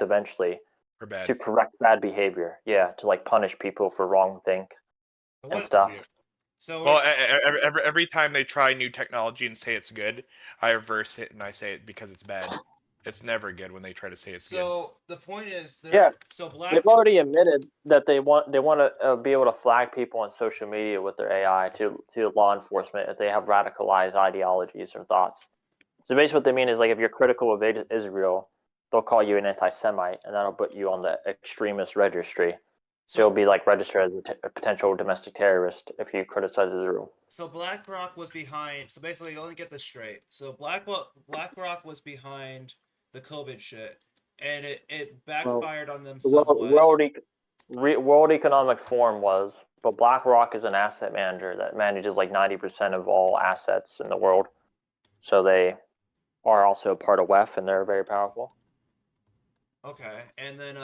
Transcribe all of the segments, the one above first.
eventually For bad. to correct bad behavior. Yeah, to like punish people for wrong think and What? stuff. Yeah. So Well, every time they try new technology and say it's good, I reverse it and I say it because it's bad. It's never good when they try to say it's good. so the point is Yeah, there. So they've already admitted that they want to be able to flag people on social media with their AI to law enforcement if they have radicalized ideologies or thoughts. So basically, what they mean is like if you're critical of Israel, they'll call you an anti-Semite, and that'll put you on the extremist registry. So you'll So be like registered as a potential domestic terrorist if you criticize Israel. so BlackRock was behind. So basically, let me get this straight. So BlackRock was behind the COVID shit, and it Well, backfired on them the somewhat. World Economic Forum was, but BlackRock is an asset manager that manages like 90% of all assets in the world. So they are also part of WEF, and they're very powerful. Okay, and then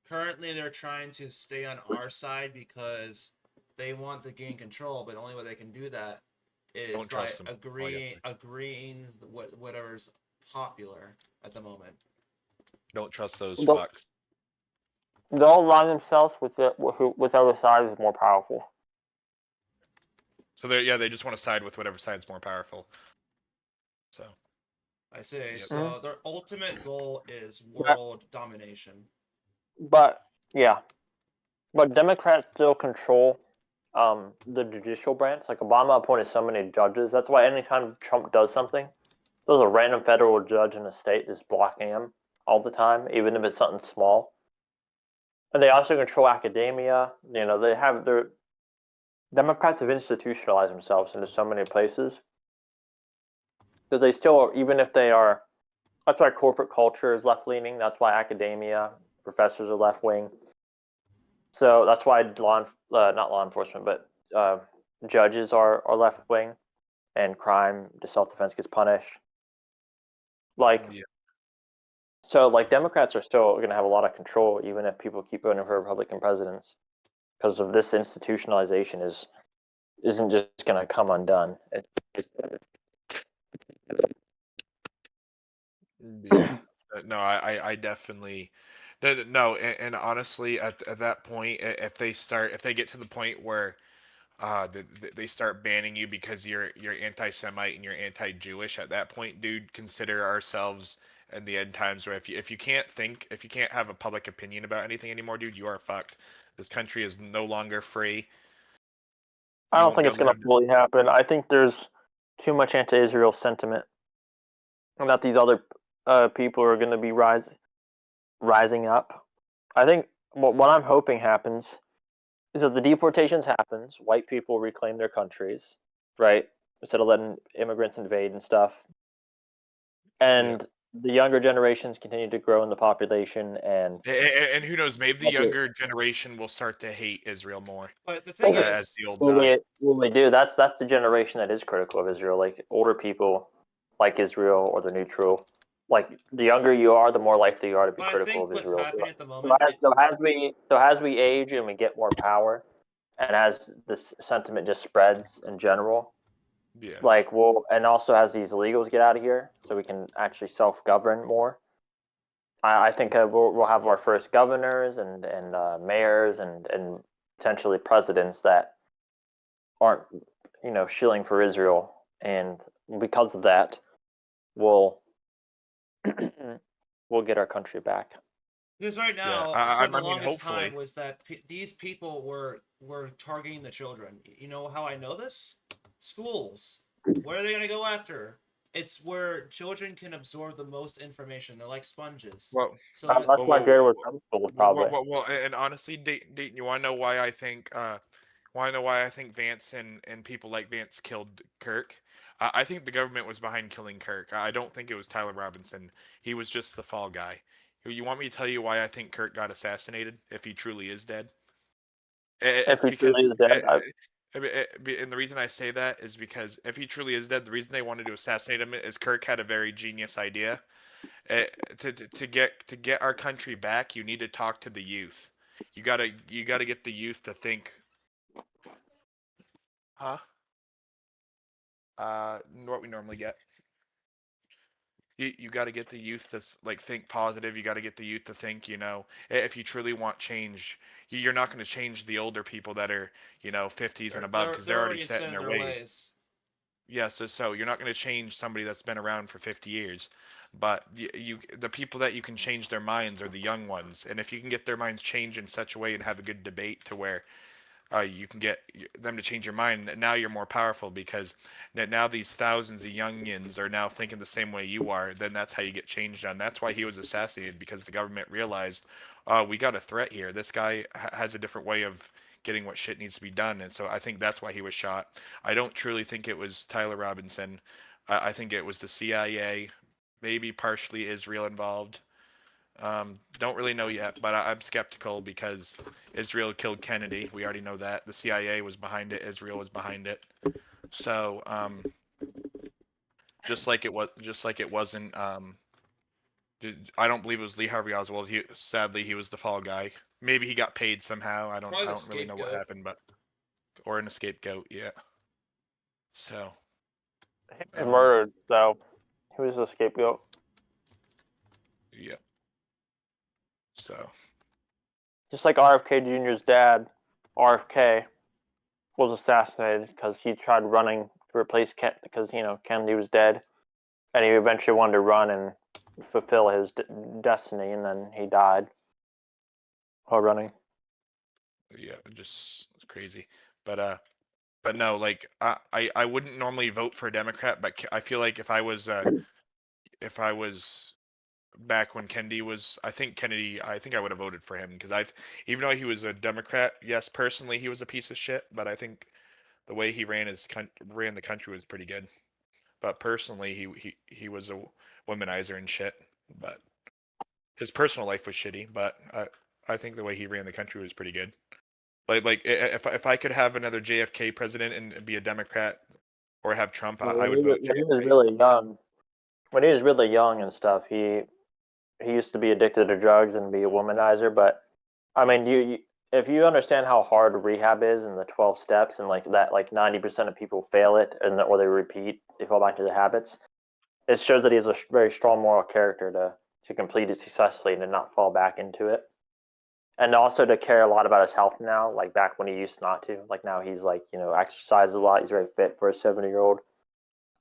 currently they're trying to stay on our side because they want to gain control, but the only way they can do that is Don't by trust them. Oh, yeah. agreeing whatever's popular at the moment. Don't trust those They'll, fucks. they'll align themselves with whichever side is more powerful. So they just want to side with whatever side's more powerful. So, I say yep. so. Their ultimate goal is But, world domination. but yeah, but Democrats still control the judicial branch. Like Obama appointed so many judges. That's why anytime Trump does something, there's a random federal judge in the state just blocking him all the time, even if it's something small. And they also control academia. You know, they have their Democrats have institutionalized themselves into so many places that they still, even if they are, that's why corporate culture is left leaning. That's why academia professors are left wing. So that's why not law enforcement, but judges are left wing, and crime, the self defense gets punished. Like Yeah. so, like Democrats are still going to have a lot of control, even if people keep voting for Republican presidents, because of this institutionalization isn't just going to come undone. Yeah. No, I definitely. No, and honestly, at that point, if they get to the point where they start banning you because you're anti-Semite and you're anti-Jewish, at that point, dude, consider ourselves in the end times where if you can't have a public opinion about anything anymore, dude, you are fucked. This country is no longer free. I You don't won't think be it's able to going have. to fully happen. I think there's too much anti-Israel sentiment, and that these other people are going to be rising up. I think what I'm hoping happens is that the deportations happens, white people reclaim their countries, right? Instead of letting immigrants invade and stuff, Yeah. and the younger generations continue to grow in the population, and And who knows? Maybe the younger generation will start to hate Israel more, But the thing as is, the old when die. we do, that's the generation that is critical of Israel. Like older people like Israel or they're neutral. Like the younger you are, the more likely you are to be but I critical think of what's Israel. happening at the moment, As we age and we get more power, and as this sentiment just spreads in general, Yeah. like and also as these illegals get out of here, so we can actually self-govern more. I think we'll have our first governors and mayors and potentially presidents that aren't shilling for Israel, and because of that, we'll we'll get our country back. because right Yeah. now, for the I mean, longest time, hopefully. was that these people were targeting the children. You know how I know this? Schools. Where are they gonna go after? It's where children can absorb the most information. They're like sponges. Well, So that That's well, why well, Gary was homeschooled, probably. and honestly, Dayton, you want to know why I think, Vance and people like Vance killed Kirk? I think the government was behind killing Kirk. I don't think it was Tyler Robinson. He was just the fall guy. You want me to tell you why I think Kirk got assassinated if he truly is dead? If It's he because, truly is dead, and the reason I say that is because if he truly is dead, the reason they wanted to assassinate him is Kirk had a very genius idea. Uh, to get our country back, you need to talk to the youth. You gotta get the youth to think, huh? What we normally get. you got to get the youth to like think positive. You got to get the youth to think, if you truly want change, you're not going to change the older people that are, 50s and above because they're They're already already set set in in their their ways. ways. Yeah, so you're not going to change somebody that's been around for 50 years, but the people that you can change their minds are the young ones, and if you can get their minds changed in such a way and have a good debate to where you can get them to change your mind. Now you're more powerful because now these thousands of youngins are now thinking the same way you are. Then that's how you get change done. That's why he was assassinated because the government realized, we got a threat here. This guy has a different way of getting what shit needs to be done, and so I think that's why he was shot. I don't truly think it was Tyler Robinson. I think it was the CIA, maybe partially Israel involved. Don't really know yet, but I'm skeptical because Israel killed Kennedy. We already know that. The CIA was behind it. Israel was behind it. So, just like it wasn't. I don't believe it was Lee Harvey Oswald. Sadly he was the fall guy. Maybe he got paid somehow. I Probably the don't really know what scapegoat. happened, but or an scapegoat. Yeah. So, He was um, murdered, so he was the scapegoat. yeah. So, Just like RFK Jr.'s dad, RFK, was assassinated because he tried running to replace because Kennedy was dead, and he eventually wanted to run and fulfill his destiny, and then he died while running. yeah, just crazy. But no, like I wouldn't normally vote for a Democrat, but I feel like if I was back when Kennedy was, I think I would have voted for him because even though he was a Democrat, yes, personally he was a piece of shit, but I think the way he ran the country was pretty good. But personally, he was a womanizer and shit. But his personal life was shitty. But I think the way he ran the country was pretty good. If I could have another JFK president and be a Democrat or have Trump, Well, I would vote when he was JFK. really young, and stuff, he used to be addicted to drugs and be a womanizer. But I mean, if you understand how hard rehab is and the 12 steps and like that, like 90% of people fail it or they repeat, they fall back to the habits. It shows that he has a very strong moral character to complete it successfully and to not fall back into it. And also to care a lot about his health now, like back when he used not to. Like now he's like, exercises a lot. He's very fit for a 70-year-old.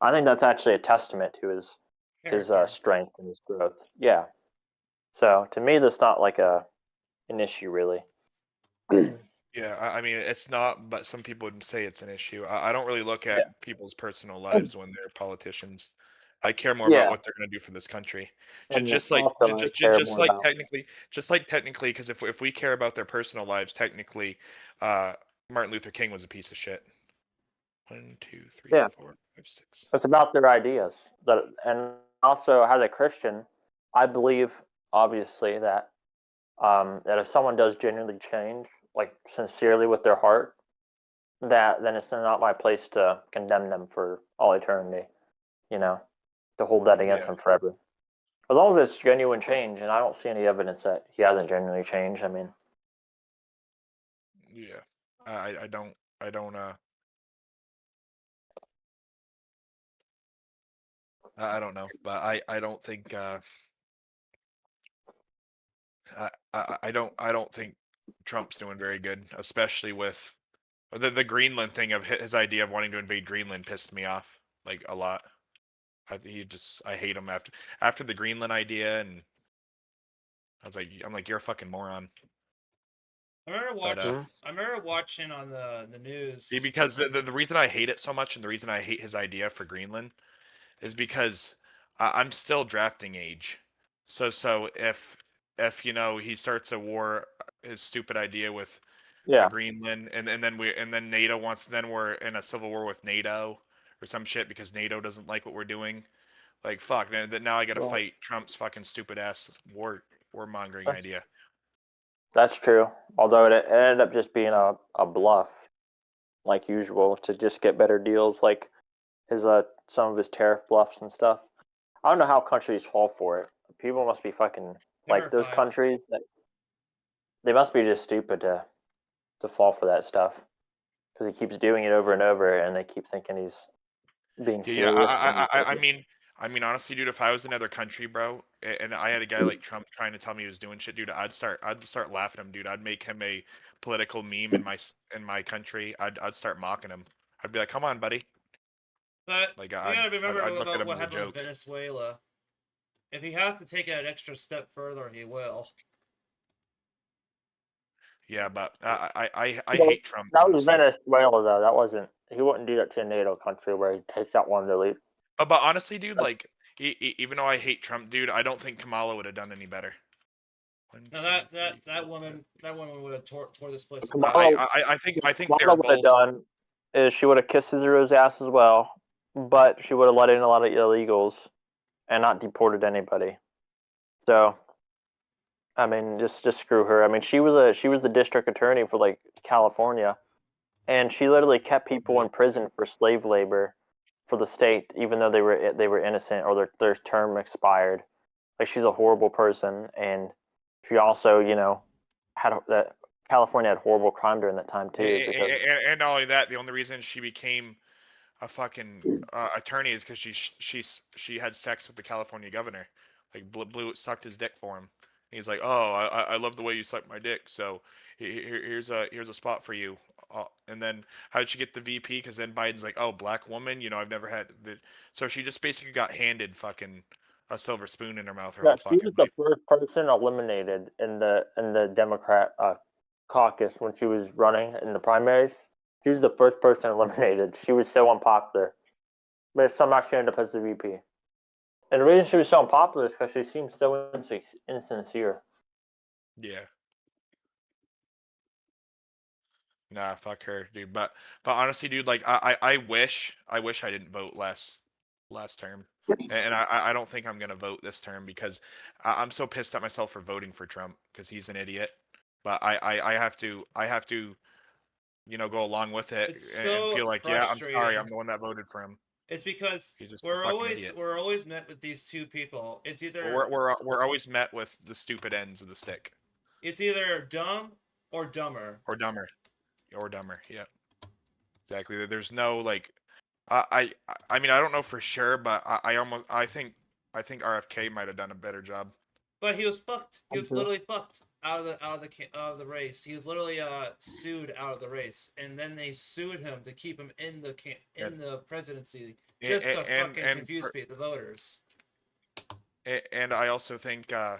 I think that's actually a testament to his Character. strength and his growth. Yeah. So to me, that's not like an issue really. Yeah, I mean it's not, but some people would say it's an issue. I don't really look at people's personal lives when they're politicians. I care more about Yeah, what they're going to do for this country. and also I care more about. Just like technically, because if we care about their personal lives, technically, uh, Martin Luther King was a piece of shit. 1, 2, 3, Yeah, 4, 5, 6. it's about their ideas. And also as a Christian, I believe obviously that if someone does genuinely change, like sincerely with their heart, that then it's not my place to condemn them for all eternity. You know, to hold that against Yeah, them forever. As long as it's genuine change, and I don't see any evidence that he hasn't genuinely changed. I mean, yeah. I don't I don't I don't know, but I don't think I don't think Trump's doing very good, especially with the Greenland thing of his idea of wanting to invade Greenland pissed me off like a lot. I hate him after the Greenland idea, and I'm like you're a fucking moron. But Mhm. I remember watching on the news. because the reason I hate it so much and the reason I hate his idea for Greenland is because I'm still drafting age. So if he starts a war, his stupid idea with Yeah, Greenland, and then NATO wants, then we're in a civil war with NATO or some shit because NATO doesn't like what we're doing. Like fuck, now I got to well, fight Trump's fucking stupid ass warmongering that's idea. that's true. Although it ended up just being a bluff, like usual, to just get better deals, like his some of his tariff bluffs and stuff. I don't know how countries fall for it. People must be fucking like those Terrified. countries that they must be just stupid to fall for that stuff because he keeps doing it over and over, and they keep thinking he's being Yeah, serious when he's I like, mean, I mean, honestly, dude, if I was in another country, bro, and I had a guy like Trump trying to tell me he was doing shit, dude, I'd start laughing at him, dude. I'd make him a political meme in my country. I'd start mocking him. I'd be like, "Come on, buddy." But Like you gotta remember I'd look at about him what as a happened with joke. Venezuela. If he has to take it an extra step further, he will. Yeah, but I Well, hate Trump, that was honestly. Venezuela though. That wasn't. He wouldn't do that to a NATO country where he takes out one of their leaders. But honestly, dude, like even though I hate Trump, dude, I don't think Kamala would have done any better. One, Now two, that three, that that four, woman five. that woman would have tore this place apart. Kamala, I think what they're Kamala would have both. done is she would have kissed Israel's ass as well, but she would have let in a lot of illegals and not deported anybody. So I mean, just screw her. I mean, she was the district attorney for like California, and she literally kept people in prison for slave labor for the state, even though they were innocent or their term expired. Like she's a horrible person, and she also had that California had horrible crime during that time too because And not only that, the only reason she became a fucking attorney is because she had sex with the California governor, like sucked his dick for him. He's like, oh, I love the way you suck my dick, so here's a spot for you. And then how did she get the VP? Because then Biden's like, oh, black woman, I've never had the. So she just basically got handed fucking a silver spoon in her mouth her yeah, whole she fucking was the life. first person eliminated in the Democrat caucus when she was running in the primaries. She was the first person eliminated. She was so unpopular, but somehow she ended up as the VP. And the reason she was so unpopular is because she seemed so insincere. Yeah. Nah, fuck her, dude. But honestly, dude, like I wish I didn't vote last term, and I don't think I'm gonna vote this term because I'm so pissed at myself for voting for Trump because he's an idiot. But I have to go along with it It's and so feel like, yeah, I'm sorry, I'm frustrating. the one that voted for him. It's because He's just a we're fucking always idiot. we're always met with these two people. We're always met with the stupid ends of the stick, It's either dumb or dumber. or dumber, or dumber. Yeah, exactly. There's no like I mean I don't know for sure, but I think RFK might have done a better job. But he was fucked. He was literally fucked out of the race. He was literally sued out of the race, and then they sued him to keep him And in the presidency just to and fucking confuse the voters. and I also think uh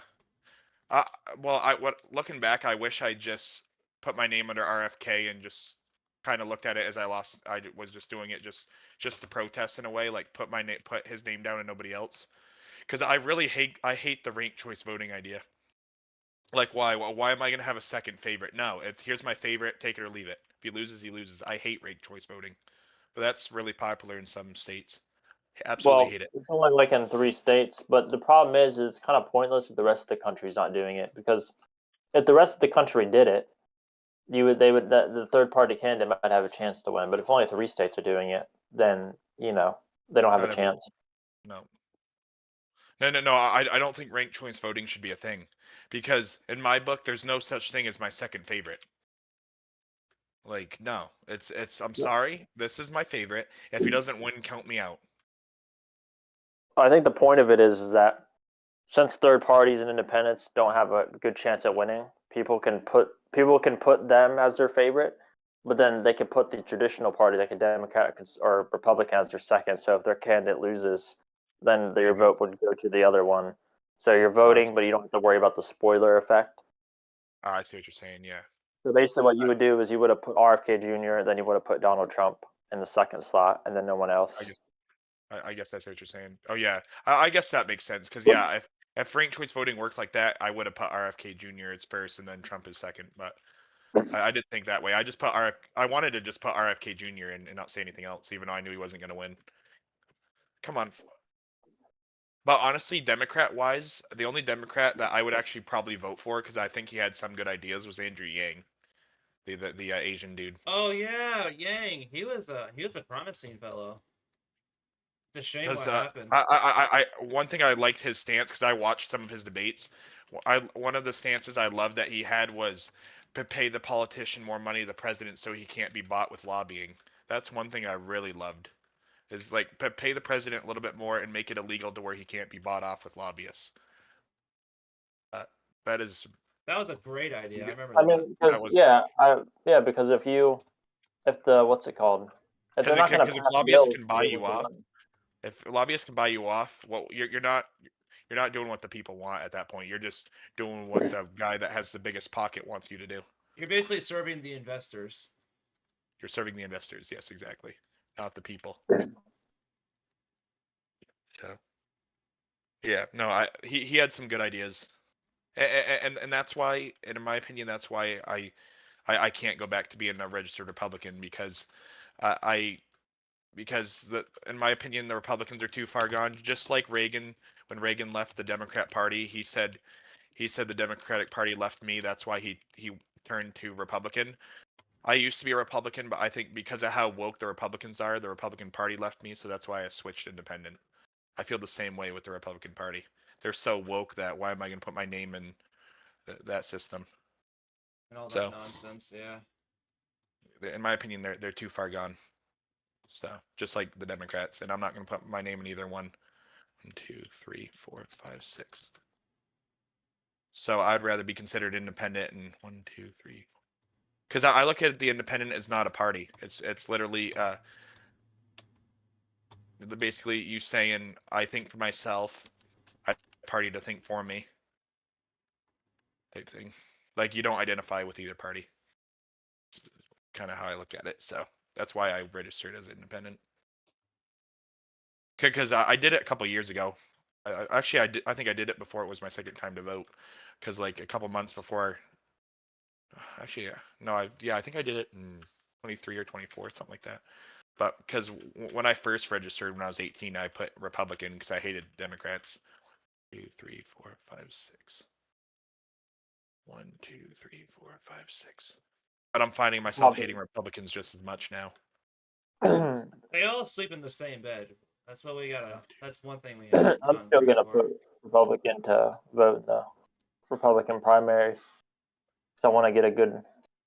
well I what looking back I wish I just put my name under RFK and just kind of looked at it as I was just doing it just to protest in a way, like put his name down and nobody else, because I hate the ranked choice voting idea. Like, why? Why am I gonna have a second favorite? No, it's here's my favorite. Take it or leave it. If he loses, he loses. I hate ranked choice voting, but that's really popular in some states. Absolutely Well, hate it. it's only like in 3 states, but the problem is it's kind of pointless if the rest of the country's not doing it because if the rest of the country did it, the third party candidate might have a chance to win. But if only 3 states are doing it, then they don't have a Not every chance. no, no. I don't think ranked choice voting should be a thing, because in my book, there's no such thing as my second favorite. Like, no, it's. I'm sorry, this is my favorite. If he doesn't win, count me out. I think the point of it is that since third parties and independents don't have a good chance at winning, people can put them as their favorite, but then they can put the traditional party, like a Democrat or Republican, as their second. So if their candidate loses, then Yeah, your vote would go to the other one. So you're voting, but you don't have to worry about the spoiler effect. I see what you're saying. Yeah. So basically, what you would do is you would have put RFK Jr., then you would have put Donald Trump in the second slot, and then no one I else. guess I guess that's what you're saying. Oh yeah, I guess that makes sense because yeah, if ranked choice voting worked like that, I would have put RFK Jr. as first and then Trump as second. But I didn't think that way. I just put I wanted to just put RFK Jr. and not say anything else, even though I knew he wasn't going to win. Come on. But honestly, Democrat wise, the only Democrat that I would actually probably vote for because I think he had some good ideas was Andrew Yang, the Asian dude. Oh yeah, Yang. He was a promising fellow. It's a shame Because what happened. one thing I liked his stance because I watched some of his debates. One of the stances I loved that he had was to pay the politician more money, the president, so he can't be bought with lobbying. That's one thing I really loved. is like pay the president a little bit more and make it illegal to where he can't be bought off with lobbyists. That is That was a great idea. I remember I that. mean, because that was because if the what's it called, if they're not going to because if pass lobbyists bills can to buy give you us the off, money. if lobbyists can buy you off, well, you're not doing what the people want at that point. You're just doing what the guy that has the biggest pocket wants you to do. You're basically serving the investors. You're serving the investors. Yes, exactly. Not the people. So yeah, no, he had some good ideas, and that's why, and in my opinion, that's why I can't go back to being a registered Republican because I because in my opinion the Republicans are too far gone. Just like Reagan, when Reagan left the Democrat Party, he said the Democratic Party left me. That's why he turned to Republican. I used to be a Republican, but I think because of how woke the Republicans are, the Republican Party left me, so that's why I switched independent. I feel the same way with the Republican Party. They're so woke that why am I going to put my name in that system? And all that So, nonsense, yeah. in my opinion, they're too far gone. So, just like the Democrats, and I'm not going to put my name in either one. 1, 2, 3, 4, 5, 6. So I'd rather be considered independent and 1, 2, 3. Because I look at the independent as not a party. It's literally basically you saying I think for myself, I party to think for me type thing. Like you don't identify with either party. Kind of how I look at it. So that's why I registered as independent. Because I did it a couple years ago. Actually, I think I did it before it was my second time to vote. Because like a couple months before. Actually, yeah. No, I think I did it in 23 or 24, something like that. But because when I first registered when I was 18, I put Republican because I hated Democrats. 2, 3, 4, 5, 6. 1, 2, 3, 4, 5, 6. But I'm finding myself hating Republicans just as much now. They all sleep in the same bed. That's what we gotta. That's one thing we have. I'm still going to put Republican to vote in the Republican primaries. So I want to get a good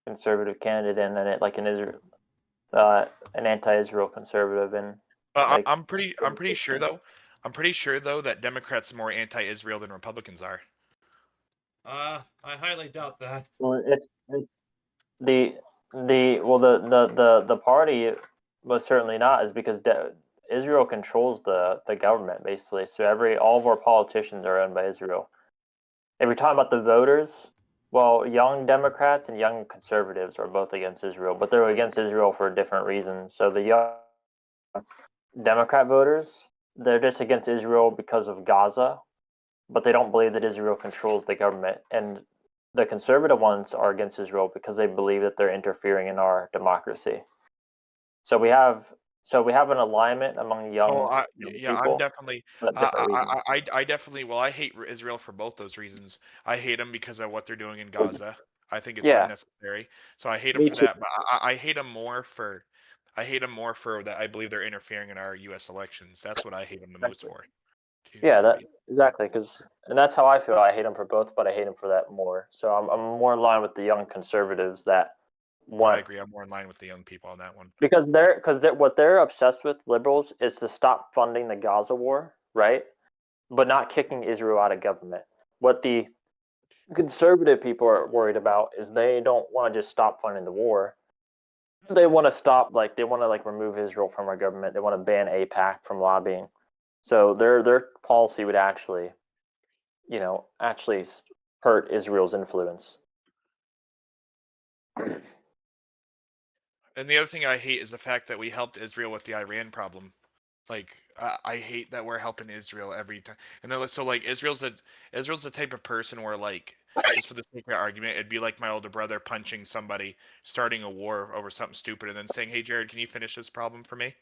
conservative candidate in, and like an anti-Israel conservative, and like I'm pretty sure though. I'm pretty sure though that Democrats are more anti-Israel than Republicans are. I highly doubt that. Well, it's the party was certainly not is because Israel controls the government basically. So all of our politicians are owned by Israel. If you're talking about the voters, well, young Democrats and young conservatives are both against Israel, but they're against Israel for different reasons. So the young Democrat voters, they're just against Israel because of Gaza, but they don't believe that Israel controls the government. And the conservative ones are against Israel because they believe that they're interfering in our democracy. So we have an alignment among Oh, young yeah, I'm people definitely, for different reasons. I definitely, well, I hate Israel for both those reasons. I hate them because of what they're doing in Gaza. I think it's Yeah, unnecessary. So I hate them me for too. that, but I hate them more for, I hate them more for that. I believe they're interfering in our U.S. elections. That's what I hate them the most Exactly. for. 2, Yeah, that 3. exactly because and that's how I feel. I hate them for both, but I hate them for that more. So I'm more in line with the young conservatives that I want agree. I'm more in line with the young people on that one. because what they're obsessed with liberals is to stop funding the Gaza war, right? But not kicking Israel out of government. What the conservative people are worried about is they don't want to just stop funding the war. They want to stop they want to remove Israel from our government. They want to ban APAC from lobbying. So their policy would actually, actually hurt Israel's influence. And the other thing I hate is the fact that we helped Israel with the Iran problem. Like I hate that we're helping Israel every time. And then so like Israel's the type of person where like just for the sake of argument, it'd be like my older brother punching somebody, starting a war over something stupid, and then saying, "Hey, Jared, can you finish this problem for me?"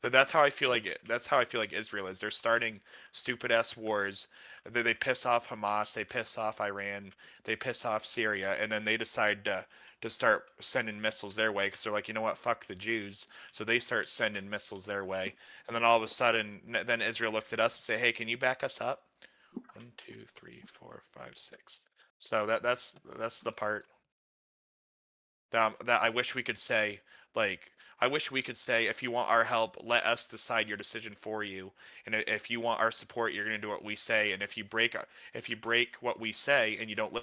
That's how I feel like that's how I feel like Israel is. They're starting stupid ass wars. They piss off Hamas, they piss off Iran, they piss off Syria, and then they decide to start sending missiles their way because they're like, you know what, fuck the Jews. So they start sending missiles their way, and then all of a sudden, then Israel looks at us and say, hey, can you back us up? 1, 2, 3, 4, 5, 6. So that's the part that I wish we could say like, I wish we could say, if you want our help, let us decide your decision for you. And if you want our support, you're going to do what we say. And if you break what we say and you don't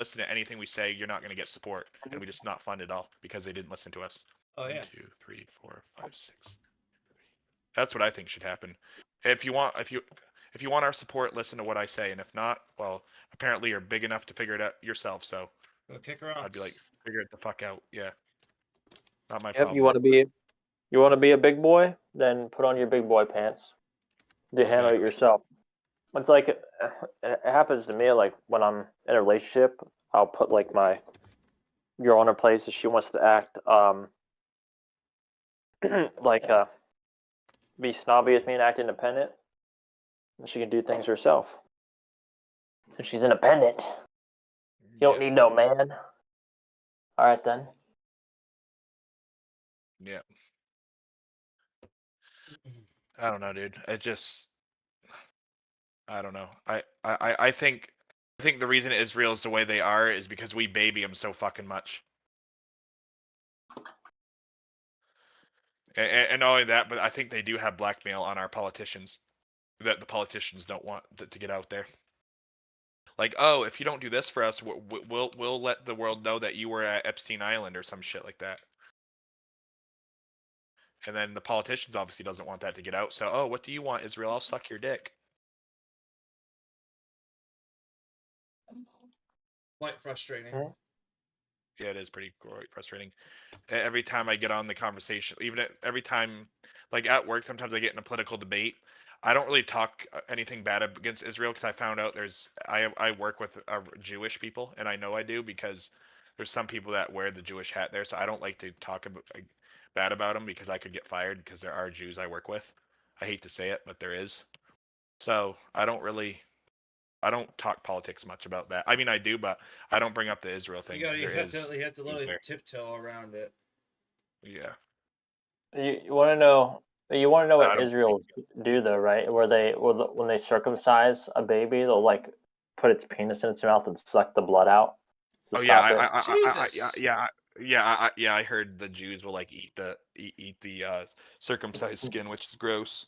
listen to anything we say, you're not going to get support. And we just not fund it all because they didn't listen to us. Oh yeah. 1, 2, 3, 4, 5, 6. That's what I think should happen. If you want our support, listen to what I say. And if not, well, apparently you're big enough to figure it out yourself. So Go kick rocks. I'd be like, figure it the fuck out. Yeah. Not my Yep, problem. you want to be a big boy? Then put on your big boy pants. You handle it Exactly. yourself. It's like it happens to me. Like when I'm in a relationship, I'll put like my girl in her place if she wants to act like be snobby with me and act independent. And she can do things herself. And she's independent. You don't Yeah. need no man. All right then. Yeah. I don't know, dude. I don't know. I think the reason Israel is the way they are is because we baby them so fucking much. And not only that, but I think they do have blackmail on our politicians that the politicians don't want to get out there. Like, oh, if you don't do this for us, we'll let the world know that you were at Epstein Island or some shit like that. And then the politicians obviously doesn't want that to get out. So, oh, what do you want, Israel? I'll suck your dick. Quite frustrating. Yeah, it is pretty frustrating. Every time I get on the conversation, every time, like at work, sometimes I get in a political debate. I don't really talk anything bad against Israel because I found out I work with Jewish people, and I know I do because there's some people that wear the Jewish hat there, so I don't like to talk bad about them because I could get fired because there are Jews I work with. I hate to say it, but there is. So I don't talk politics much about that. I mean, I do, but I don't bring up the Israel thing. You have to Jews literally there. tiptoe around it. Yeah. You want to know? You want to know I what don't. Israel do though, right? When they circumcise a baby, they'll like put its penis in its mouth and suck the blood out to Oh yeah, stop it. Jesus. yeah. I heard the Jews will like eat the circumcised skin, which is gross.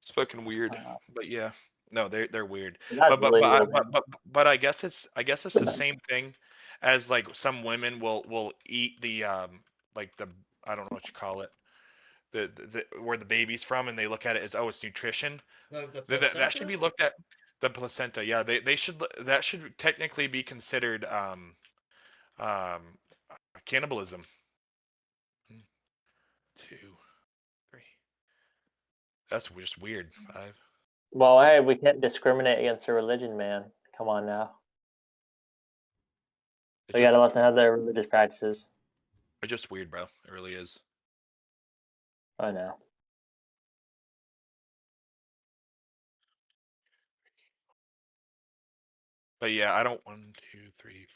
It's fucking weird. But yeah, no, they're weird. That's really weird. But I guess it's the same thing as like some women will eat the like the I don't know what you call it the where the baby's from, and they look at it as, oh, it's nutrition. The That should placenta? be looked at. The placenta, yeah, they should that should technically be considered um cannibalism. 1, 2, 3. That's just weird. 5. Well, hey, we can't discriminate against their religion, man. Come on now. It's We just, gotta let them have their religious practices. it's just weird, bro. It really is. I know. But yeah, I don't 1, 2, 3,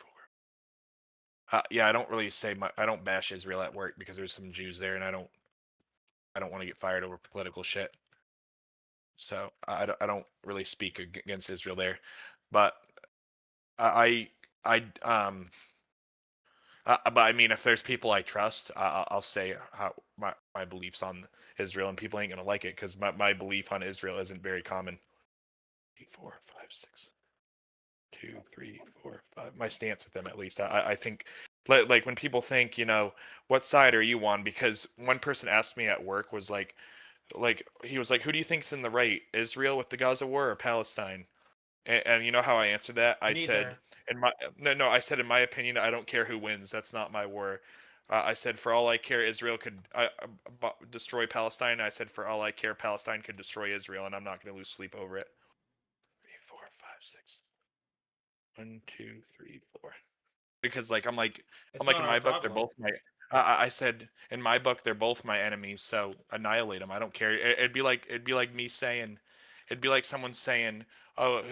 4. Yeah, I don't really I don't bash Israel at work because there's some Jews there, and I don't want to get fired over political shit. So I don't really speak against Israel there, but I but I mean, if there's people I trust, I'll say how my beliefs on Israel, and people ain't gonna like it because my belief on Israel isn't very common. 3, 4, 5, 6. 2, 3, 4, 5. My stance with them, at least. I think, like when people think, what side are you on? Because one person asked me at work was like he was like, who do you think's in the right, Israel with the Gaza war or Palestine? And you know how I answered that? I said, Neither. no, I said, in my opinion, I don't care who wins. That's not my war. I said, for all I care, Israel could destroy Palestine. I said, for all I care, Palestine could destroy Israel, and I'm not going to lose sleep over it. 3, 4, 5, 6. 1, 2, 3, 4. Because It's I'm like not in our my book they're problem. both my. I said in my book they're both my enemies, so annihilate them. I don't care. It'd be like me saying, it'd be like someone saying, oh,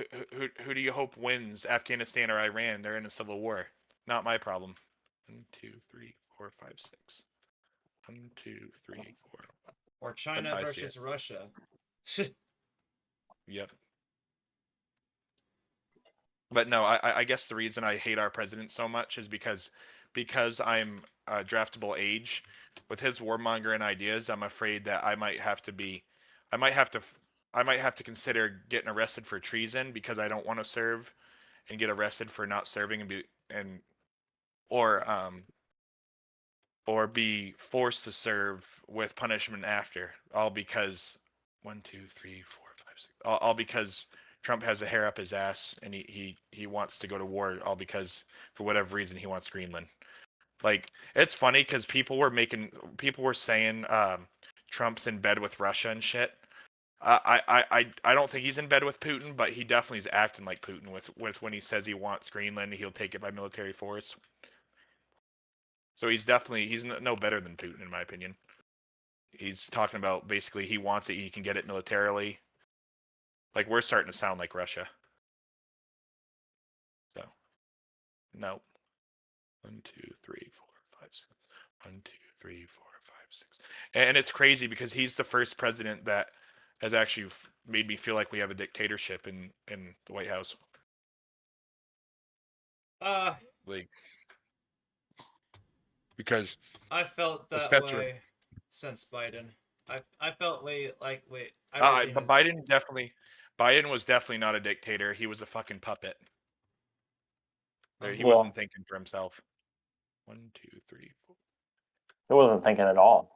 who do you hope wins, Afghanistan or Iran? They're in a civil war. Not my problem. 1, 2, 3, 4, 5, 6. 1, 2, 3, 4. Or That's China how I see it. versus Russia. Yep. But no, I guess the reason I hate our president so much is because I'm draftable age. With his warmongering ideas, I'm afraid that I might have to, I might have to consider getting arrested for treason because I don't want to serve, and get arrested for not serving and or um or be forced to serve with punishment after, all because 1, 2, 3, 4, 5, 6, all because Trump has a hair up his ass and he wants to go to war, all because for whatever reason he wants Greenland. Like, it's funny because people were saying Trump's in bed with Russia and shit. I don't think he's in bed with Putin, but he definitely is acting like Putin with when he says he wants Greenland, he'll take it by military force. So he's no better than Putin in my opinion. He's talking about basically he wants it, he can get it militarily. Like, we're starting to sound like Russia. So, no. 1, 2, 3, 4, 5, 6. 1, 2, 3, 4, 5, 6. And it's crazy because he's the first president that has actually made me feel like we have a dictatorship in the White House. Like, because I felt that especially way since Biden. I felt wait. but Biden was definitely not a dictator. He was a fucking puppet. He Well, wasn't thinking for himself. 1, 2, 3, 4. he wasn't thinking at all.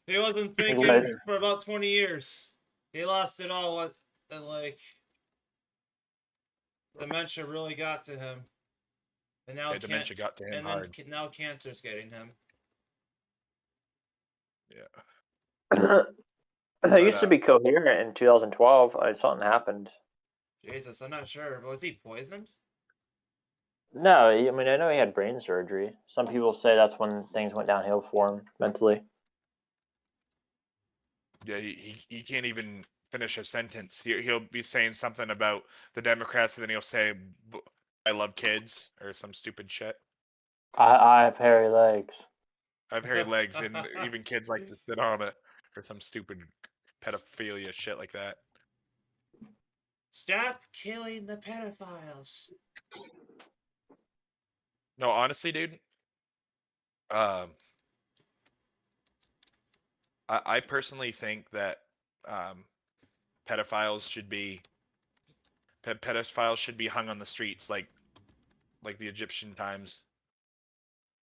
He wasn't thinking for about 20 years. He lost it all, and like dementia really got to him, and now dementia got to him and hard. then now cancer's getting him. Yeah. He used to be coherent in 2012. Something happened. Jesus, I'm not sure. But was he poisoned? No, I mean, I know he had brain surgery. Some people say that's when things went downhill for him mentally. Yeah, he can't even finish a sentence. He'll be saying something about the Democrats, and then he'll say, "I love kids" or some stupid shit. I have hairy legs. I have hairy legs, and even kids like to sit on it or some stupid pedophilia shit like that. Stop killing the pedophiles. No, honestly, dude. I personally think that pedophiles should be hung on the streets like the Egyptian times.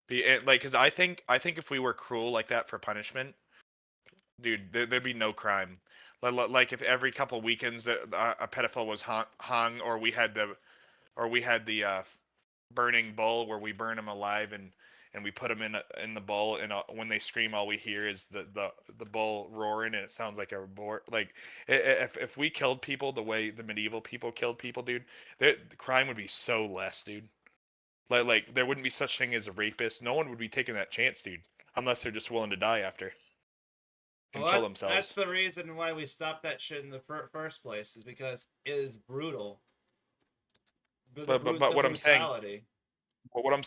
Because I think if we were cruel like that for punishment, dude, there'd be no crime. Like if every couple weekends that a pedophile was hung, or we had the burning bull where we burn them alive and we put them in the bowl, and when they scream, all we hear is the bull roaring, and it sounds like a boar. Like, if we killed people the way the medieval people killed people, dude, the crime would be so less, dude. Like there wouldn't be such thing as a rapist. No one would be taking that chance, dude, unless they're just willing to die after and kill themselves. That's the reason why we stopped that shit in the first place, is because it is brutal. But what I'm saying,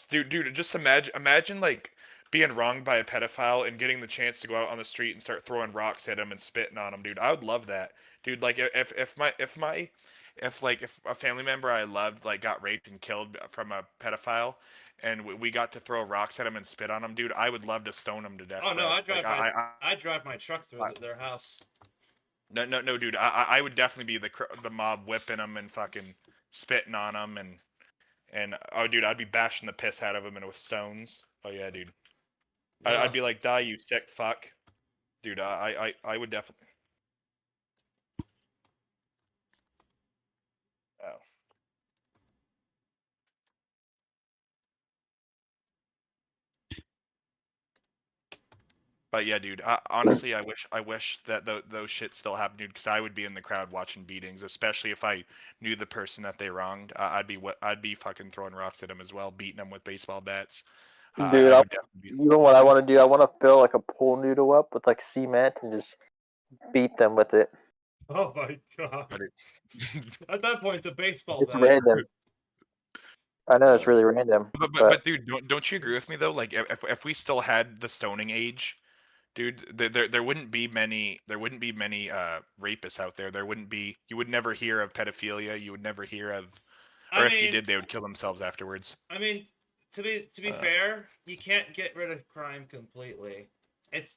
dude, just imagine like being wronged by a pedophile and getting the chance to go out on the street and start throwing rocks at him and spitting on him, dude. I would love that, dude. Like if a family member I loved like got raped and killed from a pedophile, and we got to throw rocks at him and spit on him, dude, I would love to stone him to death. Oh no, bro. I drive my truck through their house. No, dude. I would definitely be the mob whipping them and fucking spitting on them and oh, dude, I'd be bashing the piss out of him and with stones. Oh yeah, dude. I'd be like, die, you sick fuck, dude. I would definitely. Oh. But yeah, dude. Honestly, I wish that those shit still happened, dude. Because I would be in the crowd watching beatings, especially if I knew the person that they wronged. I'd be fucking throwing rocks at them as well, beating them with baseball bats. Dude, you know what I want to do? I want to fill like a pool noodle up with like cement and just beat them with it. Oh my god! At that point, it's a baseball It's bat. random. I know it's really random. But dude, don't you agree with me though? Like if we still had the stoning age, Dude, there wouldn't be many rapists out there. There wouldn't be. You would never hear of pedophilia. You would never hear of, or I if you mean, did, they would kill themselves afterwards. I mean, to be Uh, fair, you can't get rid of crime completely.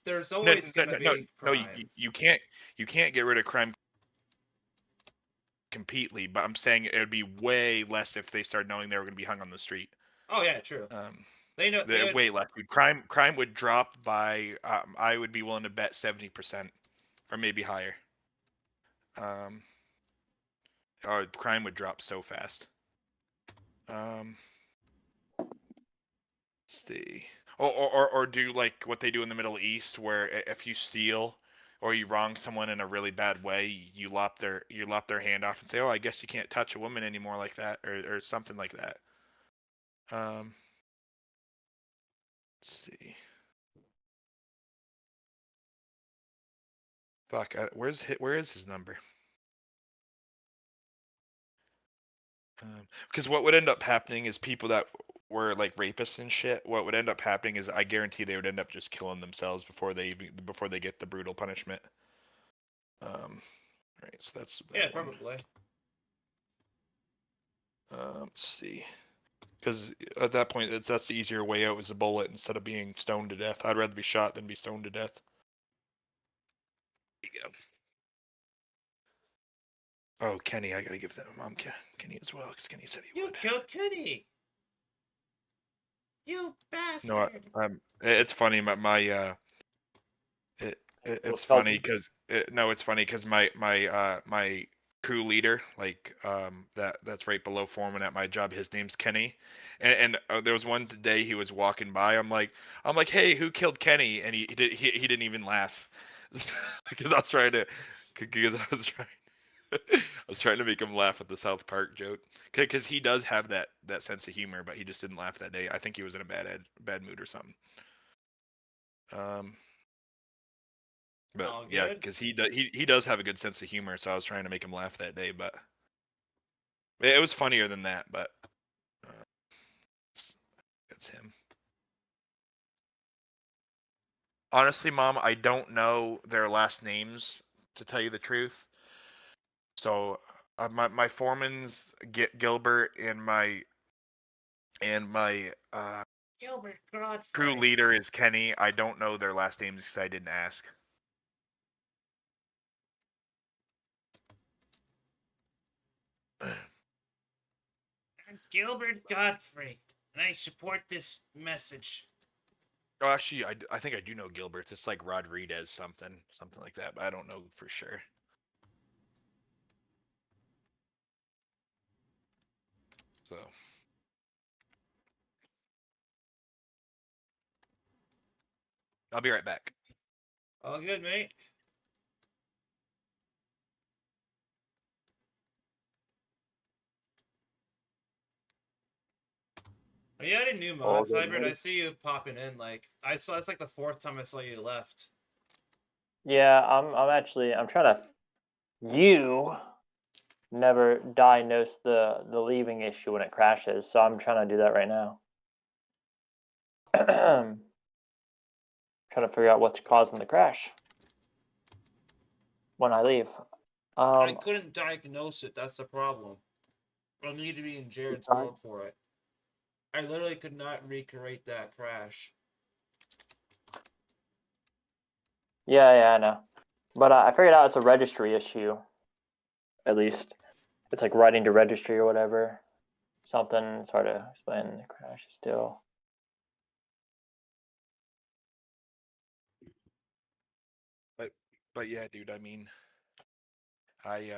There's no, always no, gonna no, no, be no. crime. You can't get rid of crime completely. But I'm saying it would be way less if they started knowing they were going to be hung on the street. Oh yeah, true. Um, They know they would. way less. Dude. Crime would drop by. I would be willing to bet 70%, or maybe higher. Um, or crime would drop so fast. Let's see. Or do like what they do in the Middle East, where if you steal or you wrong someone in a really bad way, you lop their hand off and say, "Oh, I guess you can't touch a woman anymore like that," or something like that. Um, let's see. Fuck, where is his number? Because what would end up happening is people that were like rapists and shit. What would end up happening is I guarantee they would end up just killing themselves before they get the brutal punishment. Right. So that's that Yeah, one. probably. Let's see. Because at that point, that's the easier way out is a bullet instead of being stoned to death. I'd rather be shot than be stoned to death. There you go. Oh, Kenny, I gotta give that mom Kenny as well, because Kenny said he You would. killed Kenny. You No, bastard. it's funny. It's funny because it's funny because my crew leader, like that's right below foreman at my job. His name's Kenny, and there was one day he was walking by. I'm like, hey, who killed Kenny? And he didn't even laugh because I was trying to because I was trying. I was trying to make him laugh at the South Park joke because he does have that sense of humor, but he just didn't laugh that day. I think he was in a bad mood or something. But All yeah, good. because he does have a good sense of humor, so I was trying to make him laugh that day, but it was funnier than that. But uh, it's him. Honestly, Mom, I don't know their last names to tell you the truth. So my foreman's Gilbert and my Gilbert crew Godfrey. leader is Kenny. I don't know their last names because I didn't ask. I'm Gilbert Godfrey, and I support this message. Oh, actually, I think I do know Gilbert's. It's like Rodriguez something like that, but I don't know for sure. So. I'll be right back. All good, mate. Are you adding new All mods, good, Hybrid? I mate. see you popping in. Like I saw, it's like the fourth time I saw you left. Yeah, I'm trying to. You never diagnose the leaving issue when it crashes, so I'm trying to do that right now. Trying to figure out what's causing the crash when I leave. I couldn't diagnose it. That's the problem. I need to be in Jared's world for it. I literally could not recreate that crash. Yeah, I know. But I figured out it's a registry issue. At least it's like writing to registry or whatever. Something. It's hard to explain. The crash is still. But yeah, dude. I mean, I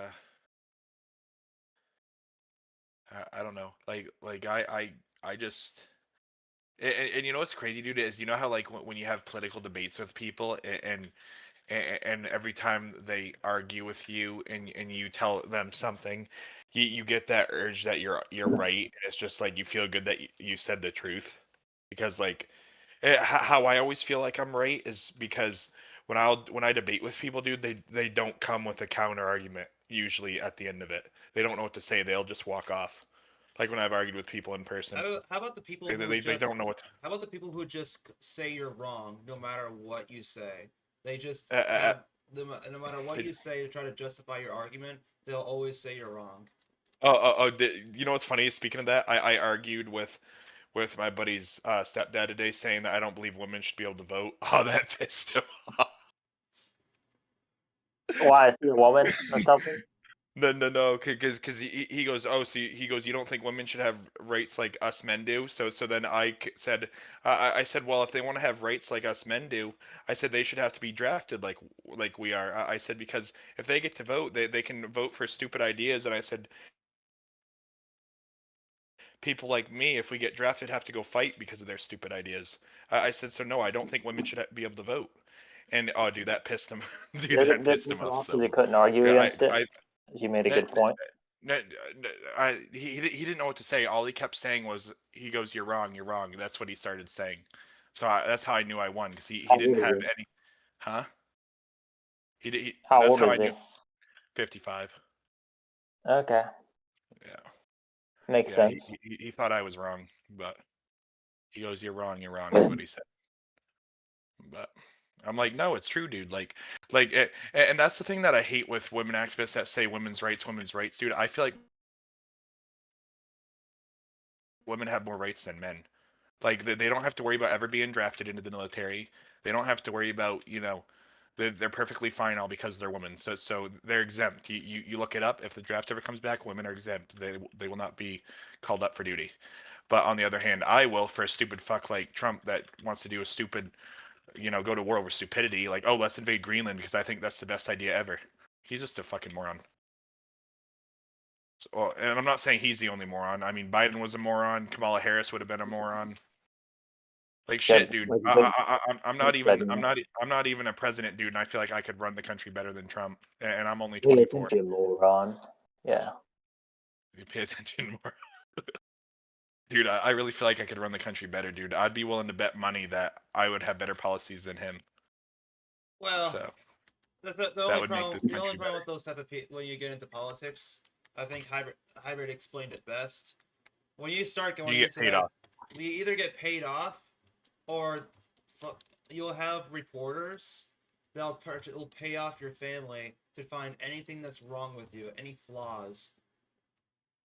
I don't know. I just and you know what's crazy, dude, is you know how like when you have political debates with people and every time they argue with you and you tell them something, you get that urge that you're right. And it's just like you feel good that you said the truth because like how I always feel like I'm right is because when I debate with people, dude, they don't come with a counter argument usually at the end of it. They don't know what to say. They'll just walk off. Like when I've argued with people in person, How about the people they, who they, they just? don't know what. How about the people who just say you're wrong no matter what you say? They just Uh, uh, have no matter what they, you say to try to justify your argument, they'll always say you're wrong. you know what's funny? Speaking of that, I argued with my buddy's stepdad today, saying that I don't believe women should be able to vote. Oh, that pissed him off. Why is he a woman or something? No, because he goes, oh, so he goes, you don't think women should have rights like us men do? So then said, I said, well, if they want to have rights like us men do, I said they should have to be drafted like we are. I said because if they get to vote, they can vote for stupid ideas, and I said people like me, if we get drafted, have to go fight because of their stupid ideas. I said, so no, I don't think women should be able to vote. And oh, dude, that pissed him. Dude, Did that it pissed piss him him off off so. because he couldn't argue Yeah, against it? You made a no, good point. no, he didn't know what to say. All he kept saying was, he goes, you're wrong, you're wrong. That's what he started saying. So that's how I knew I won because he How didn't old is have he? any, huh? How That's old how is I knew. he? 55. Okay, Yeah, makes yeah. sense. He thought I was wrong, but he goes, you're wrong, is what he said. But I'm like, no, it's true, dude. And that's the thing that I hate with women activists that say women's rights, dude. I feel like women have more rights than men. Like they don't have to worry about ever being drafted into the military. They don't have to worry about, they're perfectly fine all because they're women. So they're exempt. You look it up. If the draft ever comes back, women are exempt. They will not be called up for duty. But on the other hand, I will for a stupid fuck like Trump that wants to do a stupid, go to war over stupidity. Like, oh, let's invade Greenland because I think that's the best idea ever. He's just a fucking moron. So, and I'm not saying he's the only moron. I mean, Biden was a moron. Kamala Harris would have been a moron. Like shit, Good. dude. Like a I'm good not even segment. I'm not even a president, dude. And I feel like I could run the country better than Trump. And I'm only Pay 24. attention, moron. Yeah. You pay attention more, dude. I really feel like I could run the country better, dude. I'd be willing to bet money that I would have better policies than him. Well, So the that only would make problem this the only country problem better. with those type of people when you get into politics, I think hybrid explained it best. When you start You going get into paid that, off. you either get paid off, or you'll have reporters will pay off your family to find anything that's wrong with you, any flaws.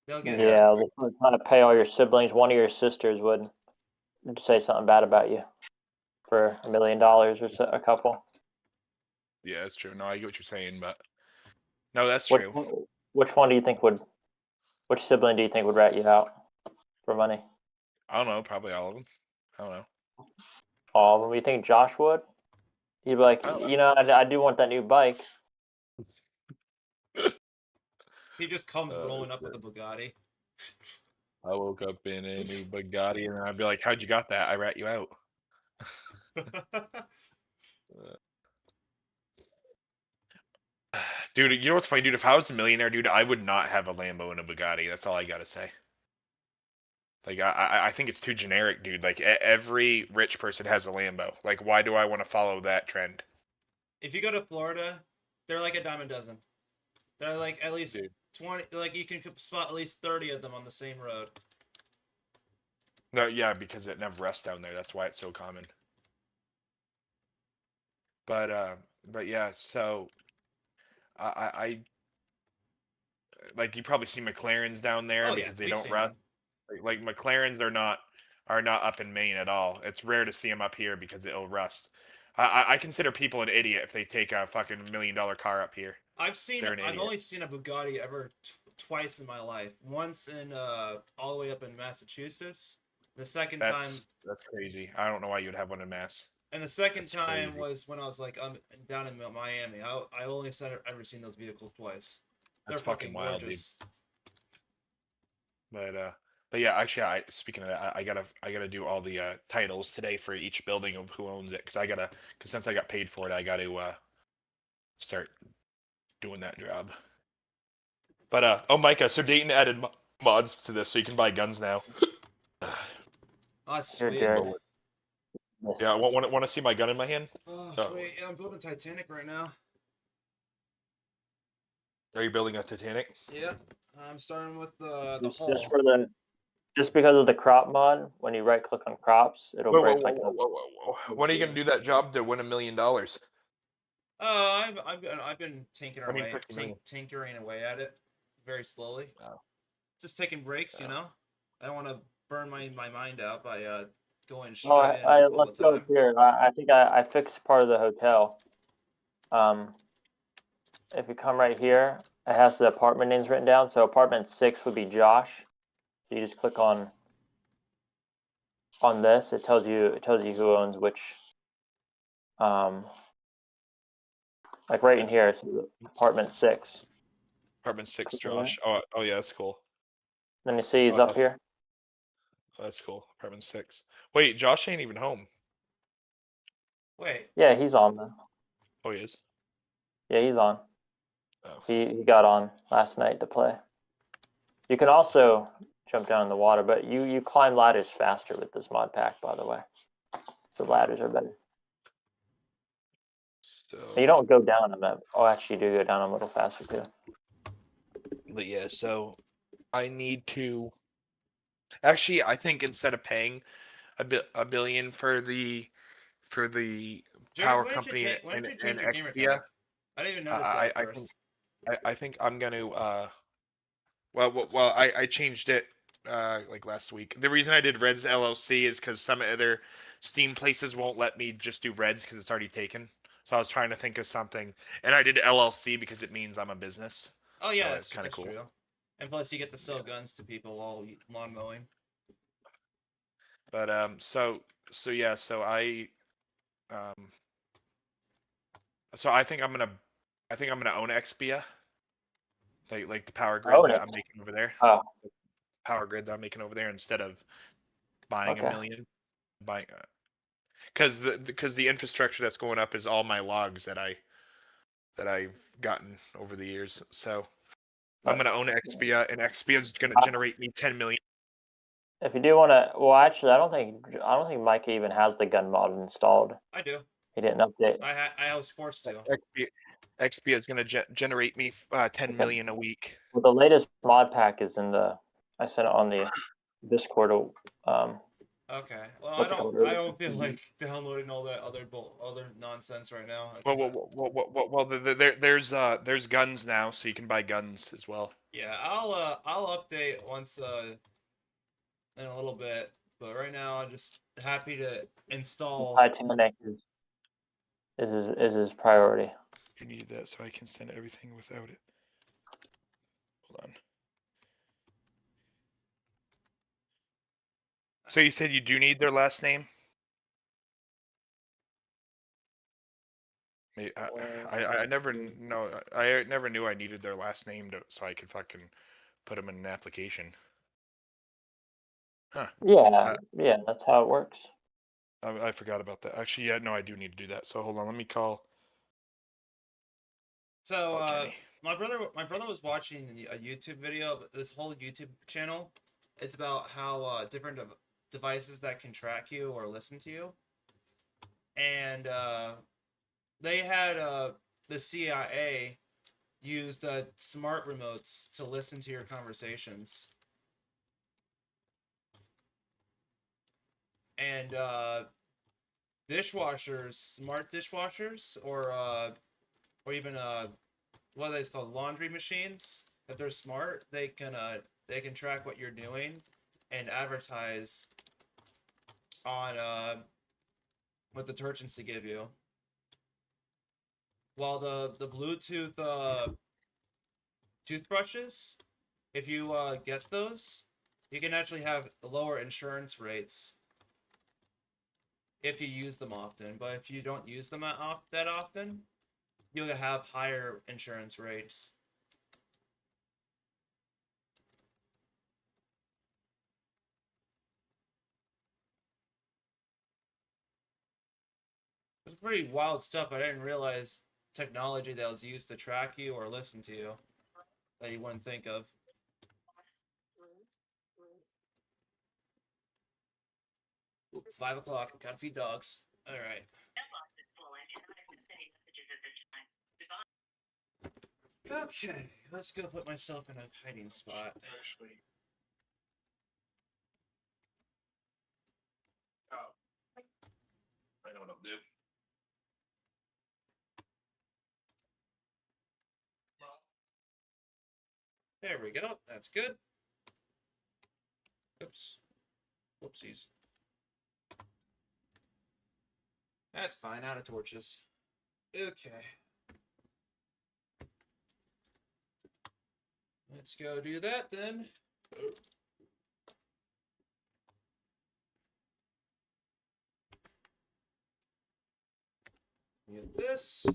They'll get Yeah. Yeah, they're trying to pay all your siblings. One of your sisters would say something bad about you for $1 million or so, a couple. Yeah, that's true. No, I get what you're saying, but no, that's Which true. one, which one do you think would? Which sibling do you think would rat you out for money? I don't know. Probably all of them. I don't know. All of them. You think Josh would? He'd be like, I don't I do want that new bike. he just comes know. rolling up with a Bugatti. I woke up in a new Bugatti, and I'd be like, "How'd you got that? I rat you out." Dude, you know what's funny, dude? If I was a millionaire, dude, I would not have a Lambo and a Bugatti. That's all I gotta say. Like, I think it's too generic, dude. Like, every rich person has a Lambo. Like, why do I want to follow that trend? If you go to Florida, they're like a dime a dozen. They're like at least Dude. 20. Like you can spot at least 30 of them on the same road. No, yeah, because it never rests down there. That's why it's so common. But, uh, but yeah, so I like you probably see McLarens down there Oh yeah, because they we've don't seen rust. them. Like McLarens are not up in Maine at all. It's rare to see them up here because it'll rust. I consider people an idiot if they take a fucking $1 million car up here. They're an I've idiot. only seen a Bugatti ever twice in my life. Once in all the way up in Massachusetts. The second time That's crazy. I don't know why you'd have one in Mass. And the second That's time crazy. was when I was like down in Miami. I only said ever seen those vehicles twice. They're That's fucking fucking wild, dude. gorgeous. But yeah, actually, speaking of that, I gotta do all the titles today for each building of who owns it because since I got paid for it, I got to start doing that job. But oh, Micah, so Dayton added mods to this, so you can buy guns now. Oh, that's Here, sweet. Jared. Bullet. Miss. Yeah, want to see my gun in my hand? Oh, Oh. sweet. Yeah, I'm building Titanic right now. Are you building a Titanic? Yeah, I'm starting with the Just hull. for the just because of the crop mod, when you right click on crops, it'll Whoa, whoa, break whoa, like whoa, whoa, whoa, whoa. When are you gonna do that job to win $1 million? I've been I mean, 50 million. tinkering away at it very slowly. Oh. Just taking breaks, you Oh. know. I don't want to burn my mind out by going Oh, straight in all let's the go time. here. I think I fixed part of the hotel. If you come right here, it has the apartment names written down. So apartment 6 would be Josh. So you just click on this. It tells you who owns which. Like right in here, so apartment 6. Apartment 6, Click on that. Josh. Oh yeah, that's cool. Then you see he's up here. Oh, that's cool. Apartment 6. Wait, Josh ain't even home. Wait. Yeah, he's on then. Oh, he is. Yeah, he's on. Oh. He got on last night to play. You can also jump down in the water, but you climb ladders faster with this mod pack, by the way. The ladders are better. So. You don't go down them. Oh, actually, you do go down them a little faster too. But yeah, so I need to. Actually, I think instead of paying $1 billion for the power company Why didn't you and change your gamer Expedia, tag? I didn't even notice that at first. I think I'm gonna well I changed it like last week. The reason I did Reds LLC is because some other Steam places won't let me just do Reds because it's already taken. So I was trying to think of something, and I did LLC because it means I'm a business. Oh yeah, so that's kind of cool. True. And plus, you get to sell guns to people while lawn mowing. But so yeah, so um I think I'm gonna own Xpia. Like the power grid that I'm making over there. Oh. Power grid that I'm making over there instead of buying Okay. $1 million. Buying because the infrastructure that's going up is all my logs that I've gotten over the years. So I'm gonna own Xpia, and Xpia is gonna generate me 10 million. If you do want to, well, actually, I don't think Micah even has the gun mod installed. I do. He didn't update. I was forced to. Xpia is gonna generate me 10 million a week. Well, the latest mod pack is in the. I sent it on the Discord. Okay. Well, I don't feel like downloading all that other nonsense right now. Well, there's guns now, so you can buy guns as well. Yeah, I'll update once in a little bit, but right now I'm just happy to install. Titanic is his priority. You need that so I can send everything without it. Hold on. So you said you do need their last name? I never know. I never knew I needed their last name so I could fucking put them in an application. Huh. Yeah, that's how it works. I forgot about that. Actually, yeah, no, I do need to do that. So hold on, let me call. So my brother was watching a YouTube video. This whole YouTube channel, it's about how different devices that can track you or listen to you, and they had the CIA used smart remotes to listen to your conversations. And dishwashers, smart dishwashers, or even what are they called, laundry machines. If they're smart, they can track what you're doing and advertise on what detergents to give you. While the Bluetooth toothbrushes, if you get those, you can actually have lower insurance rates if you use them often. But if you don't use them that often, you'll have higher insurance rates. It's pretty wild stuff. I didn't realize technology that was used to track you or listen to you that you wouldn't think of. Ooh, 5 o'clock. Gotta feed dogs. All right. Okay, let's go put myself in a hiding spot. There we go. That's good. Oops. Whoopsies. That's fine. Out of torches. Okay. Let's go do that then. Get this.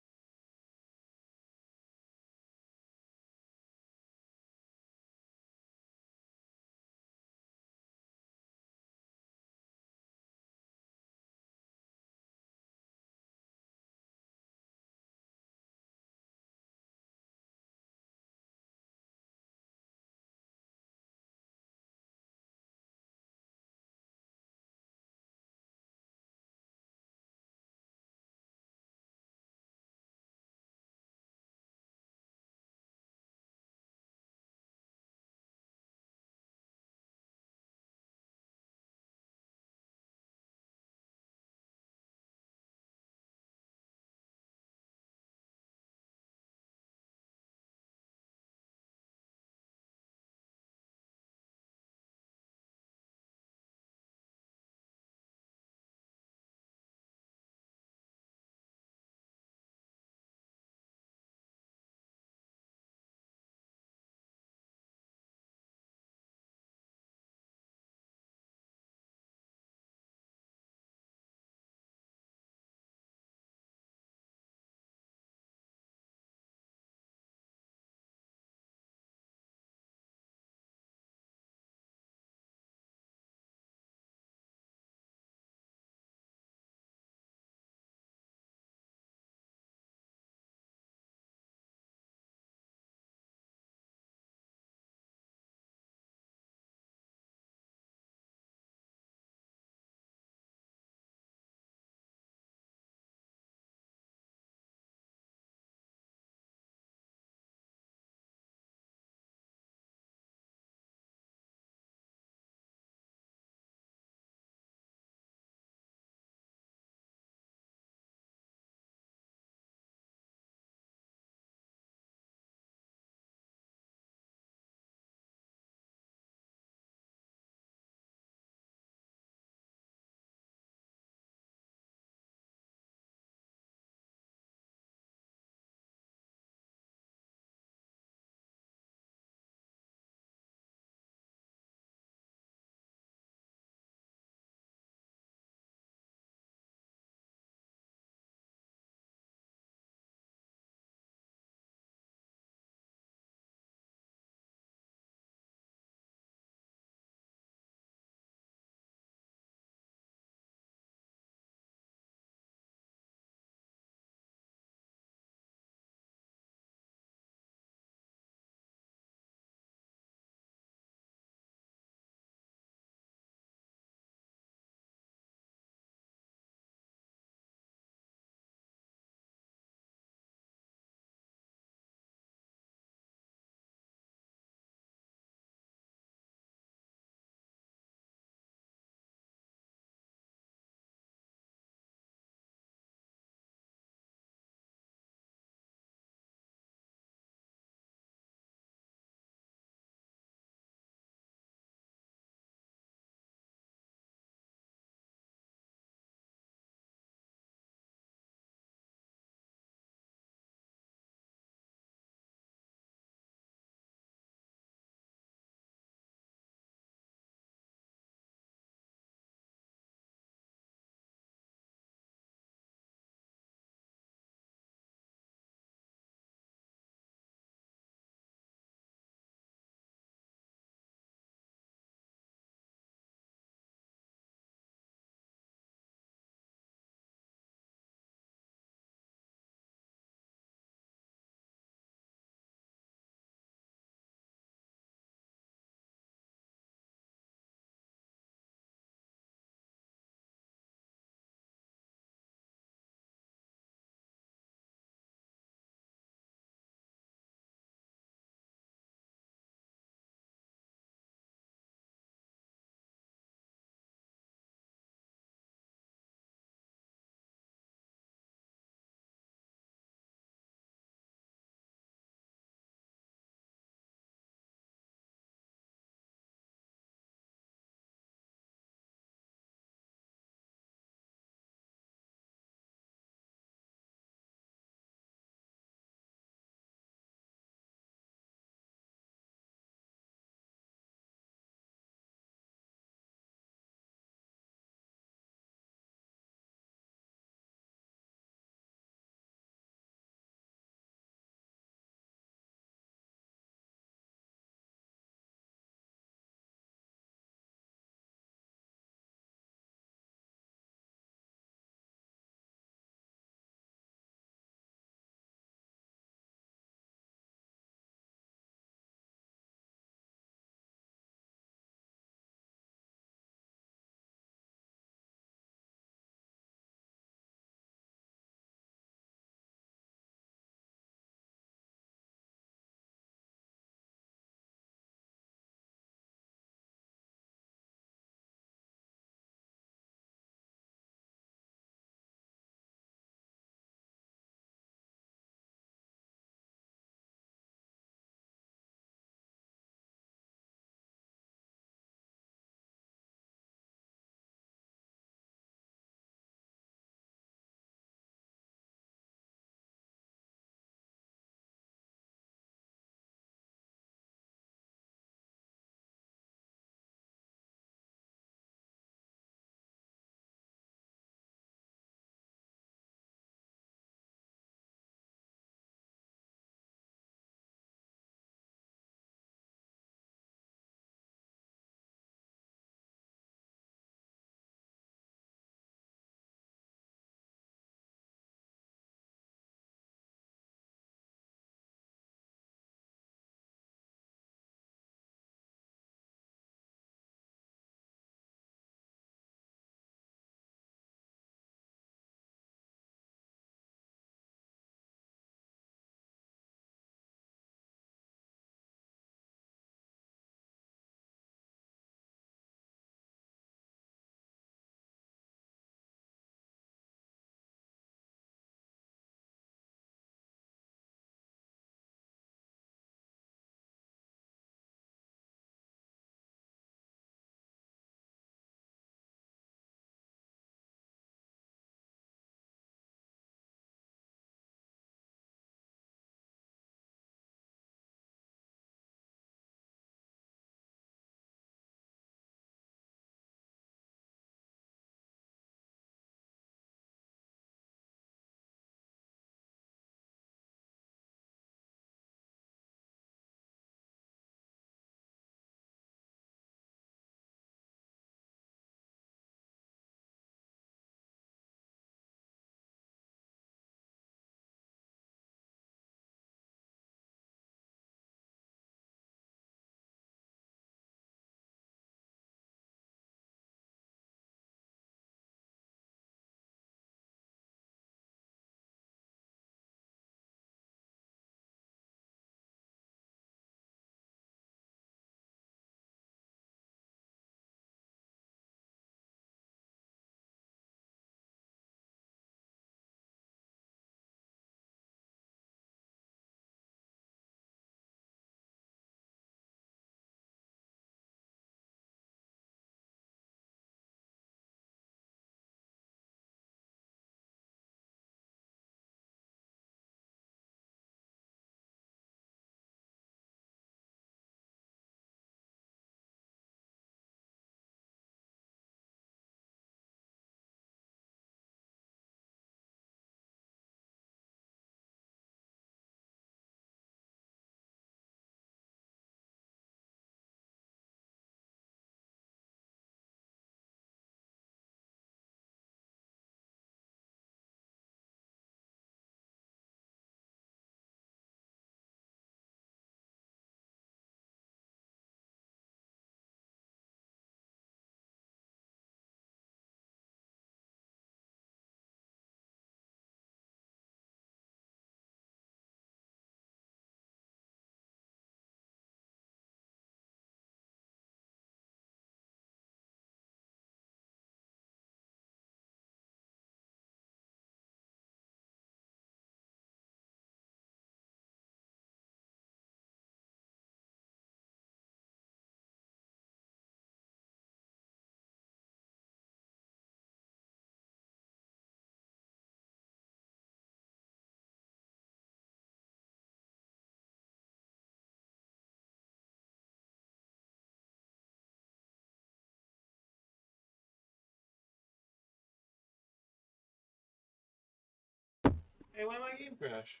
Hey, why my game crash?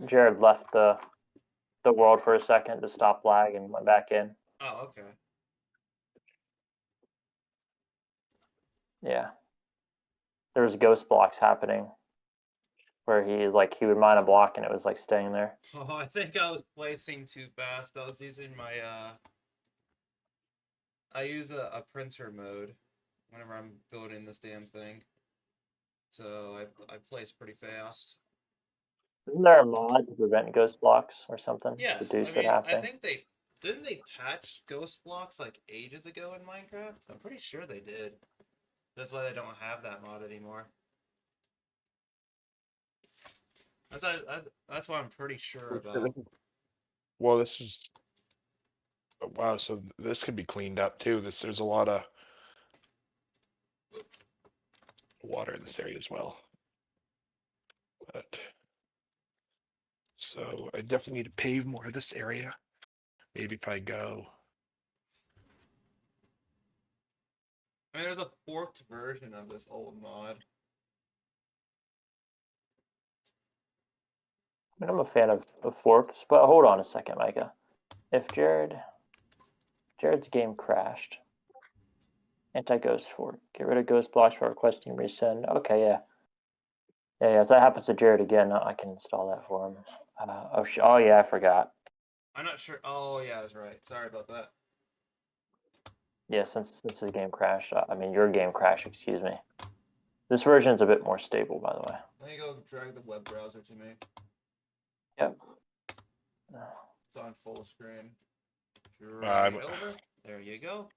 Jared left the world for a second to stop lag and went back in. Oh, okay. Yeah. There was ghost blocks happening where he would mine a block and it was like staying there. Oh, I think I was placing too fast. I was using my I use a printer mode whenever I'm building this damn thing. So I place pretty fast. Isn't there a mod to prevent ghost blocks or something? Yeah, Reduce I it mean, I happening? think they didn't they patch ghost blocks like ages ago in Minecraft? I'm pretty sure they did. That's why they don't have that mod anymore. That's what I'm pretty sure about. Well, this is wow. So this could be cleaned up too. There's a lot of water in this area as well. But so I definitely need to pave more of this area. Maybe if I go. I mean, there's a forked version of this old mod. I mean, I'm a fan of forks, but hold on a second, Micah. If Jared's game crashed, anti-ghost fork, get rid of ghost blocks for requesting resend. Okay, yeah. Yeah, if that happens to Jared again, I can install that for him. Oh yeah, I forgot. I'm not sure. Oh yeah, that's right. Sorry about that. Yeah, since his game crashed, I mean your game crashed, excuse me. This version's a bit more stable, by the way. Let me go drag the web browser to me. Yep. It's on full screen. Uh, Drag it over. There you go.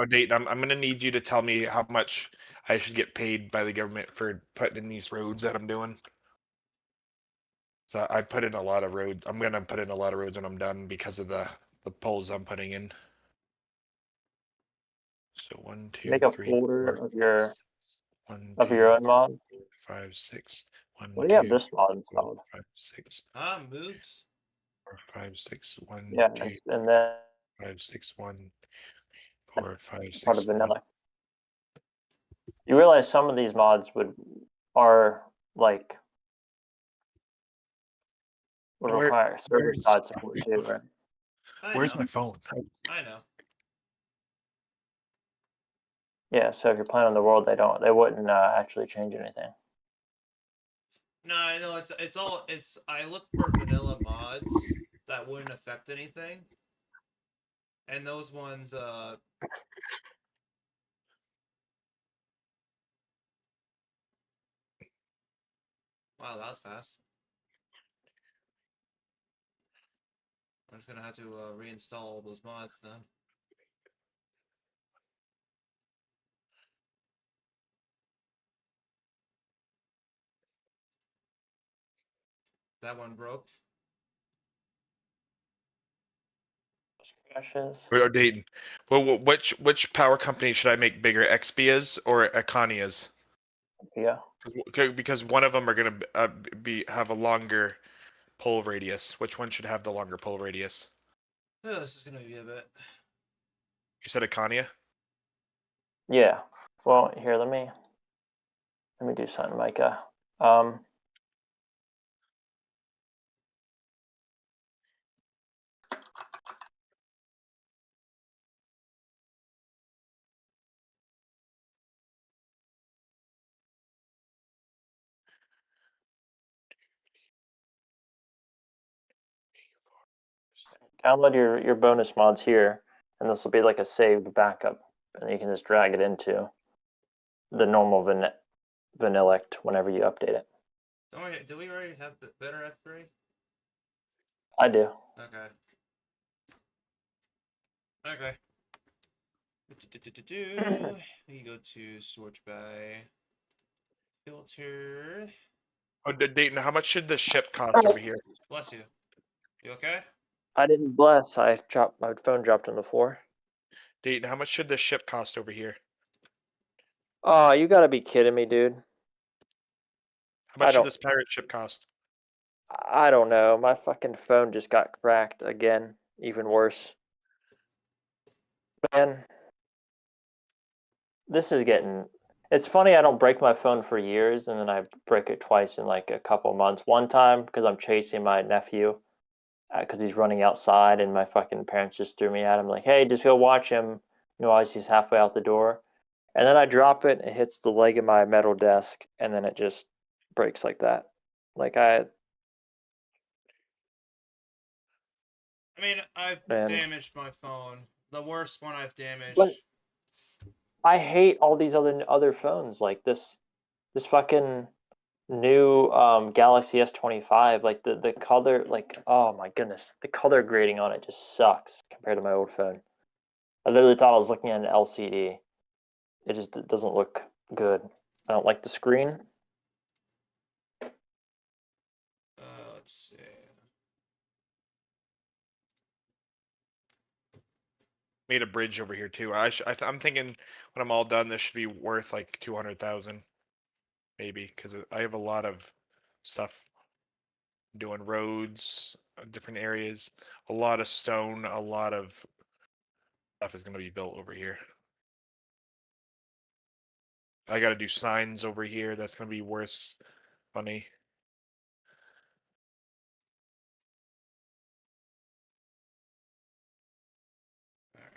Dayton, I'm gonna need you to tell me how much I should get paid by the government for putting in these roads that I'm doing. So I put in a lot of roads. I'm gonna put in a lot of roads when I'm done because of the poles I'm putting in. So 1, 2, Make a 3, folder 4, of your 1, of 2, your own mod. 5, 6. 1, What do you have 2, this mod 4, installed? 5, 6. Moogs. 4, 5, 6. 1, Yeah, 2, and then 5, 6. 1, that's 4, 5, part 6. of 1. vanilla. You realize some of these mods are like would require server side support too, right? Where's my phone? I know. Yeah, so if you're playing on the world, they wouldn't actually change anything. No, I know it's. I look for vanilla mods that wouldn't affect anything, and those ones. Wow, that was fast. I'm just gonna have to reinstall all those mods then. That one broke. Crashes. Or Dayton. Well, which power company should I make bigger, Expia's or Econia's? Yeah. Because one of them are gonna have a longer pole radius. Which one should have the longer pole radius? Oh, this is gonna be a bit. You said Econia? Yeah. Well, here, let me do something, Micah. Um, download your bonus mods here, and this will be like a saved backup, and you can just drag it into the normal vanillect whenever you update it. Do we already have better F3? I do. Okay. Okay. We go to sort by filter. Oh, Dayton, how much should the ship cost over here? Bless you. You okay? I didn't bless. My phone dropped on the floor. Dayton, how much should the ship cost over here? Oh, you gotta be kidding me, dude. How much should this pirate ship cost? I don't know. My fucking phone just got cracked again. Even worse. Man, this is getting It's funny I don't break my phone for years, and then I break it twice in like a couple months. One time because I'm chasing my nephew because he's running outside, and my fucking parents just threw me at him like, "Hey, just go watch him." You know, as he's halfway out the door, and then I drop it, it hits the leg of my metal desk, and then it just breaks like that. Like I mean, I've and damaged my phone. The worst one I've but damaged. I hate all these other phones like this fucking new Galaxy S25, like the color, like oh my goodness, the color grading on it just sucks compared to my old phone. I literally thought I was looking at an LCD. It doesn't look good. I don't like the screen. Let's see. Made a bridge over here too. I'm thinking when I'm all done, this should be worth like 200,000, maybe, because I have a lot of stuff doing roads, different areas, a lot of stone, a lot of stuff is going to be built over here. I got to do signs over here. That's going to be worth money. All right.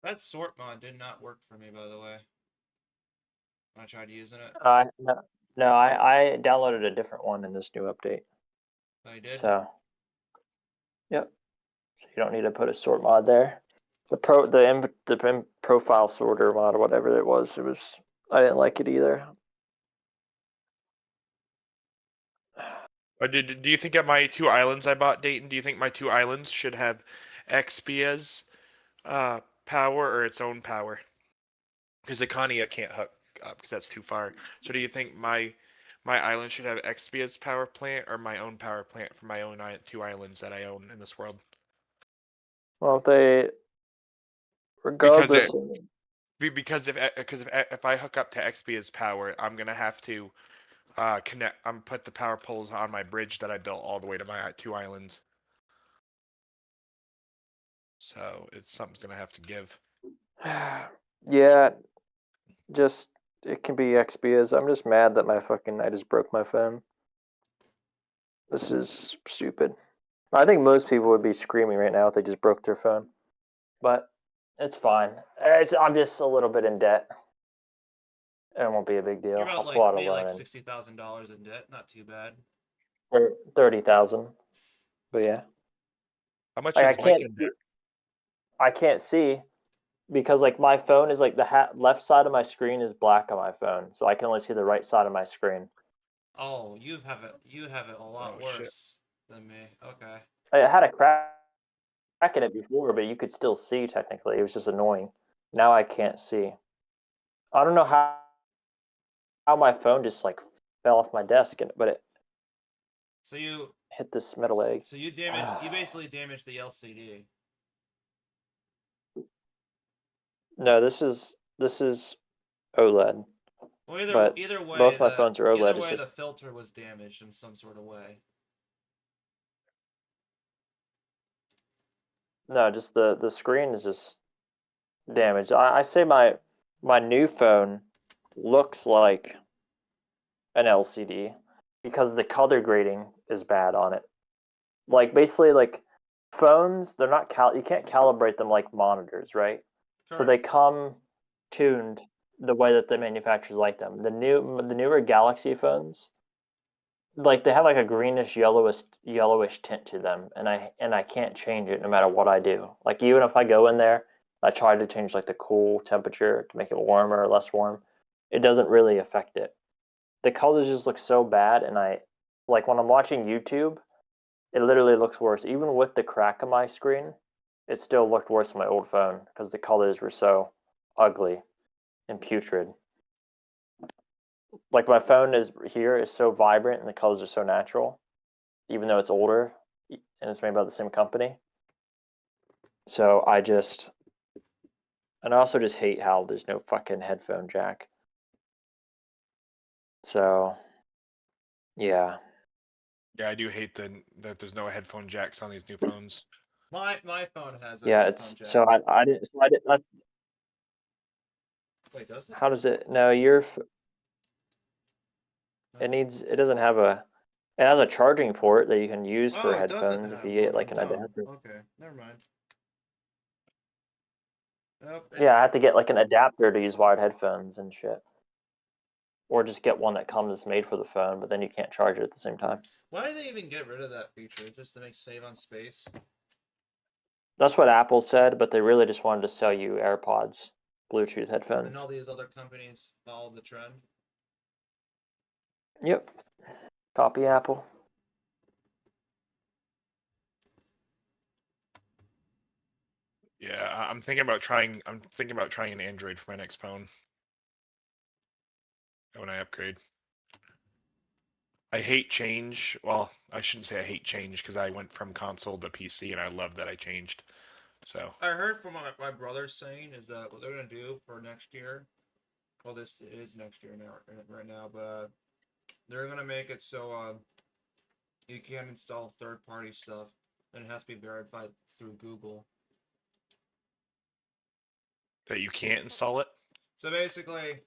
That sort mod did not work for me, by the way. When I tried using it. No, I downloaded a different one in this new update. I did. So, yep. So you don't need to put a sort mod there. The profile sorter mod or whatever it was I didn't like it either. Do you think at my 2 islands I bought, Dayton, do you think my 2 islands should have XP's power or its own power? Because the Kania can't hook up because that's too far. So do you think my island should have XP's power plant or my own power plant for my own 2 islands that I own in this world? Well, they Because regardless. because if I hook up to XP's power, I'm gonna have to connect. I'm put the power poles on my bridge that I built all the way to my 2 islands. So it's something's gonna have to give. Yeah, just it can be XPs. I'm just mad that I just broke my phone. This is stupid. I think most people would be screaming right now if they just broke their phone. But it's fine. I'm just a little bit in debt. It won't be a big deal. You're I'll about pull out a maybe like loan. $60,000 in debt. Not too bad. Or 30,000. But yeah. How much Like is Mike in there? I can't see because like my phone is like the left side of my screen is black on my phone, so I can only see the right side of my screen. Oh, you have it. You have it a lot Oh shit! worse than me. Okay. I had a crack in it before, but you could still see technically. It was just annoying. Now I can't see. I don't know how my phone just like fell off my desk, but it So you hit this metal egg. so you damaged. You basically damaged the LCD. No, this is OLED, Well, but either way, both my phones are OLED. It's just the filter was damaged in some sort of way. no, just the screen is just damaged. I say my new phone looks like an LCD because the color grading is bad on it. Like basically like phones, they're not you can't calibrate them like monitors, right? So they Correct. come tuned the way that the manufacturers like them. The newer Galaxy phones, like they have like a greenish yellowish tint to them, and I can't change it no matter what I do. Like even if I go in there, I try to change like the cool temperature to make it warmer or less warm, it doesn't really affect it. The colors just look so bad, and I like when I'm watching YouTube, it literally looks worse. Even with the crack on my screen, it still looked worse on my old phone because the colors were so ugly and putrid. Like my phone is so vibrant and the colors are so natural, even though it's older and it's made by the same company. So and I also just hate how there's no fucking headphone jack. So, yeah. Yeah, I do hate that there's no headphone jacks on these new phones. My phone has a Yeah, headphone it's jack. so I didn't so I didn't. Wait, does it? How does it? No, No. it doesn't have a. It has a charging port that you can use for Oh, it doesn't headphones if have you get one. like I'm an dumb. adapter. Okay, never mind. Nope. Yeah, I have to get like an adapter to use wired headphones and shit. Or just get one that comes made for the phone, but then you can't charge it at the same time. Why did they even get rid of that feature? Just to make save on space? That's what Apple said, but they really just wanted to sell you AirPods, Bluetooth headphones. And all these other companies follow the trend. Yep. Copy Apple. Yeah, I'm thinking about trying. I'm thinking about trying an Android for my next phone when I upgrade. I hate change. Well, I shouldn't say I hate change because I went from console to PC and I love that I changed. So I heard from my brother saying is that what they're gonna do for next year. Well, this is next year now, right now, but they're gonna make it so you can't install third-party stuff, and it has to be verified through Google. that you can't install it. So basically,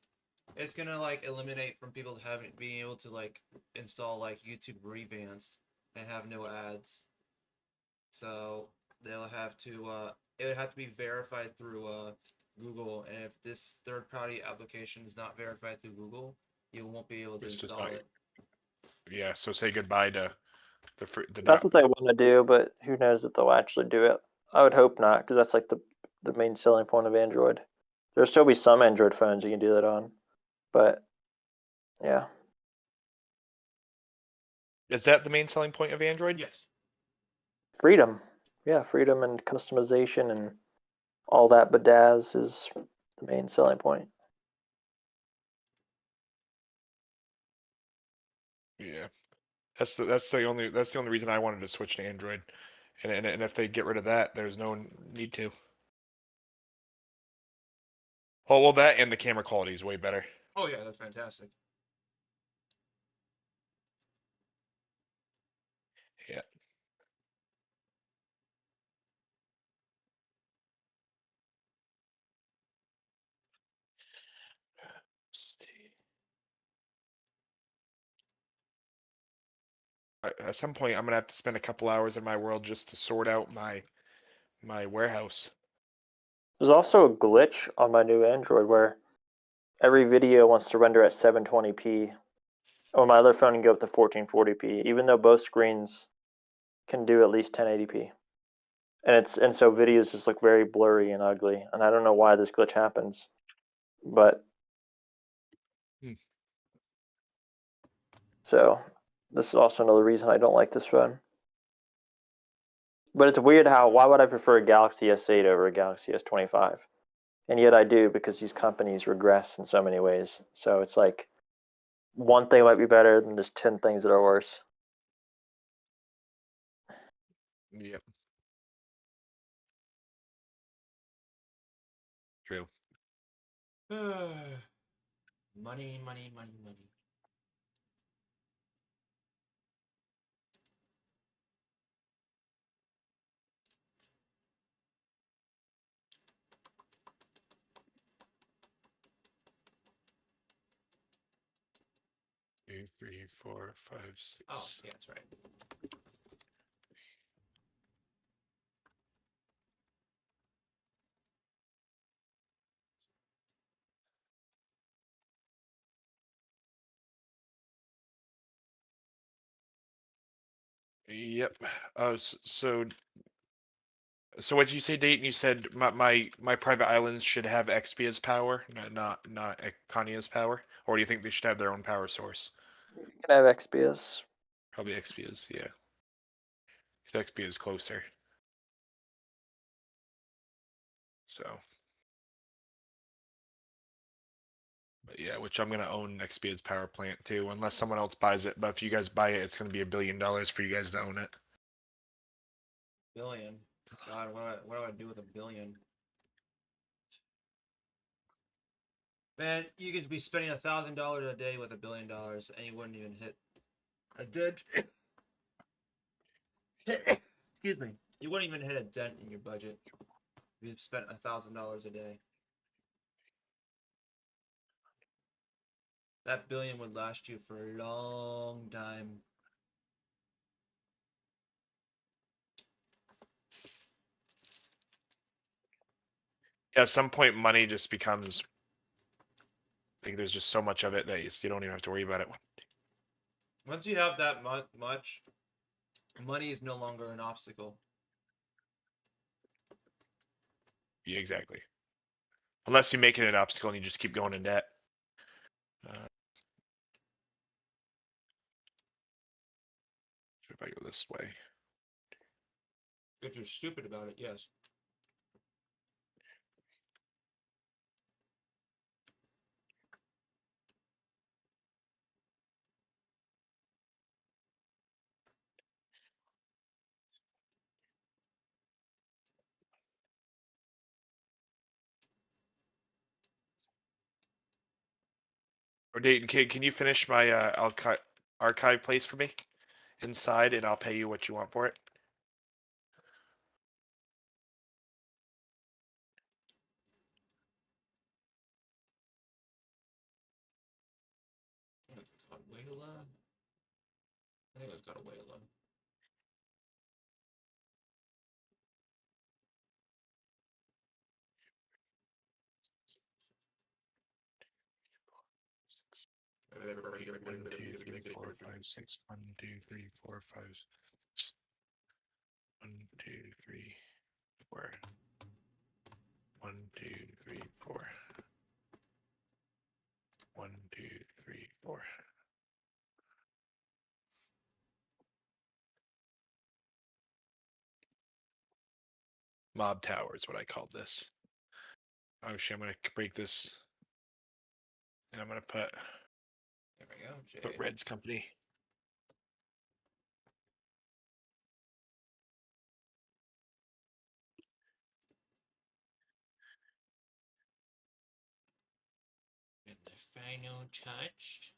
it's gonna like eliminate from people having being able to like install like YouTube Revanced and have no ads. So they'll have to it would have to be verified through Google, and if this third-party application is not verified through Google, you won't be able to It's just install not. it. Yeah. So say goodbye to the That's not. what they want to do, but who knows if they'll actually do it. I would hope not, because that's like the main selling point of Android. There'll still be some Android phones you can do that on, but yeah. Is that the main selling point of Android? Yes. Freedom. Yeah, freedom and customization and all that bedazz is the main selling point. Yeah. That's the only reason I wanted to switch to Android, and if they get rid of that, there's no need to. Oh well, that and the camera quality is way better. Oh yeah, that's fantastic. Yeah. At some point, I'm gonna have to spend a couple hours in my world just to sort out my warehouse. There's also a glitch on my new Android where every video wants to render at 720p. On my other phone can go up to 1440p, even though both screens can do at least 1080p. And so videos just look very blurry and ugly. And I don't know why this glitch happens, but Hmm. so this is also another reason I don't like this phone. But it's weird how why would I prefer a Galaxy S8 over a Galaxy S25? And yet I do because these companies regress in so many ways. So it's like one thing might be better than just 10 things that are worse. Yep. True. Money, money, money, money. Two, three, four, five, Oh, six. yeah, that's right. Yep. So what did you say, Dayton? You said my private islands should have Expia's power, not Kania's power, or do you think they should have their own power source? You can have XPS. Probably Expia's, yeah. 'Cause Expia is closer. So, but yeah, which I'm gonna own Expia's power plant too, unless someone else buys it. But if you guys buy it, it's gonna be $1 billion for you guys to own it. Billion. God, what do I do with a billion? Man, you could be spending $1,000 a day with $1 billion, and you wouldn't even hit a dent. Excuse me. You wouldn't even hit a dent in your budget. You spent $1,000 a day. That billion would last you for a long time. At some point, money just becomes. I think there's just so much of it that you don't even have to worry about it. Once you have that much, money is no longer an obstacle. Yeah, exactly. Unless you make it an obstacle and you just keep going in debt. If I go this way. If you're stupid about it, yes. Or Dayton, can you finish my archive place for me inside, and I'll pay you what you want for it. Wayla? I think it was called Wayla. One, two, three, four, five, six. 1, 2, 3, 4, 5. 1, 2, 3, 4. 1, 2, 3, 4. 1, 2, 3, 4. Mob tower is what I called this. Oh shit! I'm gonna break this, and I'm gonna put There we go. Red's company. And the final touch,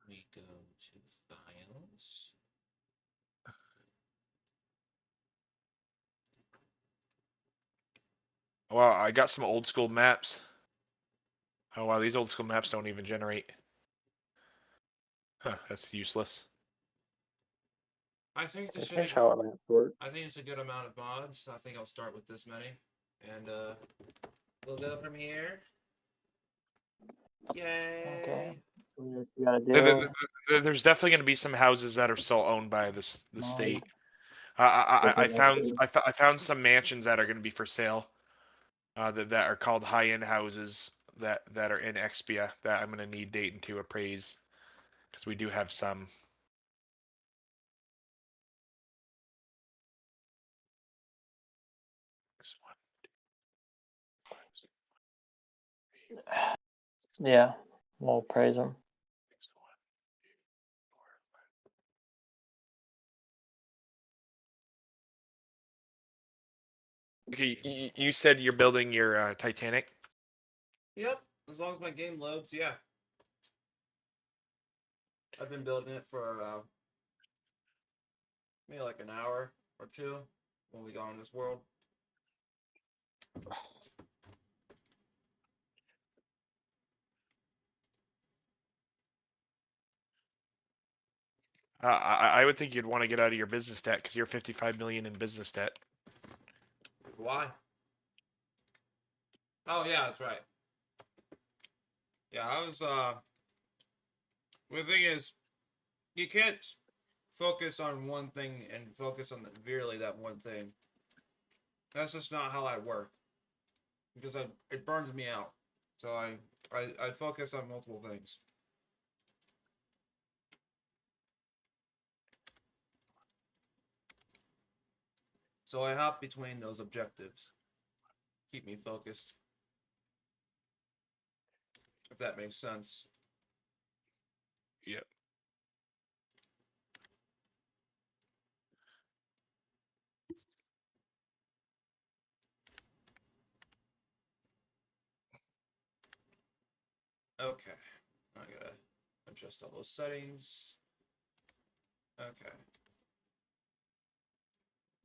we go to files. Well, I got some old school maps. Oh wow, these old school maps don't even generate. Huh, that's useless. I think this Here's should. how it works. I think it's a good amount of mods. I think I'll start with this many, and we'll go from here. Yay! Okay. You gotta There's definitely going to be some houses that are still owned by the state. I found some mansions that are going to be for sale. That are called high-end houses that are in Expia that I'm going to need Dayton to appraise because we do have some. This one. Yeah, we'll praise them. Okay, you said you're building your Titanic. Yep, as long as my game loads, yeah. I've been building it for maybe like an hour or two when we go on this world. I would think you'd want to get out of your business debt because you're 55 million in business debt. Why? Oh yeah, that's right. Yeah, I was the thing is, you can't focus on one thing and focus on merely that one thing. That's just not how I work. Because it burns me out. So I focus on multiple things. So I hop between those objectives. Keep me focused. If that makes sense. Yep. Okay. I gotta adjust all those settings. Okay.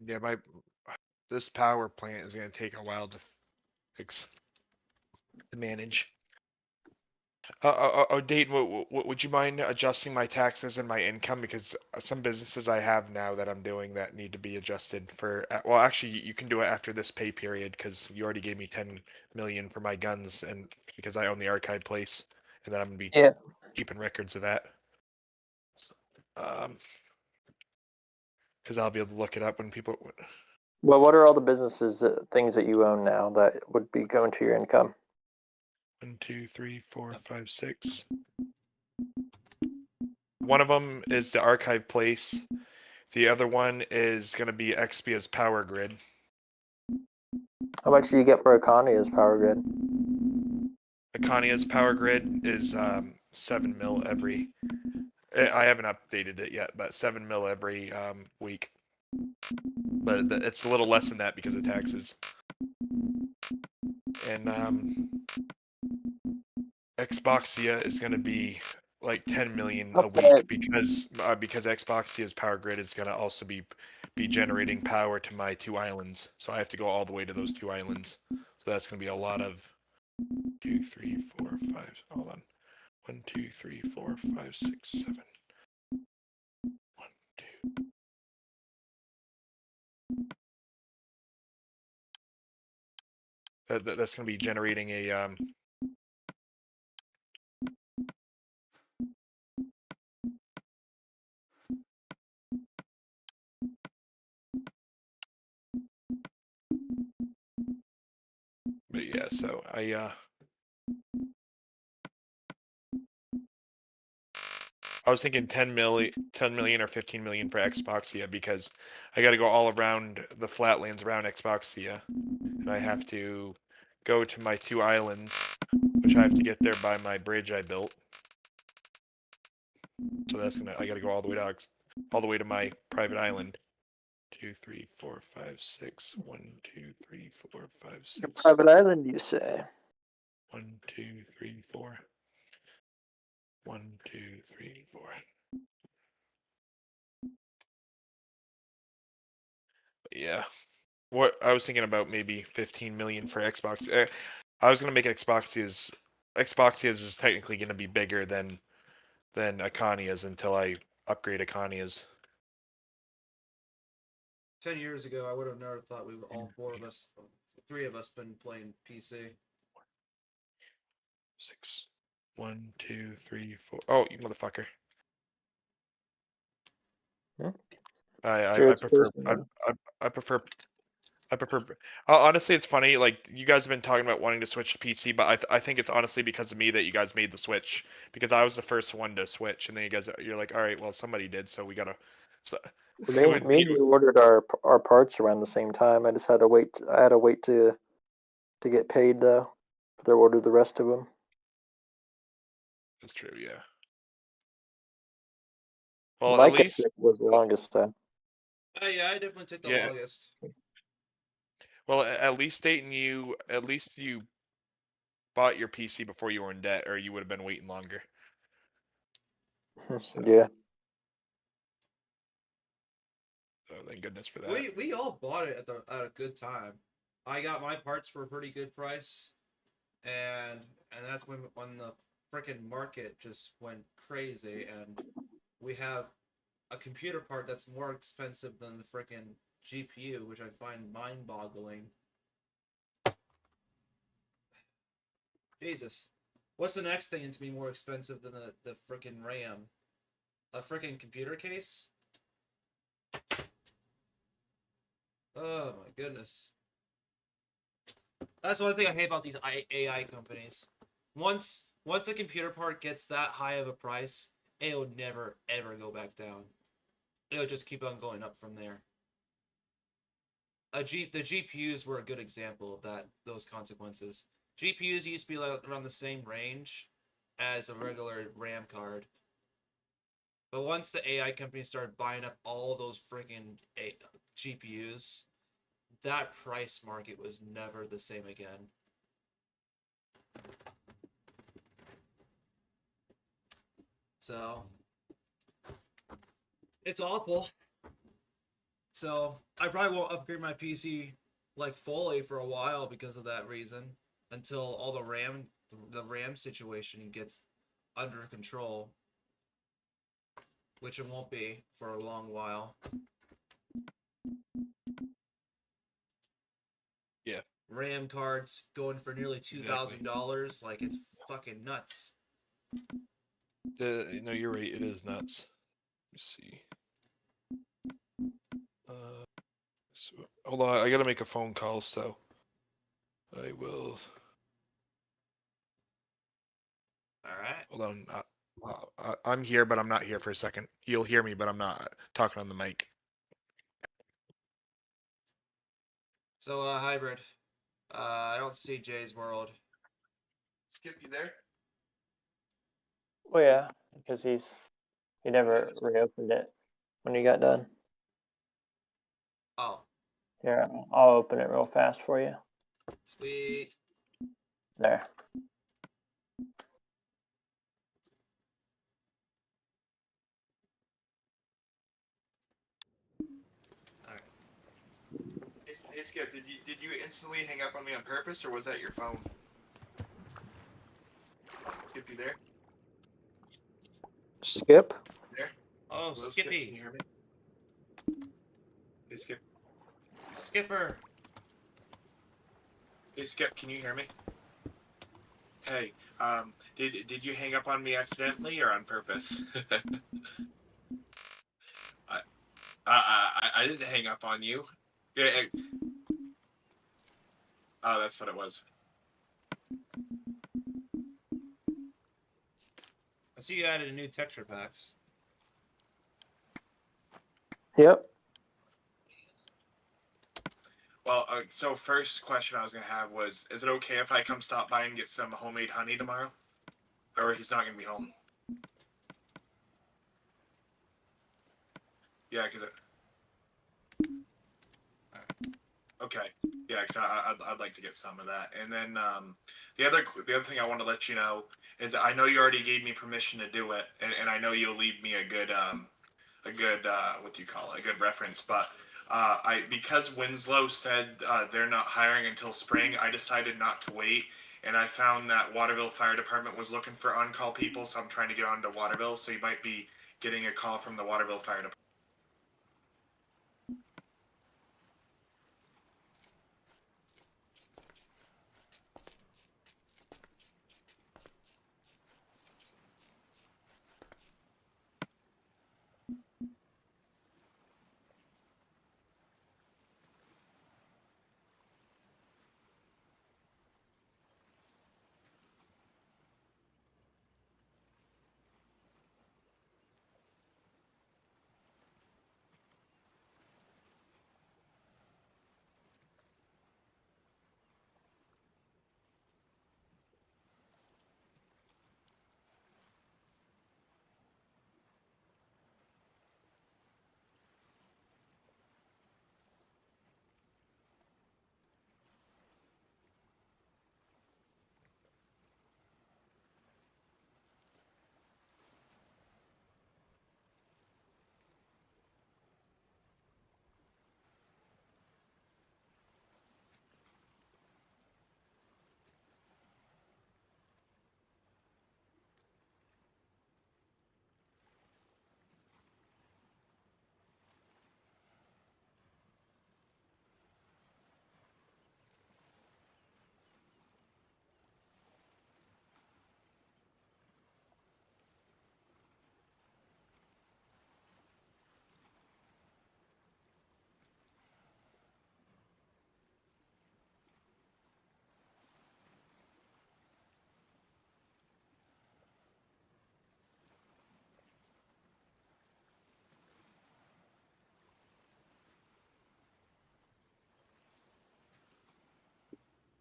Yeah, this power plant is gonna take a while to fix to manage. Dayton, would you mind adjusting my taxes and my income because some businesses I have now that I'm doing that need to be adjusted for. Well, actually, you can do it after this pay period because you already gave me 10 million for my guns, and because I own the archive place, and then I'm gonna be Yeah. keeping records of that. Because I'll be able to look it up when people. Well, what are all the businesses things that you own now that would be going to your income? 1, 2, 3, 4, 5, 6. One of them is the archive place. The other one is going to be Expia's power grid. How much do you get for Akania's power grid? Akania's power grid is 7 mil every. I haven't updated it yet, but 7 mil every week. But it's a little less than that because of taxes. And Xboxia is going to be like 10 million a week because Xboxia's power grid is going to also be generating power to my 2 islands. So I have to go all the way to those 2 islands. So that's going to be a lot of 2, 3, 4, 5. Hold on. 1, 2, 3, 4, 5, 6, 7. 1, 2. That's going to be generating a but yeah, so I was thinking 10 million or 15 million for Xboxia because I got to go all around the flatlands around Xboxia, and I have to go to my 2 islands, which I have to get there by my bridge I built. So I got to go all the way to my private island. 2, 3, 4, 5, 6. 1, 2, 3, 4, 5, 6. Your private island, you say? 1, 2, 3, 4. 1, 2, 3, 4. But yeah. What I was thinking about maybe 15 million for Xbox. I was gonna make Xboxia's is technically gonna be bigger than Akania's until I upgrade Akania's. 10 years ago, I would have never thought we would all 3 of us, been playing PC. 6. 1, 2, 3, 4. Oh, you motherfucker! Hmm? I prefer I prefer I prefer. Honestly, it's funny. Like you guys have been talking about wanting to switch to PC, but I think it's honestly because of me that you guys made the switch because I was the first one to switch, and then you're like, all right, well somebody did, so we gotta. So, Me and you ordered our parts around the same time. I just had to wait. I had to wait to get paid though. They ordered the rest of them. That's true, yeah. Well, My at guess least, was the longest time. Yeah, I definitely take the yeah. longest. Well, at least you bought your PC before you were in debt, or you would have been waiting longer. So, Yeah. so thank goodness for that. We all bought it at a good time. I got my parts for a pretty good price, and that's when the freaking market just went crazy, and we have a computer part that's more expensive than the freaking GPU, which I find mind-boggling. Jesus, what's the next thing to be more expensive than the freaking RAM? A freaking computer case? Oh my goodness. That's one thing I hate about these AI companies. Once a computer part gets that high of a price, it'll never ever go back down. It'll just keep on going up from there. The GPUs were a good example of those consequences. GPUs used to be like around the same range as a regular RAM card. But once the AI companies started buying up all those freaking GPUs, that price market was never the same again. So it's awful. So I probably won't upgrade my PC like fully for a while because of that reason until all the RAM situation gets under control, which it won't be for a long while. Yeah. RAM cards going for nearly $2,000, like it's fucking nuts. No, you're right. It is nuts. Let me see. So, hold on. I gotta make a phone call, so I will. All right. Hold on. I'm here, but I'm not here for a second. You'll hear me, but I'm not talking on the mic. So, hybrid. I don't see Jay's World. Skip, you there? Well, yeah, because he never reopened it when he got done. Oh, Here, I'll open it real fast for you. sweet. There. All right. Hey, Skip, did you instantly hang up on me on purpose, or was that your phone? Skip, you there? Skip? There? Oh, Hello, Skip, can you Skippy. hear me? Hey, Skip. Skipper. Hey, Skip, can you hear me? Hey, did you hang up on me accidentally or on purpose? I didn't hang up on you. Yeah. Oh, that's what it was. I see you added a new texture packs. Yep. Well, so first question I was gonna have was, is it okay if I come stop by and get some homemade honey tomorrow? Or he's not gonna be home. Yeah, cause okay, yeah, cause I'd like to get some of that. And then the other thing I want to let you know is I know you already gave me permission to do it, and I know you'll leave me a good what do you call it, a good reference. But because Winslow said they're not hiring until spring, I decided not to wait. And I found that Waterville Fire Department was looking for on-call people, so I'm trying to get on to Waterville. So you might be getting a call from the Waterville Fire Department.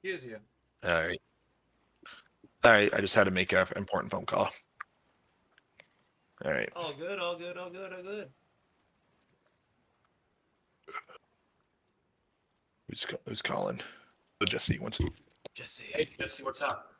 Here's you. All right. All right. I just had to make an important phone call. All right. All good, all good, all good, all good. Who's calling? Oh, Jesse. What's Jesse. Hey, Jesse. What's up?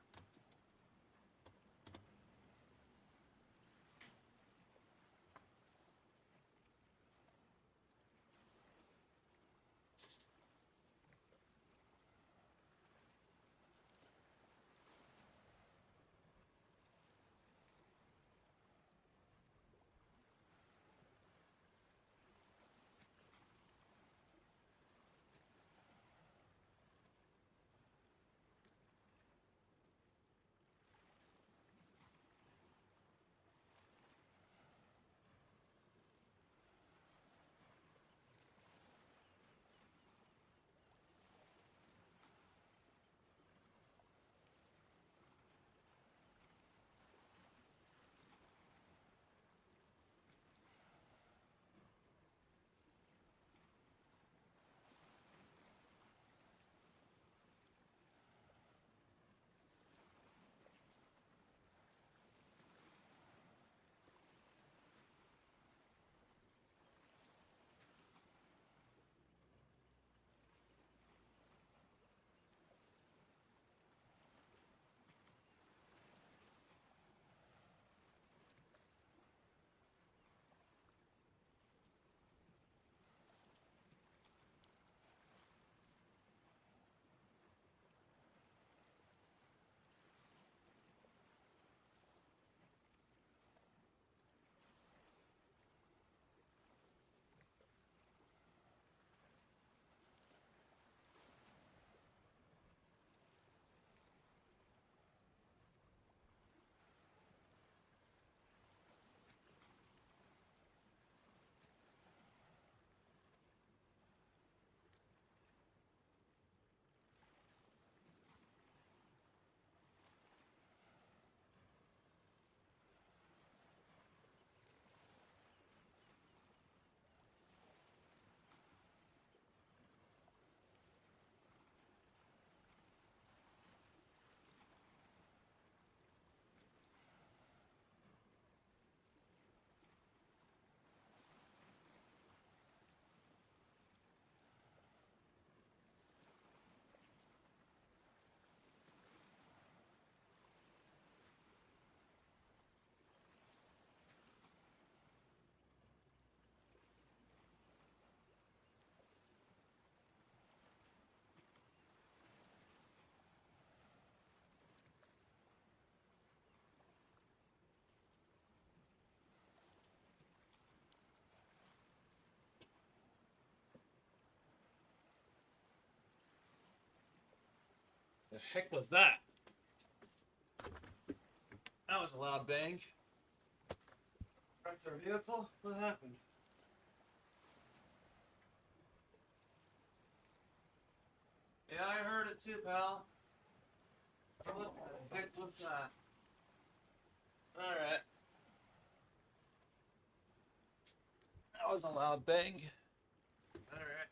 The heck was that? That was a loud bang. Wrecked our vehicle? What happened? Yeah, I heard it too, pal. What the heck was that? Alright. That was a loud bang. Alright.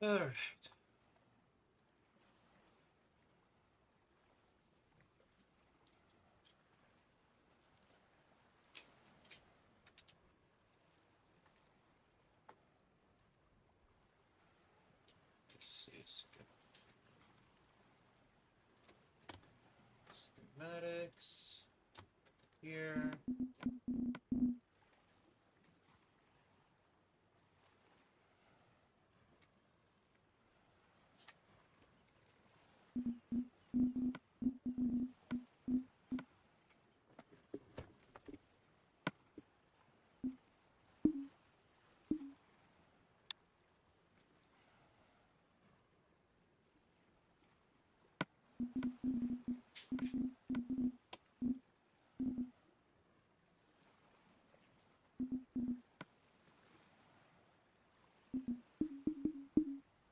Alright. Let's see. Schematics. Here.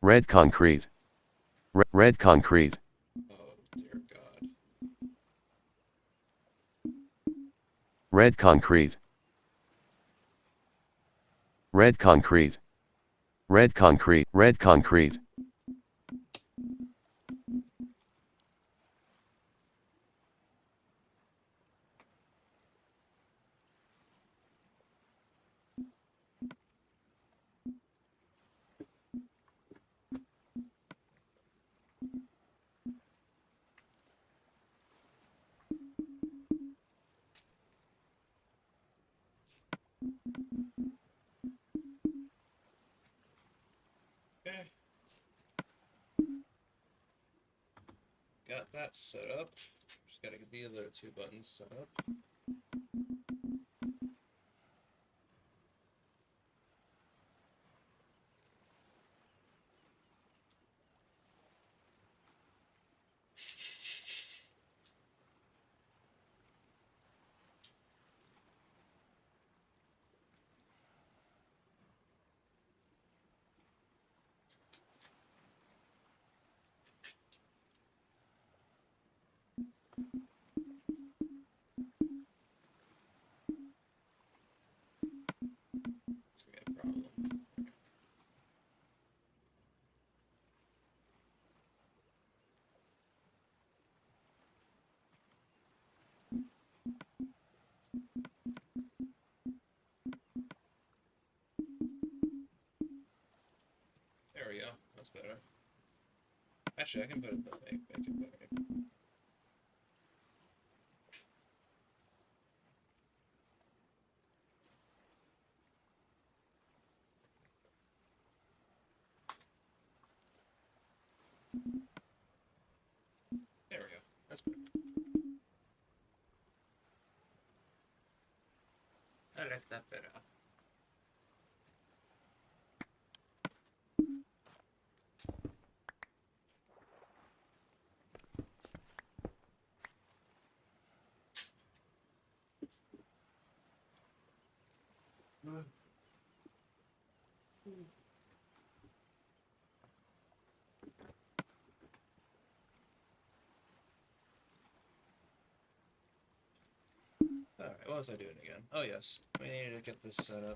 Red concrete. Red concrete. Oh dear God. Red concrete. Red concrete. Red concrete. Red concrete. Okay. Got that set up. Just gotta get the other two buttons set up. It's gonna be a problem. There we go. That's better. Actually, I can put it make it better. There we go. That's better. I like that better. Alright, what was I doing again? Oh yes, we needed to get this set up.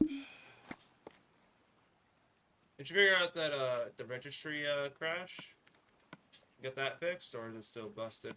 Did you figure out that the registry crash? Get that fixed, or is it still busted?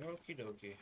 Okie dokie.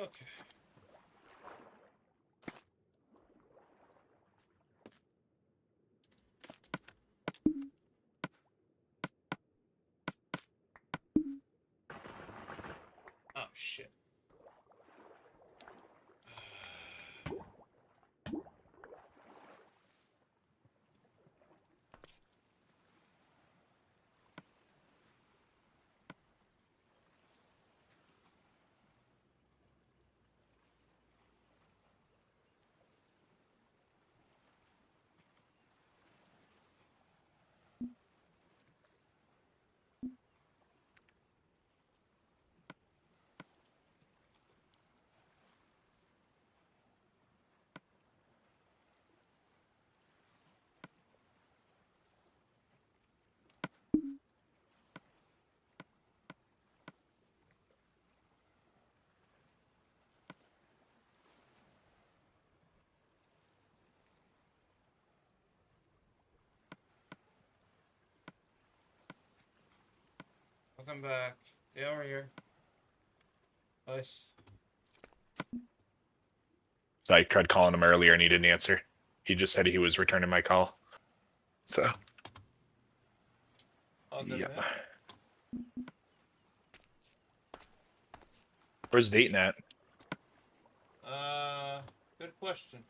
Okay. Oh shit. Welcome back. Yeah, we're here. Nice. So I tried calling him earlier and he didn't answer. He just said he was returning my call. So. All good, Yeah. man. Where's Dayton at? Good question.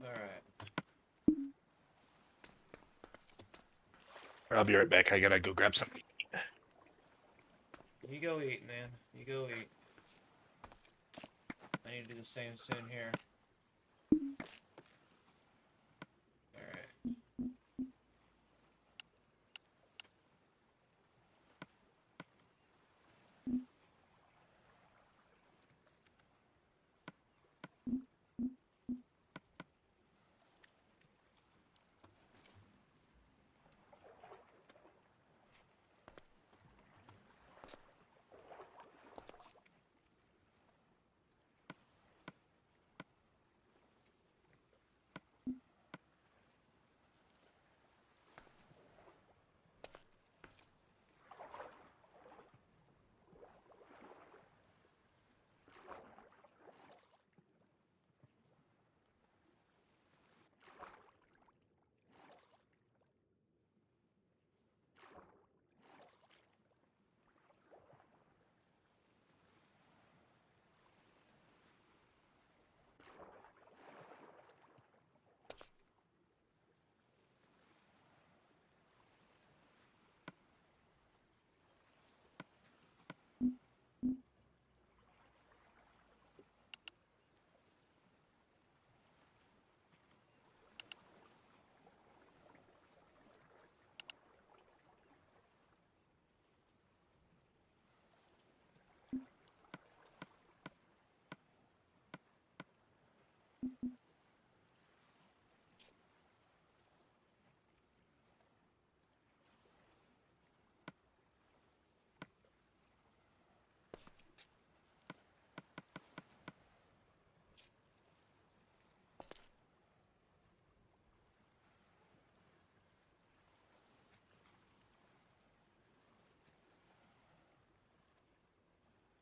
All right. I'll be right back. I gotta go grab something. You go eat, man. You go eat. I need to do the same soon here. Alright.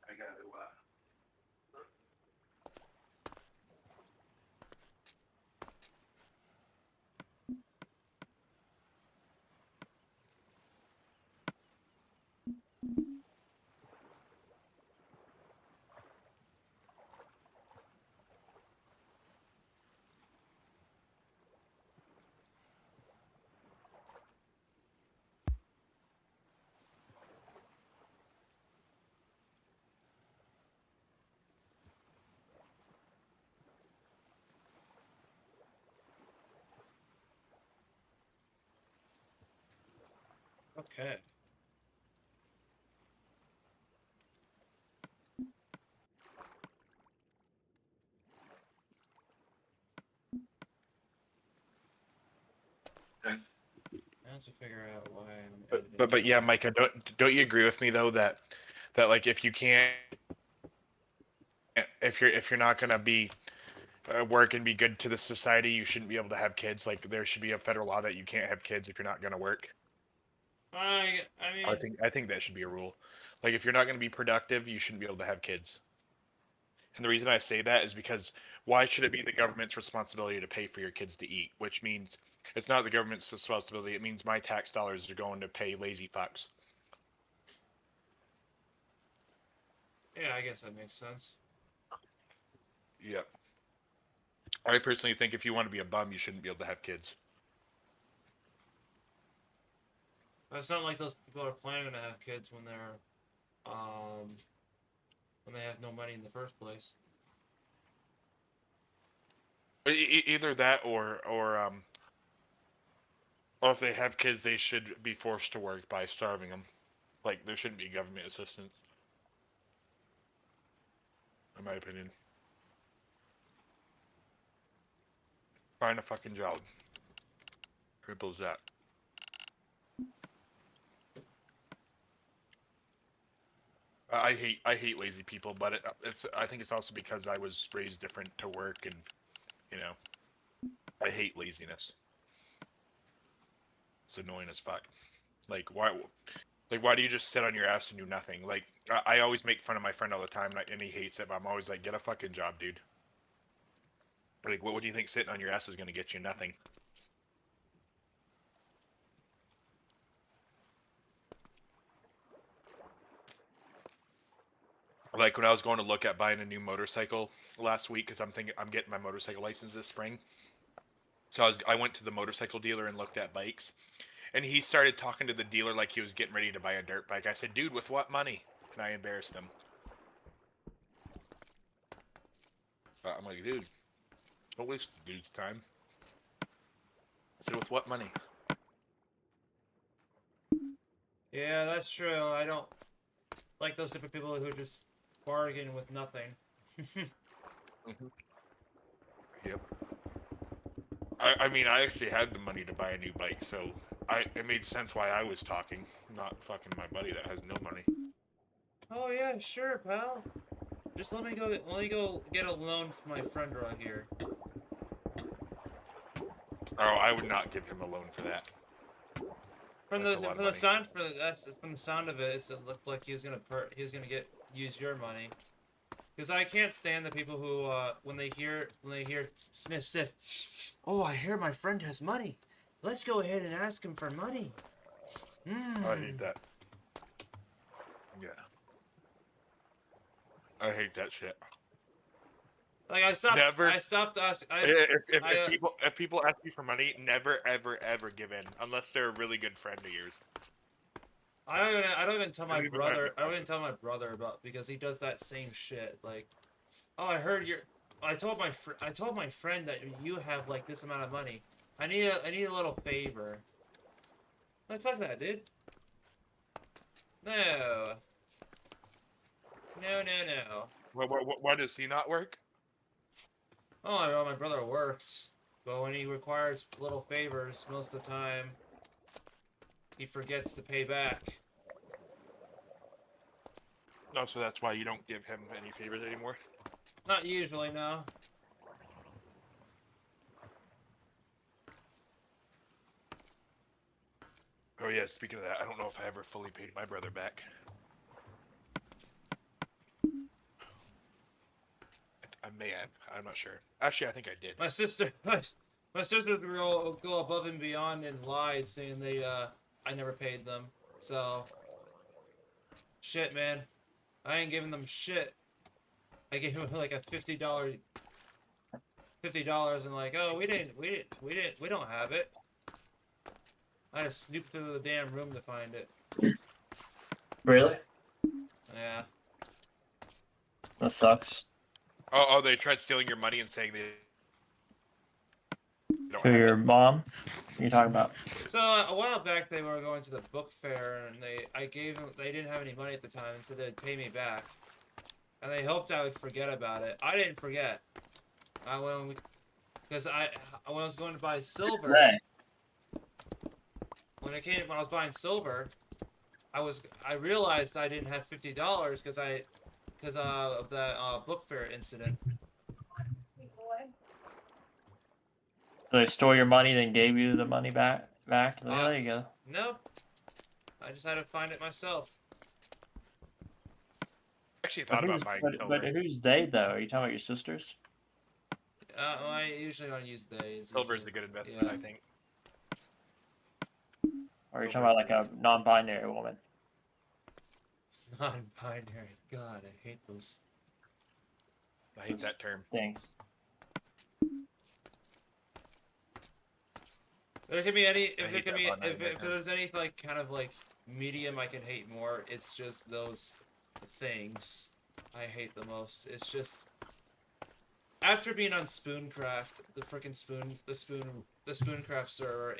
I gotta Okay. I have to figure out why I'm but yeah, Micah, don't you agree with me though that like if you can't, if you're not gonna be work and be good to the society, you shouldn't be able to have kids. Like there should be a federal law that you can't have kids if you're not gonna work. I mean, I think that should be a rule. Like, if you're not going to be productive, you shouldn't be able to have kids. And the reason I say that is because why should it be the government's responsibility to pay for your kids to eat? Which means it's not the government's responsibility. It means my tax dollars are going to pay lazy fucks. yeah, I guess that makes sense. Yep. I personally think if you want to be a bum, you shouldn't be able to have kids. But it's not like those people are planning to have kids when they have no money in the first place. Either that or if they have kids, they should be forced to work by starving them. Like, there shouldn't be government assistance. In my opinion. Find a fucking job. Simple as that. I hate lazy people, but I think it's also because I was raised different to work, and you know, I hate laziness. It's annoying as fuck. Like why do you just sit on your ass and do nothing? Like I always make fun of my friend all the time, and he hates it, but I'm always like, get a fucking job, dude. Like what do you think sitting on your ass is gonna get you? Nothing. Like when I was going to look at buying a new motorcycle last week, because I'm getting my motorcycle license this spring. So I went to the motorcycle dealer and looked at bikes, and he started talking to the dealer like he was getting ready to buy a dirt bike. I said, "Dude, with what money?" And I embarrassed him. I'm like, "Dude, don't waste the dude's time." I said, "With what money?" Yeah, that's true. I don't like those type of people who just bargain with nothing. Yep. I mean, I actually had the money to buy a new bike, so it made sense why I was talking, not fucking my buddy that has no money. Oh yeah, sure, pal. Just let me go get a loan from my friend right here. Oh, I would not give him a loan for that. From That's the a lot of from the money. sound from the sound of it, it looked like he was gonna use your money. Because I can't stand the people who when they hear sniff sniff, oh, I hear my friend has money. Let's go ahead and ask him for money. I hate that. Yeah. I hate that shit. Like I stopped. Never. I stopped asking. If people ask you for money, never ever ever give in unless they're a really good friend of yours. I don't even tell my Even brother. my- I don't even tell my brother about because he does that same shit. Like, oh, I heard you're. I told my friend that you have like this amount of money. I need a little favor. Like fuck that, dude. No. No. Why does he not work? Oh, I know my brother works, but when he requires little favors, most of the time, he forgets to pay back. No, so that's why you don't give him any favors anymore. Not usually, no. Oh yeah, speaking of that, I don't know if I ever fully paid my brother back. I may have. I'm not sure. Actually, I think I did. My sisters go above and beyond and lie, saying I never paid them. So, shit, man, I ain't giving them shit. I gave him like a $50, and like, oh, we don't have it. I had to snoop through the damn room to find it. Really? Yeah. That sucks. Oh, they tried stealing your money and saying they don't For have your it. mom? What are you talking about? So a while back, they were going to the book fair, and they didn't have any money at the time, and so they'd pay me back, and they hoped I would forget about it. I didn't forget. Because when I was going to buy silver, Hey. when I was buying silver, I realized I didn't have $50 because of that book fair incident. So they stole your money, then gave you the money back? Oh, there you go. Nope. I just had to find it myself. Actually thought about buying but silver. who's they though? Are you talking about your sisters? Well, I usually don't use days. Silver is a usually. good investment, Yeah. I think. Or are you Silver talking is about like a non-binary woman? Non-binary. God, I hate those. I hate that term. Thanks. There can be any. I If hate it can that be. non-binary If term. there's any like kind of like medium I can hate more, it's just those things I hate the most. It's just after being on Spooncraft, the Spooncraft server,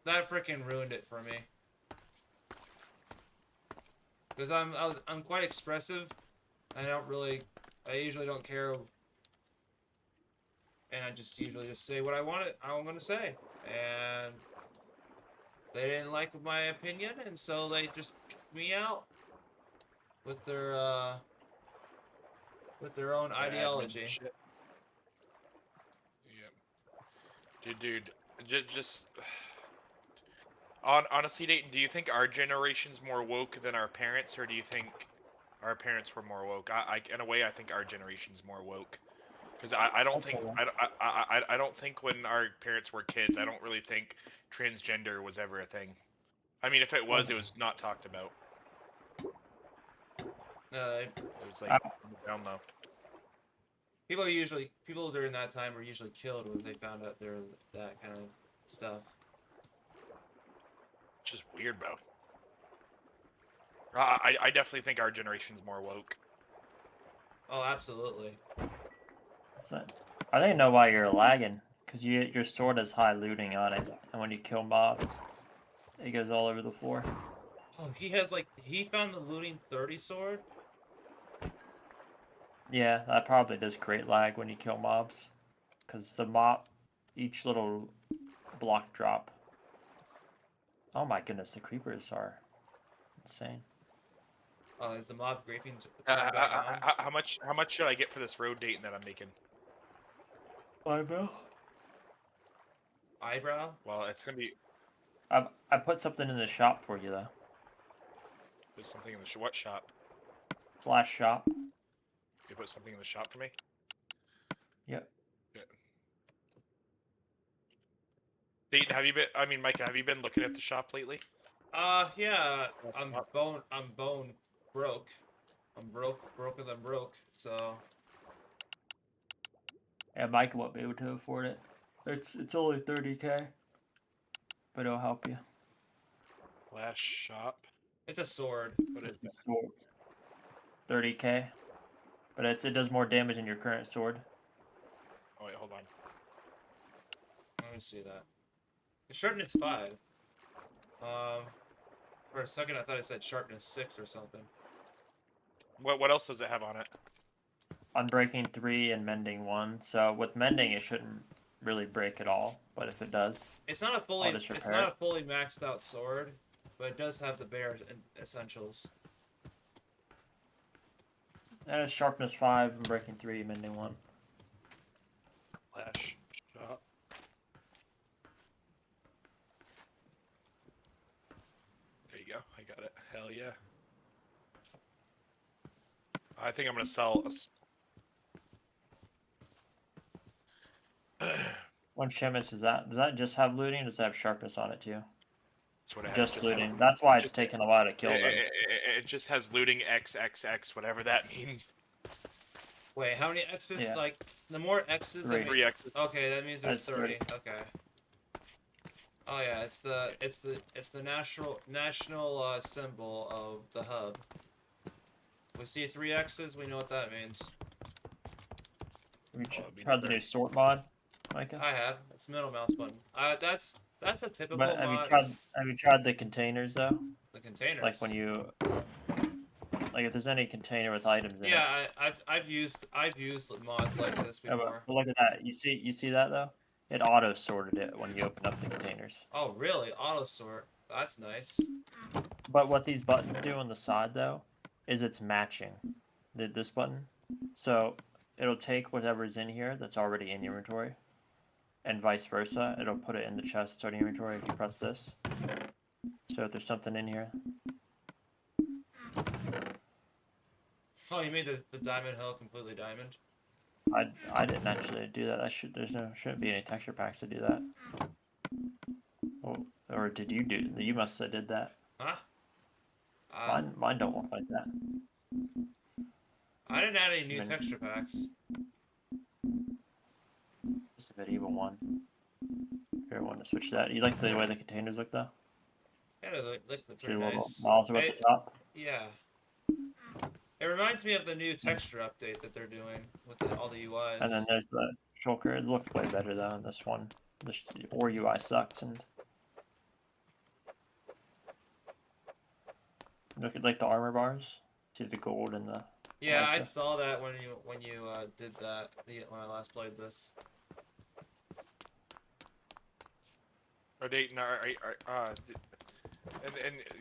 that freaking ruined it for me. Because I'm quite expressive. I usually don't care, and I just usually just say what I'm gonna say, and they didn't like my opinion, and so they just kicked me out with their own Admin ideology. shit. Yep. Dude, just honestly, Dayton, do you think our generation's more woke than our parents, or do you think our parents were more woke? In a way, I think our generation's more woke. Because I don't think I don't think when our parents were kids, I don't really think transgender was ever a thing. I mean, if it was not talked about. It was like down low. People during that time were usually killed when they found out they're that kind of stuff. Which is weird, bro. I definitely think our generation's more woke. Oh, absolutely. So, I think I know why you're lagging. Because your sword has high looting on it, and when you kill mobs, it goes all over the floor. Oh, he found the looting 30 sword. Yeah, that probably does create lag when you kill mobs. Because each little block drop. Oh my goodness, the creepers are insane. Oh, is the mob griefing turning back on? How much should I get for this road dating that I'm making? Eyebrow? Eyebrow? Well, it's gonna be. I put something in the shop for you though. There's something in the what shop? /shop. You put something in the shop for me? Yep. Yeah. Dayton, have you been? I mean, Micah, have you been looking at the shop lately? Yeah. I'm bone broke. I'm broker than broke. So. Yeah, Mike won't be able to afford it. It's only 30K, but it'll help you. Last shop. It's a sword. What is It's it? a sword. 30K, but it does more damage than your current sword. Oh wait, hold on. Let me see that. Sharpness 5. For a second I thought it said sharpness 6 or something. What else does it have on it? Unbreaking 3 and mending 1. So with mending, it shouldn't really break at all. But if it does, It's not a fully just it's repair not it. a fully maxed out sword, but it does have the bare essentials. and it's sharpness 5, unbreaking 3, mending 1. Last shop. There you go. I got it. Hell yeah. I think I'm gonna sell. What shipments is that? Does that just have looting? Or does it have sharpness on it too? That's what it has. Just Just looting. That's why it's just- taken a while to kill them. It just has looting XXX, whatever that means. Wait, how many X's? Yeah. Like the more X's. Three. 3 X's. Okay, that means there's That's 30. Okay. Oh yeah, it's the national symbol of the hub. We see 3 X's. We know what that means. Have you it'd be tried the new sort mod, Micah? I have. It's middle mouse button. That's a typical But have mod. you tried the containers though? The containers. Like when you if there's any container with items in it. Yeah, I've used mods like this Yeah, before. but look at that. You see that though? It auto sorted it when you open up the containers. Oh really? Auto sort. That's nice. But what these buttons do on the side though is it's matching this button. So it'll take whatever's in here that's already in your inventory, and vice versa. It'll put it in the chest that's already in your inventory if you press this. So if there's something in here, Oh, you made the diamond hill completely diamond? I didn't actually do that. Shouldn't be any texture packs to do that. Or did you do? You must have did that. Huh? Uh, Mine don't look like that. I didn't add any new I mean- texture packs. Just a medieval one. If you want to switch that, you like the way the containers look though? Yeah, they look See pretty the little nice. models at the top. Yeah. It reminds me of the new texture update that they're doing with all the UIs. And then there's the shulker. It looked way better though in this one. Or UI sucks and look at like the armor bars. See the gold and the Yeah, I Alexa. saw that when you did that when I last played this. Or Dayton, and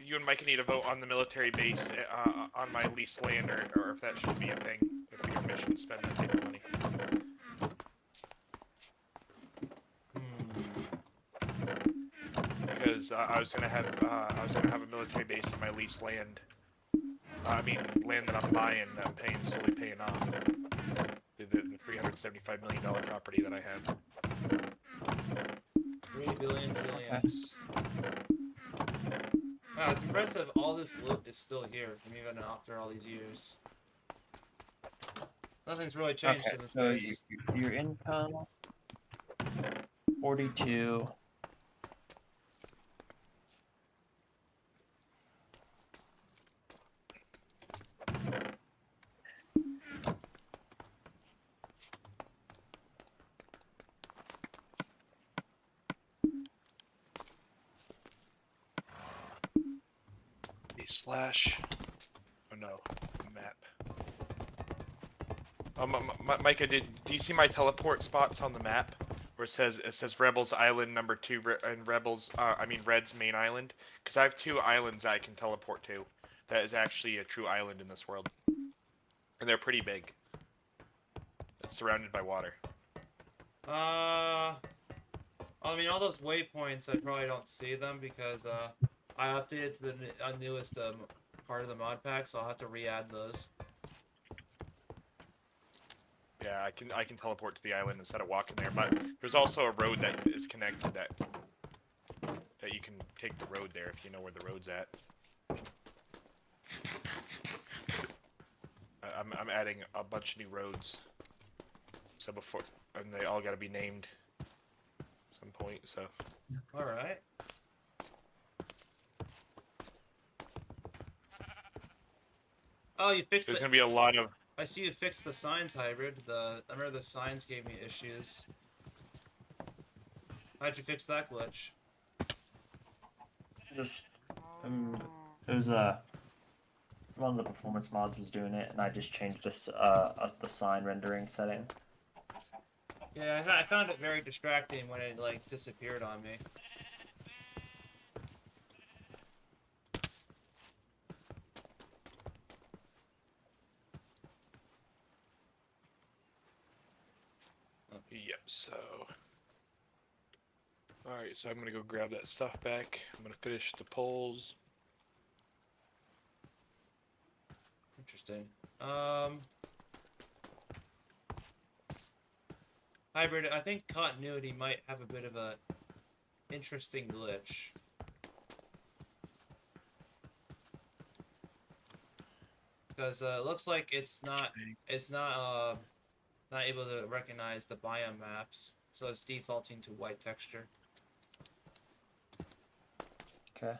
you and Micah need to vote on the military base on my leased land, or if that should be a thing. If the government should spend that type of money. Because I was gonna have a military base on my leased land. I mean, land that I'm buying, that I'm slowly paying off. The $375 million property that I have. 3 billion billions. Wow, it's impressive. All this loot is still here from even after all these years. Nothing's really changed Okay, in this so base. your income 42. Slash. Oh no, map. Micah, do you see my teleport spots on the map where it says Rebels Island number 2 and Red's main island? Because I have 2 islands I can teleport to. That is actually a true island in this world, and they're pretty big. It's surrounded by water. I mean, all those waypoints, I probably don't see them because I updated to the newest part of the mod pack, so I'll have to re-add those. Yeah, I can teleport to the island instead of walking there. But there's also a road that is connected that you can take the road there if you know where the road's at. I'm adding a bunch of new roads. So and they all got to be named at some point. So. All right. Oh, you fixed There's it. gonna be a lot of. I see you fixed the signs hybrid. I remember the signs gave me issues. How'd you fix that glitch? Just it was one of the performance mods was doing it, and I just changed this the sign rendering setting. Yeah, I found it very distracting when it like disappeared on me. Yep. So. All right. So I'm gonna go grab that stuff back. I'm gonna finish the polls. Interesting. Hybrid, I think continuity might have a bit of a interesting glitch. Because it looks like it's not able to recognize the biome maps, so it's defaulting to white texture. Okay.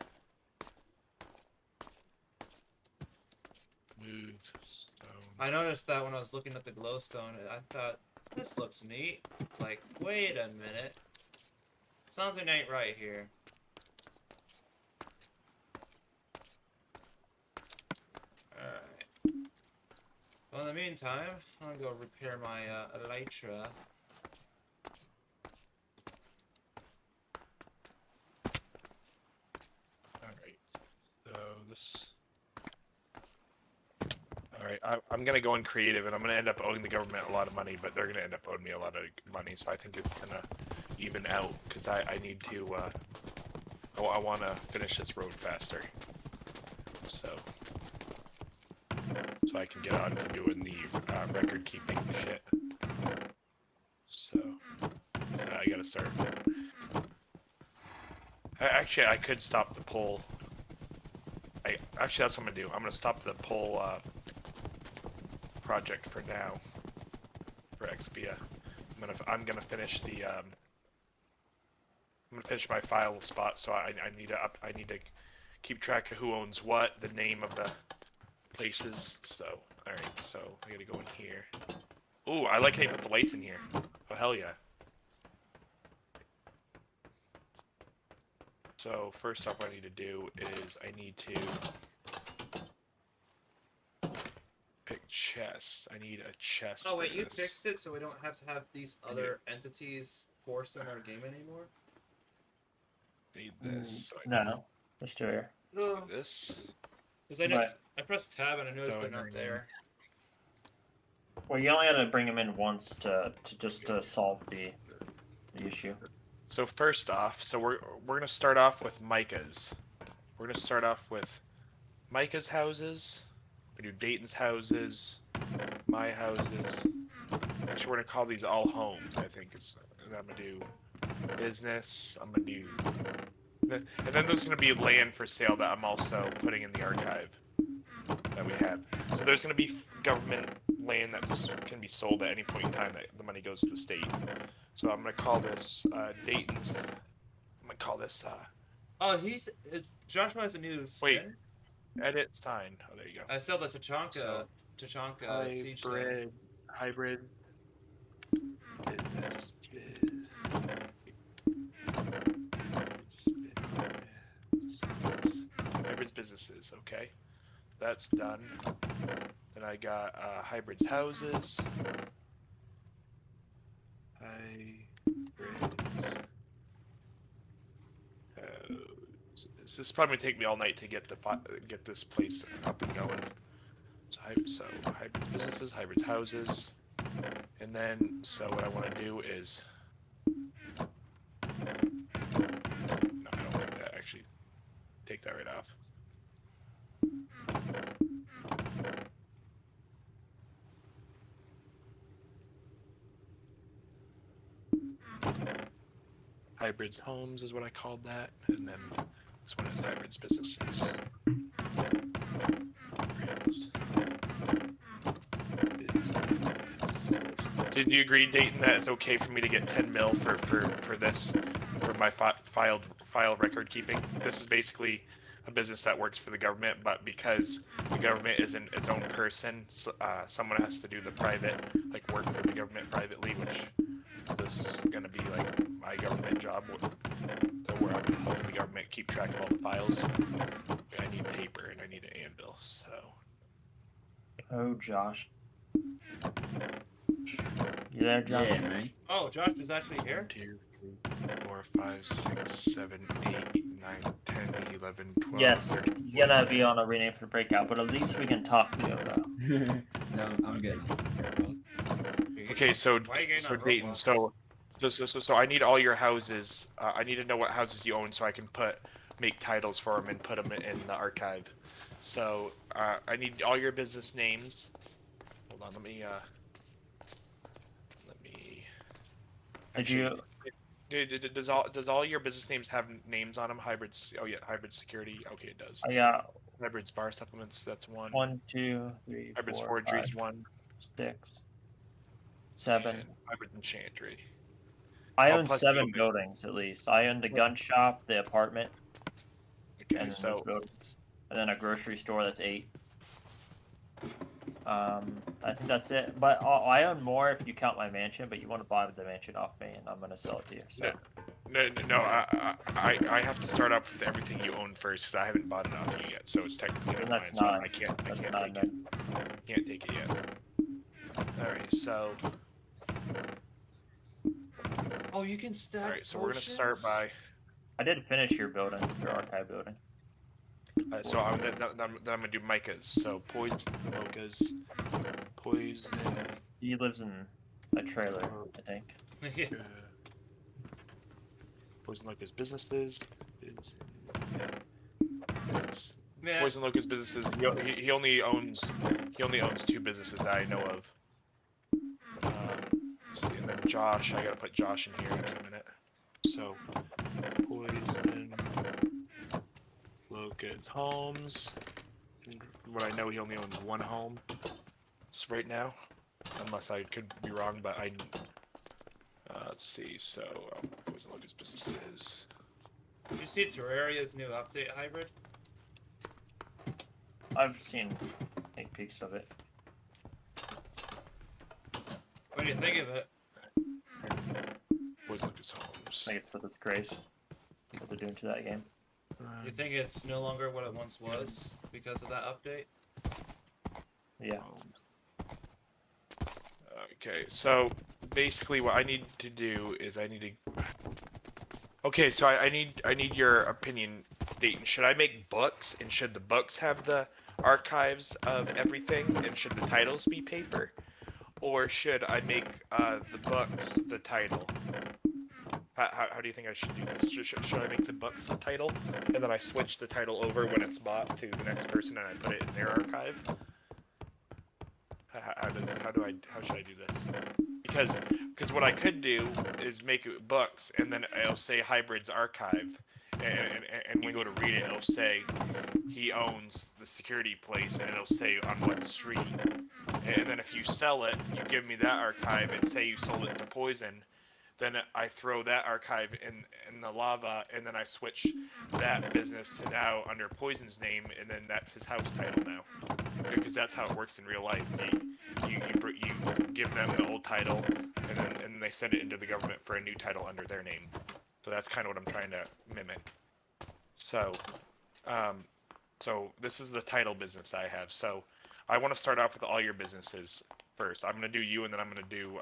Smooth stone. I noticed that when I was looking at the glowstone, I thought, this looks neat. It's like, wait a minute. Something ain't right here. Alright. Well, in the meantime, I'm gonna go repair my elytra. Alright, so this... Alright, I'm gonna go in creative, and I'm gonna end up owing the government a lot of money, but they're gonna end up owing me a lot of money, so I think it's gonna even out, because I need to, I want to finish this road faster. So I can get on to doing the record keeping shit. So I gotta start. Actually, I could stop the poll. Actually, that's what I'm gonna do. I'm gonna stop the poll project for now. For Xpia, I'm gonna finish the I'm gonna finish my file spot. So I need to keep track of who owns what, the name of the places. So all right, so I gotta go in here. Ooh, I like how you put the lights in here. Oh hell yeah. So first off, what I need to do is I need to pick chests. I need a chest. Oh wait, like you this. fixed it so we don't have to have these other entities forced in our game anymore? Need this. So I No, they're still here. No. need this. Because I know But- I pressed tab and I noticed they're not Going there. Well, you only got to bring them in once to solve the issue. So first off, so we're gonna start off with Micah's. We're gonna start off with Micah's houses. We do Dayton's houses, my houses. Actually, we're gonna call these all homes. I think is. And I'm gonna do business. I'm gonna do, and then there's gonna be land for sale that I'm also putting in the archive that we have. So there's gonna be government land that can be sold at any point in time that the money goes to the state. So I'm gonna call this Dayton's. I'm gonna call this Oh, Joshua has a new skin. edit sign. Oh, there you go. I saw the Tachanka siege thing. Hybrid business. Hybrid's businesses. Okay, that's done. Then I got Hybrid's houses. So this is probably gonna take me all night to get this place up and going. So Hybrid's businesses, Hybrid's houses, and then so what I want to do is no, I don't like that. Actually, take that right off. Hybrid's homes is what I called that, and then this one is Hybrid's businesses. Did you agree, Dayton, that it's okay for me to get 10 mil for this, for my file record keeping? This is basically a business that works for the government, but because the government isn't its own person, someone has to do the private, like work for the government privately, which this is gonna be like my government job, where I'm helping the government keep track of all the files. I need paper and I need an anvil, so. Oh, Josh. You there, Josh? Yeah, man. Oh, Josh is actually here. 1, 2, 3, 4, 5, 6, 7, 8, 9, 10, 11, 12. Yes, 13, he's gonna be on a rename for the breakout, but at least we can talk to him though. No, I'm good. Okay, so Why are you getting on Dayton, Roblox? so I need all your houses. I need to know what houses you own so I can make titles for them and put them in the archive. So I need all your business names. Hold on, let me. Did you? Does all your business names have names on them? Hybrids. Oh yeah, Hybrid Security. Okay, it does. I got Hybrids Bar Supplements. That's one. 1, 2, 3, Hybrids 4, Forgeries 5, one. 6, 7. And Hybrids Enchantry. I Oh, own plus 7 you own- buildings at least. I own the gun shop, the apartment, Okay, and then so those buildings, and then a grocery store that's 8. I think that's it. But I own more if you count my mansion. But you want to buy the mansion off me, and I'm gonna sell it to you. So no, I have to start off with everything you own first because I haven't bought it off you yet. So it's technically And mine. that's So 9. I can't That's take 9 it. then. Can't take it yet. All right, so Oh, you can stack. all right, so we're gonna start by. I did finish your building, your archive building. So I'm gonna do Micah's. So poison poison. He lives in a trailer, I think. Yeah. Poison Micah's businesses. Man, Poison Locust businesses. He only owns 2 businesses that I know of. See, and then Josh, I gotta put Josh in here in a minute. So, Poison Locust Homes. What I know, he only owns 1 home right now, unless I could be wrong. But let's see. So, Poison Locust businesses. did you see Terraria's new update hybrid? I've seen sneak peeks of it. What do you think of it? Poison Locust Homes. I think it's a disgrace what they're doing to that game. You think it's no longer what it once was because of that update? Yeah. Okay, so basically what I need to do is I need to. Okay, so I need your opinion, Dayton. Should I make books, and should the books have the archives of everything, and should the titles be paper, or should I make the books the title? How do you think I should do this? Should I make the books the title, and then I switch the title over when it's bought to the next person, and I put it in their archive? How should I do this? Because what I could do is make it books, and then it'll say Hybrid's archive, and when you go to read it, it'll say he owns the security place, and it'll say on what street. And then if you sell it, you give me that archive, and say you sold it to Poison, then I throw that archive in the lava, and then I switch that business to now under Poison's name, and then that's his house title now. Because that's how it works in real life. You give them the old title, and then they send it into the government for a new title under their name. So that's kind of what I'm trying to mimic. So, so this is the title business I have. So I want to start off with all your businesses first. I'm going to do you, and then I'm going to do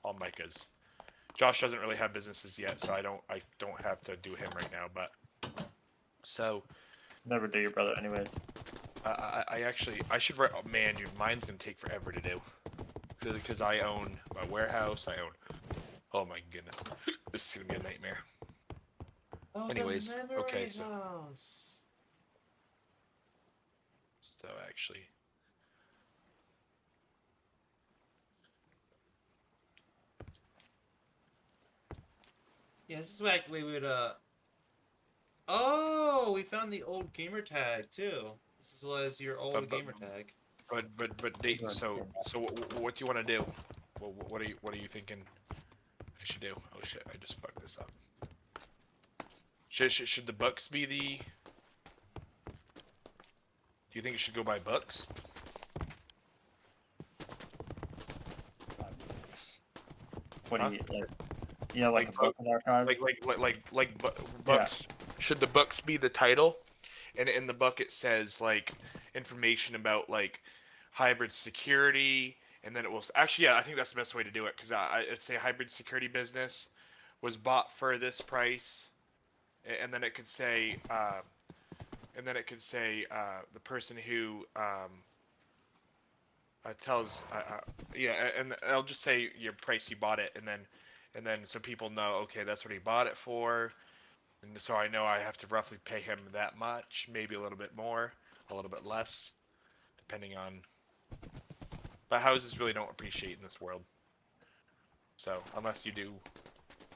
all Micah's. Josh doesn't really have businesses yet, so I don't have to do him right now. But so Never do your brother, anyways. I should write. Oh, man, dude, mine's gonna take forever to do because I own my warehouse. Oh my goodness, this is gonna be a nightmare. Oh, Anyways, okay, so house. actually. Yeah, this is like we would Oh, we found the old gamer tag too. This was your old gamer tag. But Dayton. So what do you want to do? What are you thinking I should do? Oh shit! I just fucked this up. Should the books be the? Do you think it should go by books? What Huh? do you like? Yeah, like a book archive. Like books. Yeah. Should the books be the title? And in the book it says like information about like hybrid security, and then it will actually, yeah, I think that's the best way to do it, because it'd say hybrid security business was bought for this price, and then it could say the person who tells yeah, and I'll just say your price you bought it, and then so people know, okay, that's what he bought it for, and so I know I have to roughly pay him that much, maybe a little bit more, a little bit less, depending on. But houses really don't appreciate in this world. So unless you do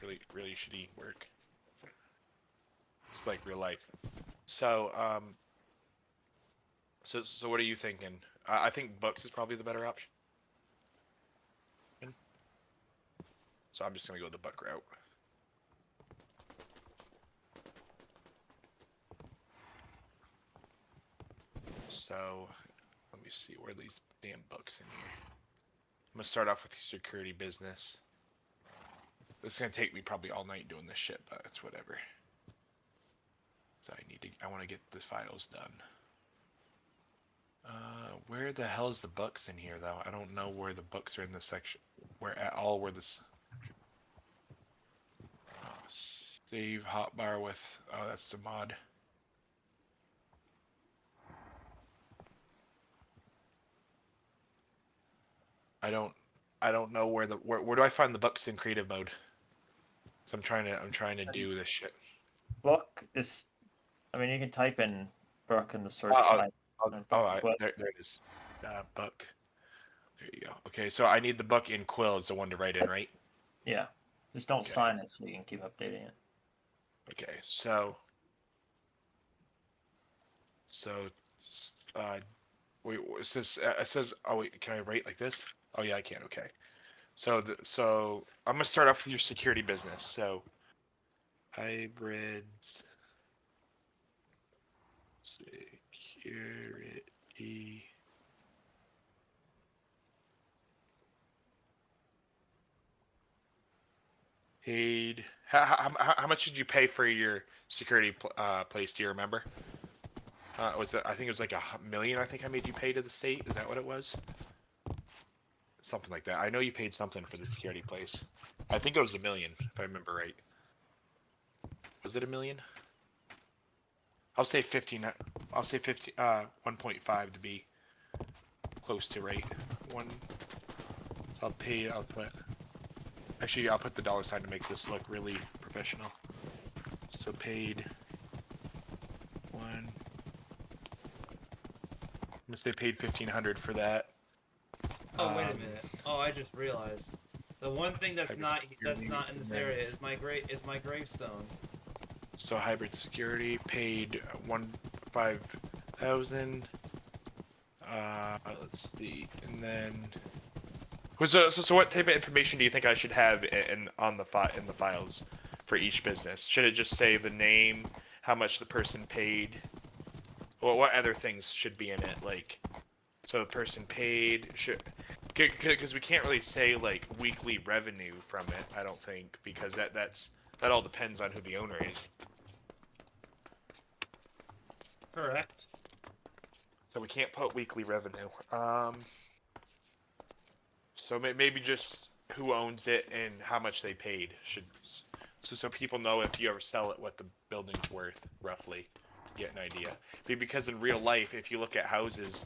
really shitty work, it's like real life. So so what are you thinking? I think books is probably the better option. So I'm just gonna go the book route. So let me see, where are these damn books in here? I'm gonna start off with the security business. It's gonna take me probably all night doing this shit, but it's whatever. So I want to get the files done. Where the hell is the books in here though? I don't know where the books are in this section. Where this. Save hotbar with. Oh, that's the mod. I don't know where where do I find the books in creative mode? So I'm trying to do this shit. book is. I mean, you can type in book in the search. There it is. Book. There you go. Okay, so I need the book in Quill is the one to write in, right? Yeah. Just don't Okay. sign it so you can keep updating it. Okay, so wait, it says oh wait, can I write like this? Oh yeah, I can. Okay. So I'm gonna start off with your security business. So hybrids security. Paid. How much did you pay for your security place? Do you remember? Was it? I think it was like $1 million. I think I made you pay to the state. Is that what it was? Something like that. I know you paid something for the security place. I think it was $1 million, if I remember right. Was it $1 million? I'll say 15. I'll say 1.5 to be close to right. One. I'll pay. I'll put. Actually, I'll put the dollar sign to make this look really professional. So paid. One. I'm gonna say paid 1,500 for that. Oh wait a minute. Oh, I just realized. The one thing that's not in this area is my gravestone. So hybrid security paid 1,500. Let's see, and then so what type of information do you think I should have in the files for each business? Should it just say the name, how much the person paid? Well, what other things should be in it? Like, so the person paid should. Because we can't really say like weekly revenue from it, I don't think, because that all depends on who the owner is. Correct. So we can't put weekly revenue. So maybe just who owns it and how much they paid should, so people know if you ever sell it what the building's worth roughly, get an idea. Because in real life, if you look at houses.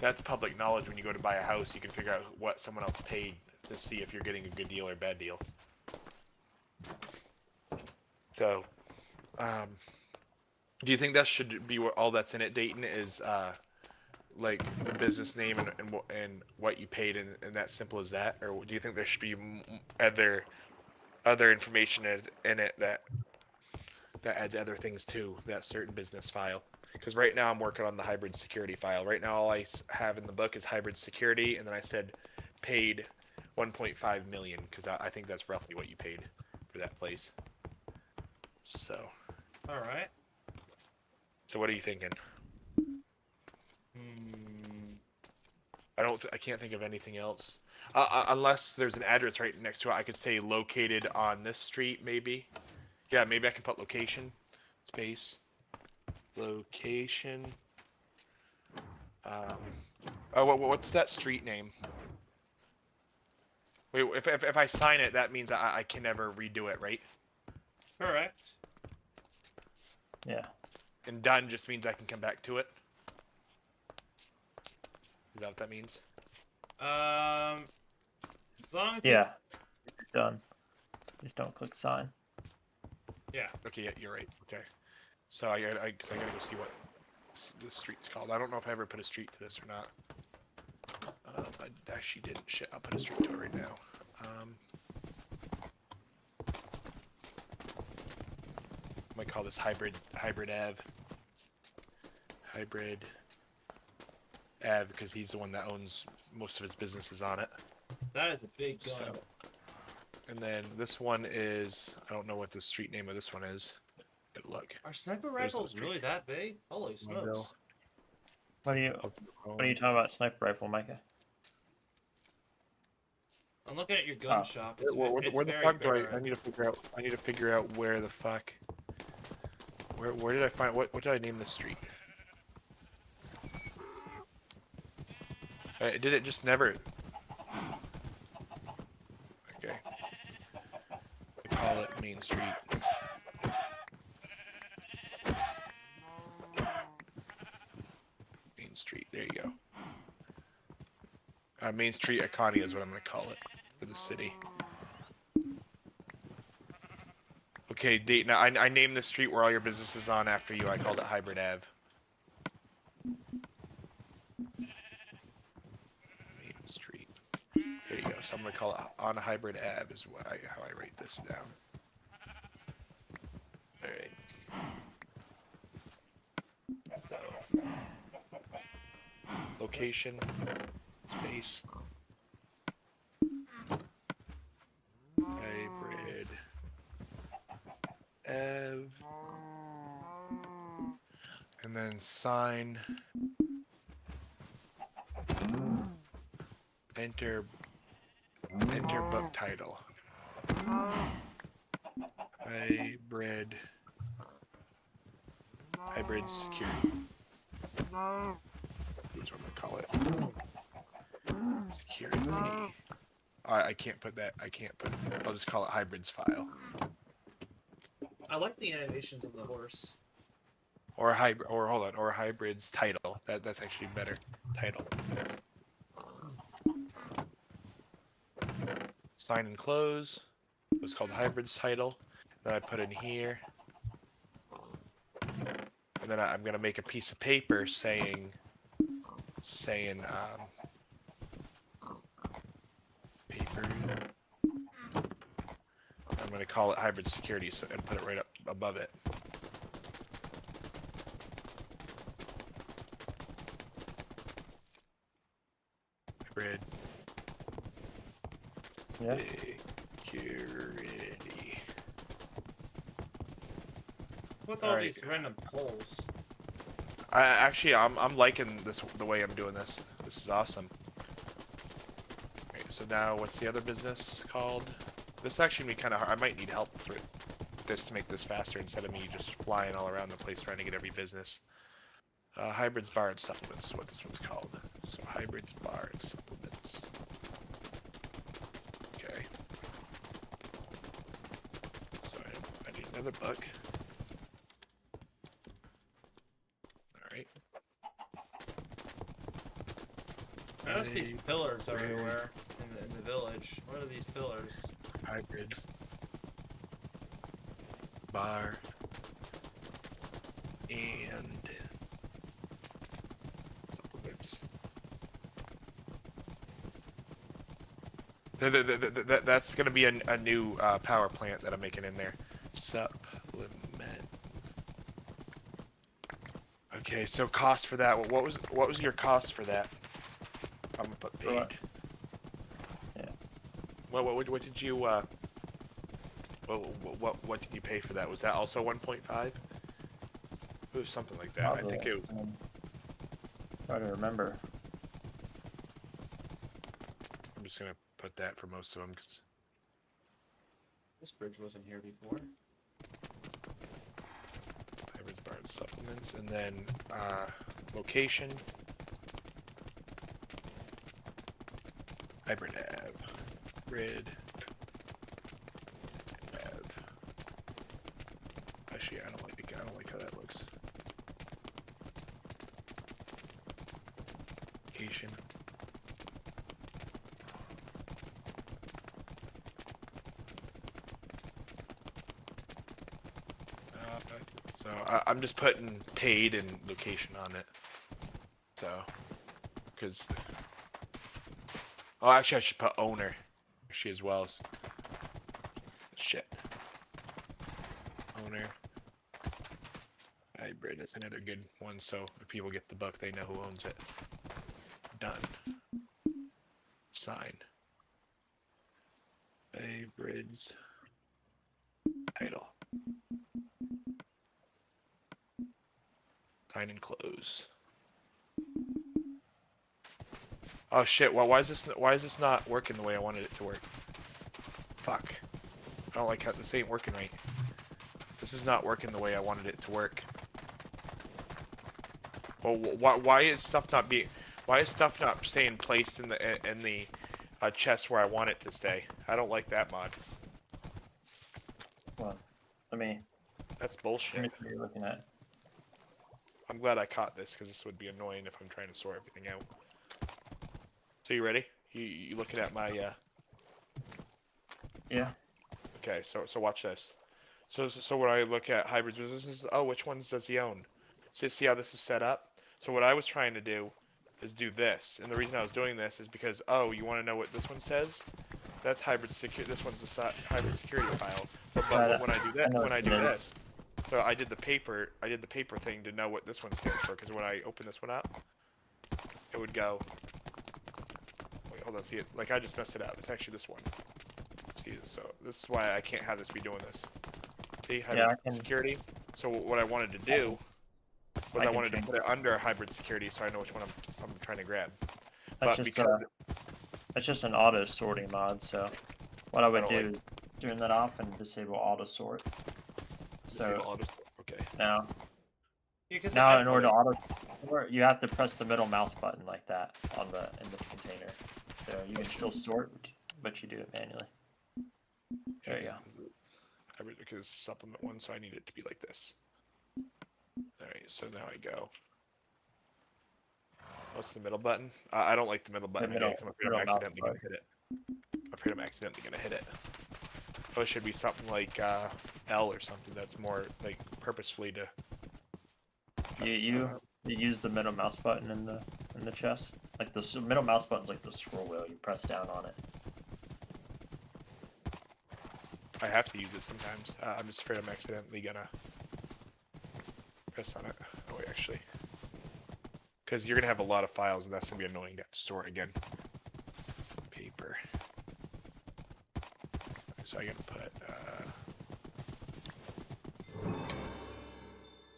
That's public knowledge. When you go to buy a house, you can figure out what someone else paid to see if you're getting a good deal or bad deal. So, do you think that should be all that's in it, Dayton, is like the business name and what you paid, and that simple as that? Or do you think there should be other information in it that adds other things to that certain business file? Because right now I'm working on the hybrid security file. Right now all I have in the book is hybrid security, and then I said paid 1.5 million because I think that's roughly what you paid for that place. So. All right. So what are you thinking? I can't think of anything else. Unless there's an address right next to it, I could say located on this street, maybe. Yeah, maybe I can put location, space. Location. What's that street name? Wait, if I sign it, that means I can never redo it, right? Correct. Yeah. And done just means I can come back to it. Is that what that means? As long as Yeah. Done. Just don't click sign. Yeah. Okay, yeah, you're right. Okay. So I gotta go see what this street's called. I don't know if I ever put a street to this or not. I actually didn't. Shit, I'll put a street to it right now. I might call this hybrid Ave. Hybrid Ave, because he's the one that owns most of his businesses on it. That is a big gun. So, and then this one is, I don't know what the street name of this one is. Good luck. Are sniper rifles really that big? Holy smokes! What are you talking about, sniper rifle, Micah? I'm looking at your gun shop. It's, Where it's the very fuck do barren. I need to figure out? I need to figure out where the fuck. Where did I find what did I name this street? Did it just never? Okay. I call it Main Street. Main Street. There you go. Main Street Icania is what I'm going to call it for the city. Okay, Dayton. I named the street where all your business is on after you. I called it Hybrid Ave. Main Street. There you go. So I'm gonna call it on Hybrid Ave is how I write this down. All right. So, location, space, Hybrid Ave, and then sign. Enter book title. Hybrid security. That's what I'm gonna call it. Security. I can't put that. I'll just call it hybrids file. I like the animations of the horse. Or hybrid. Or hold on. Or hybrids title. That's actually better. Title. Sign and close. It's called hybrids title. Then I put in here. And then I'm gonna make a piece of paper saying paper. I'm gonna call it hybrid security, and put it right up above it. Hybrid Yeah. security. With all Alright. these random polls. I'm liking the way I'm doing this. This is awesome. Okay, so now what's the other business called? This actually be kind of hard. I might need help for this to make this faster instead of me just flying all around the place trying to get every business. Hybrids Bar and Supplements is what this one's called. So Hybrids Bar and Supplements. Okay. So I need another book. Alright. I noticed these pillars everywhere in the village. What are these pillars? Hybrids. Bar. And supplements. That's going to be a new power plant that I'm making in there. Supplement. Okay, so cost for that. What was your cost for that? I'm gonna put paid. What? Yeah. What did you what did you pay for that? Was that also 1.5? It was something like that. Probably. I think it was. Try to remember. I'm just gonna put that for most of them because This bridge wasn't here before. hybrids, bar, and supplements, and then location. Hybrid Ave. Hybrid Ave. Actually, I don't like how that looks. Location. So I'm just putting paid and location on it. So, because. Oh, actually, I should put owner. Actually, as well. Shit. Owner. Hybrid. That's another good one. So if people get the book, they know who owns it. Done. Sign. Hybrids. Title. Sign and close. Oh shit! Well, why is this not working the way I wanted it to work? Fuck! I don't like how this ain't working right. This is not working the way I wanted it to work. Well, why is stuff not being? Why is stuff not staying placed in the chest where I want it to stay? I don't like that mod. Well, let me. That's Let me bullshit. see what you're looking at. I'm glad I caught this because this would be annoying if I'm trying to sort everything out. So you ready? You looking at my Yeah. Okay, so watch this. So when I look at hybrids businesses, oh, which ones does he own? See how this is set up? So what I was trying to do is do this, and the reason I was doing this is because, oh, you want to know what this one says? That's hybrid security. This one's the hybrid security file. But when I do that, when I do this, so I did the paper thing to know what this one stands for. Because when I open this one up, it would go. Wait, hold on. See it? Like I just messed it up. It's actually this one. See, so this is why I can't have this be doing this. See, hybrid security. So what I wanted to do was I wanted to put it under hybrid security, so I know which one I'm trying to grab. That's just an auto sorting mod. So what I would do is turn that off and disable auto sort. So okay. Now Yeah, in order to auto sort, you have to press the middle mouse button like that in the container. So you can still sort, but you do it manually. There you go. Hybrid because supplement one, so I need it to be like this. Alright, so now I go. What's the middle button? I don't like the middle button. I'm afraid I'm accidentally gonna hit it. I'm afraid I'm accidentally gonna hit it. So it should be something like L or something that's more like purposefully to. You use the middle mouse button in the chest. Like the middle mouse button's like the scroll wheel. You press down on it. I have to use it sometimes. I'm just afraid I'm accidentally gonna press on it. Oh wait, actually. Because you're going to have a lot of files, and that's going to be annoying to have to sort again. Paper. So I'm going to put...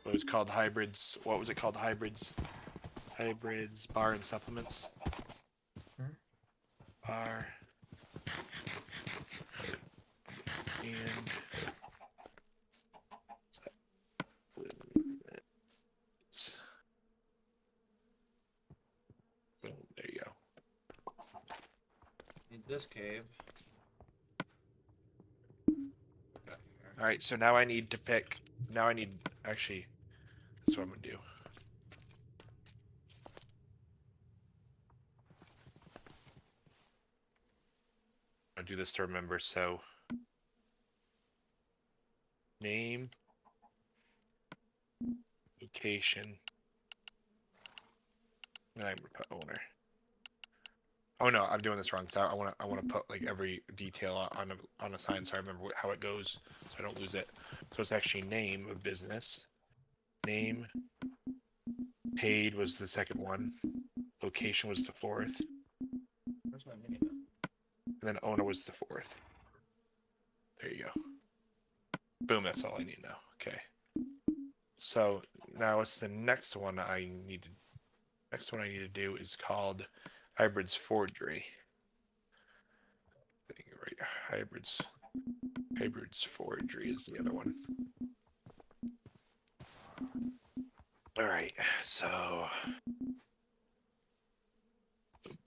what was it called? Hybrids. What was it called? Hybrids. Hybrids, bar, and supplements. Bar. And... There you go. In this cave. All right, so now I need to pick. Now I need actually. That's what I'm gonna do. I'll do this to remember. So name, location, and I'm gonna put owner. Oh no, I'm doing this wrong. So I want to put like every detail on a sign so I remember how it goes, so I don't lose it. So it's actually name of business, name. Paid was the second one. Location was the fourth. Where's my mini map? And then owner was the fourth. There you go. Boom, that's all I need now. Okay. So now it's the next one I need to. Next one I need to do is called Hybrids Forgery. Right, Hybrids Forgery is the other one. All right, so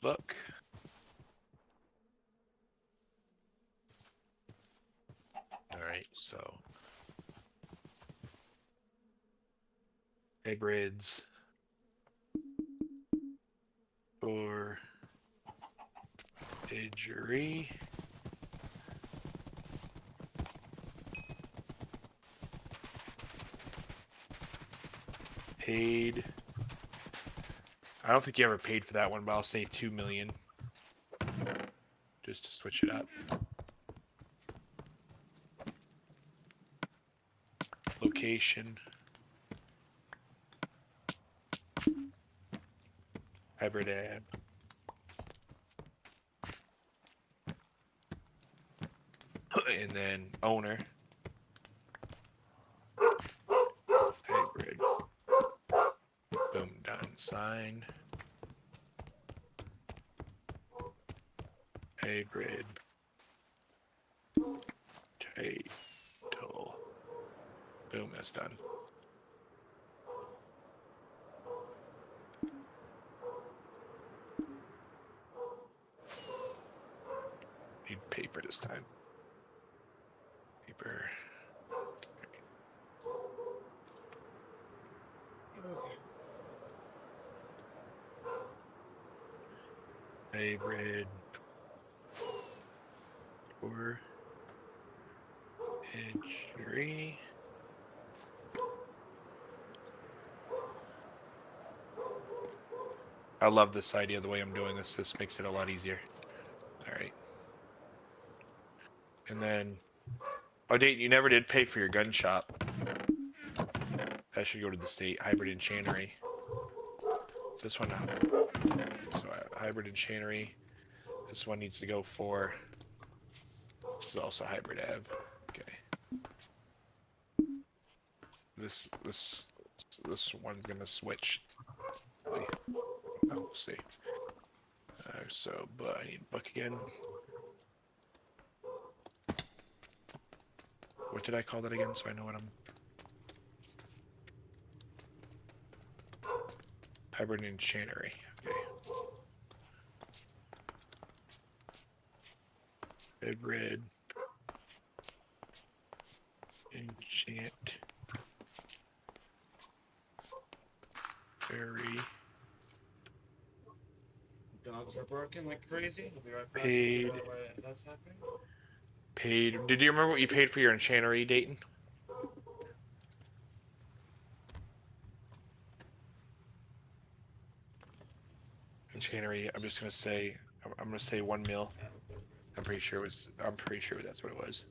book. All right, so hybrids forgery. Paid. I don't think you ever paid for that one, but I'll say 2 million. Just to switch it up. Location. Hybrid ad. And then owner. Hybrid. Boom, done. Sign. Hybrid. Title. Boom, that's done. Need paper this time. Paper. Okay. Hybrid. Or Imagery. I love this idea, the way I'm doing this. This makes it a lot easier. All right. And then, oh, Dayton, you never did pay for your gun shop. That should go to the state. Hybrid enchantery. This one now. So hybrid enchantery. This one needs to go for. This is also hybrid av. Okay. This one's gonna switch. Oh, we'll see. So, but I need book again. What did I call that again? So I know what I'm. Hybrid enchantery. Okay. Hybrid enchant. Very. Dogs are barking like crazy. We'll be right back. Paid. That's happening. Paid. Did you remember what you paid for your enchantery, Dayton? Enchantery. I'm just gonna say. I'm gonna say 1 mil. I'm pretty sure it was. I'm pretty sure that's what it was.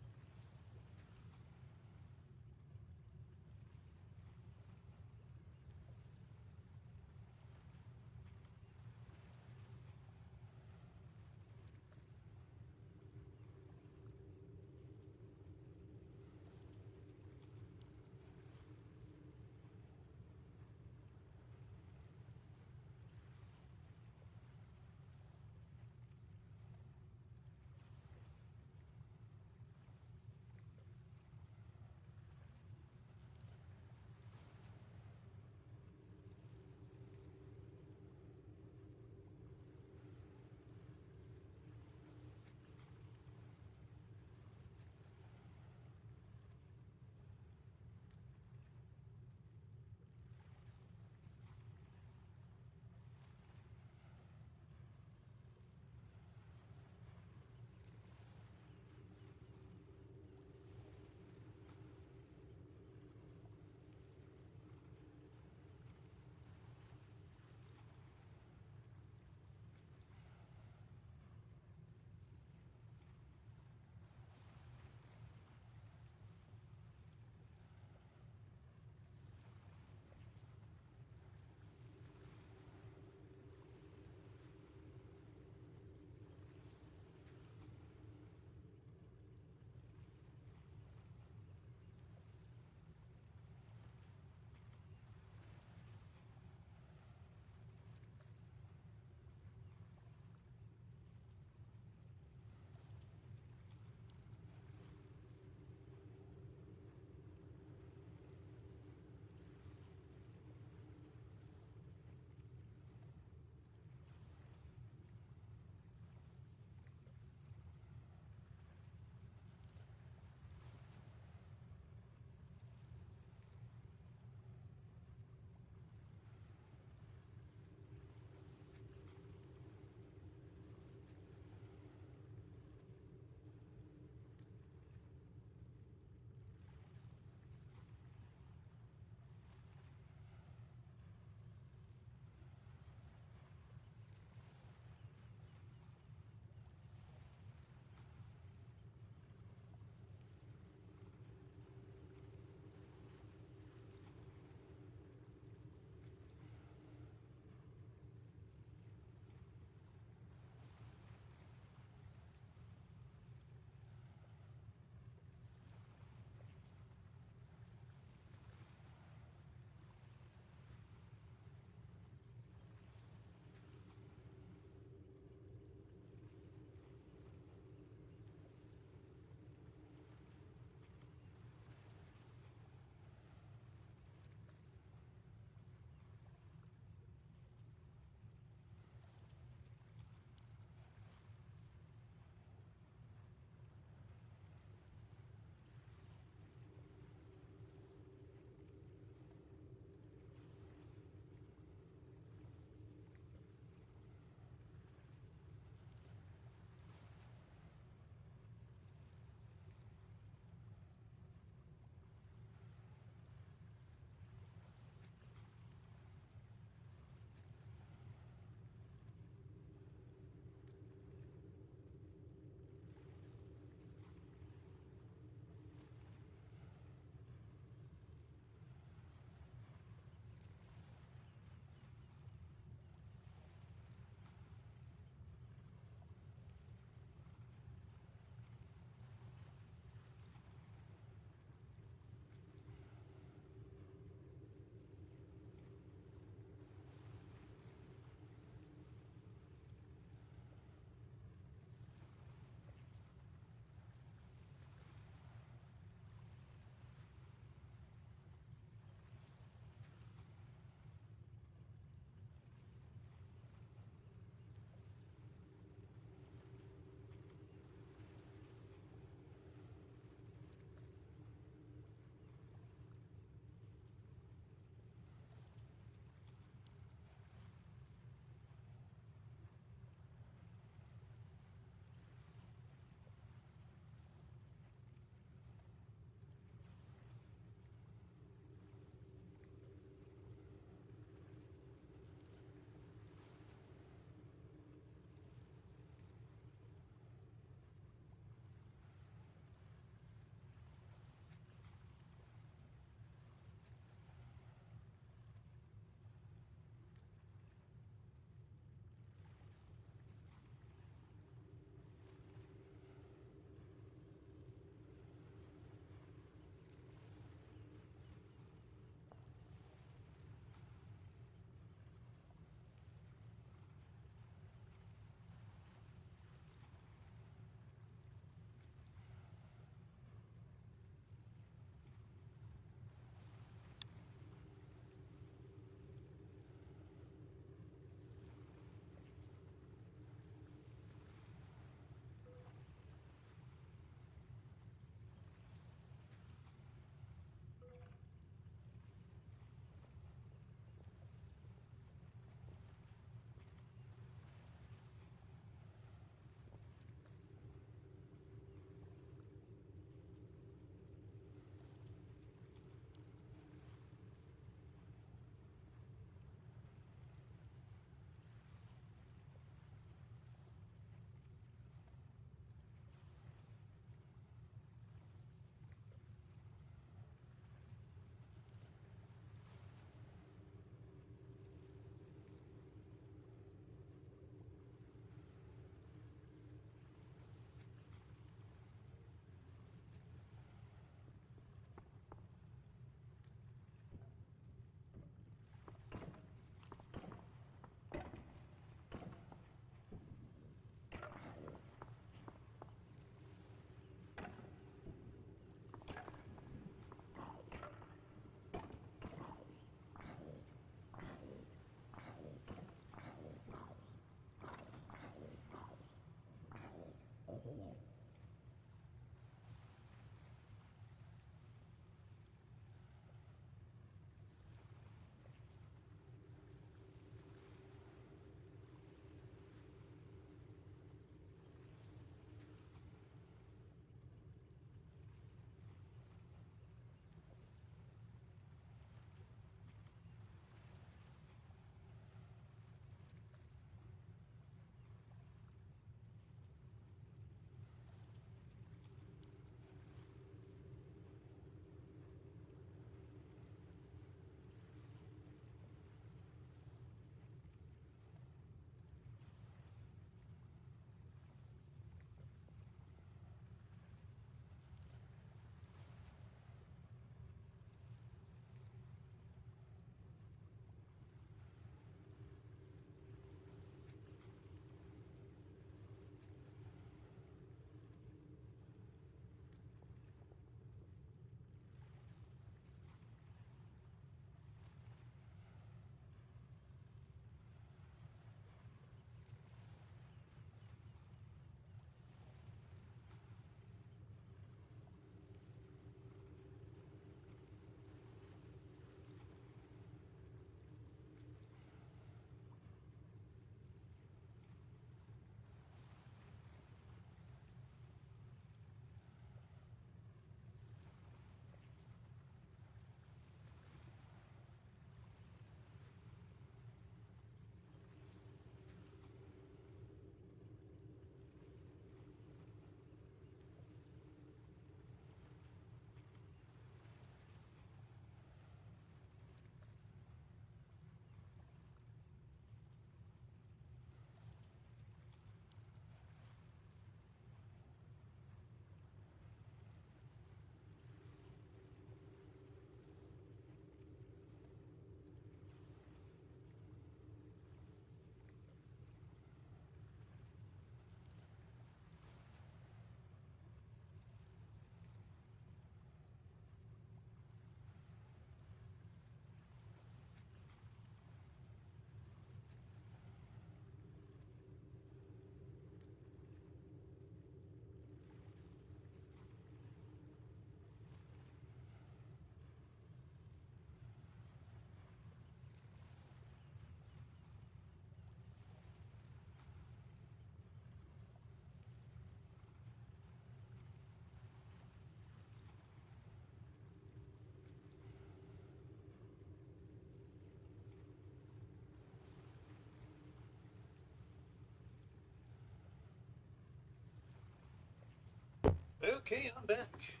Okay, I'm back.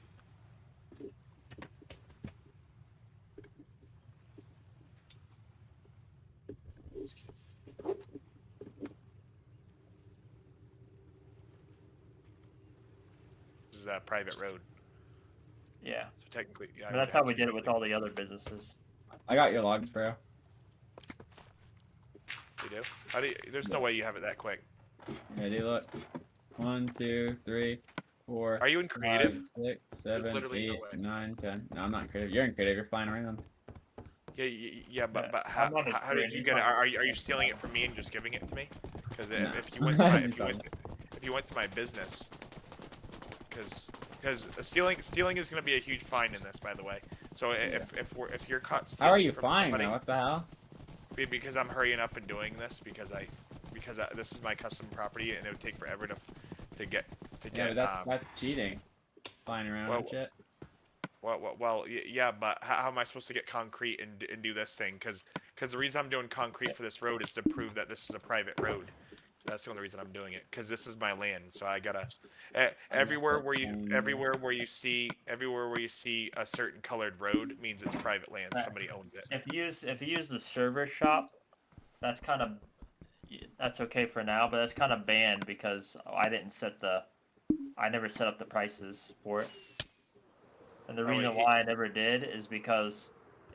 This is a private road, Yeah, so technically, yeah. but that's how we did it with all the other businesses. I got your logs, bro. You do? How do you, there's no way you have it that quick. Ready? Look. 1, 2, 3, 4. Are you in creative? 5, 6, 7, literally 8, no way. 9, 10. No, I'm not in creative. You're in creative. You're flying around. Yeah, Yeah, but I'm not how did afraid. you He's get it? not- Are you stealing it from me and just giving it to me? Because No. if you went to my, if you went to my business, because stealing is going to be a huge fine in this, by the way. So if you're caught How are stealing you from flying somebody- now? What the hell? Because I'm hurrying up and doing this because this is my custom property and it would take forever to get Yeah, but that's cheating. Flying around well, and shit. Yeah, but how am I supposed to get concrete and do this thing? Because the reason I'm doing concrete for this road is to prove that this is a private road. That's the only reason I'm doing it. Because this is my land, so I gotta. Everywhere where you see a certain colored road means it's private land. Right. Somebody owns it. If you use the server shop, that's okay for now, but that's kind of banned because I never set up the prices for it. And the reason why I never did is because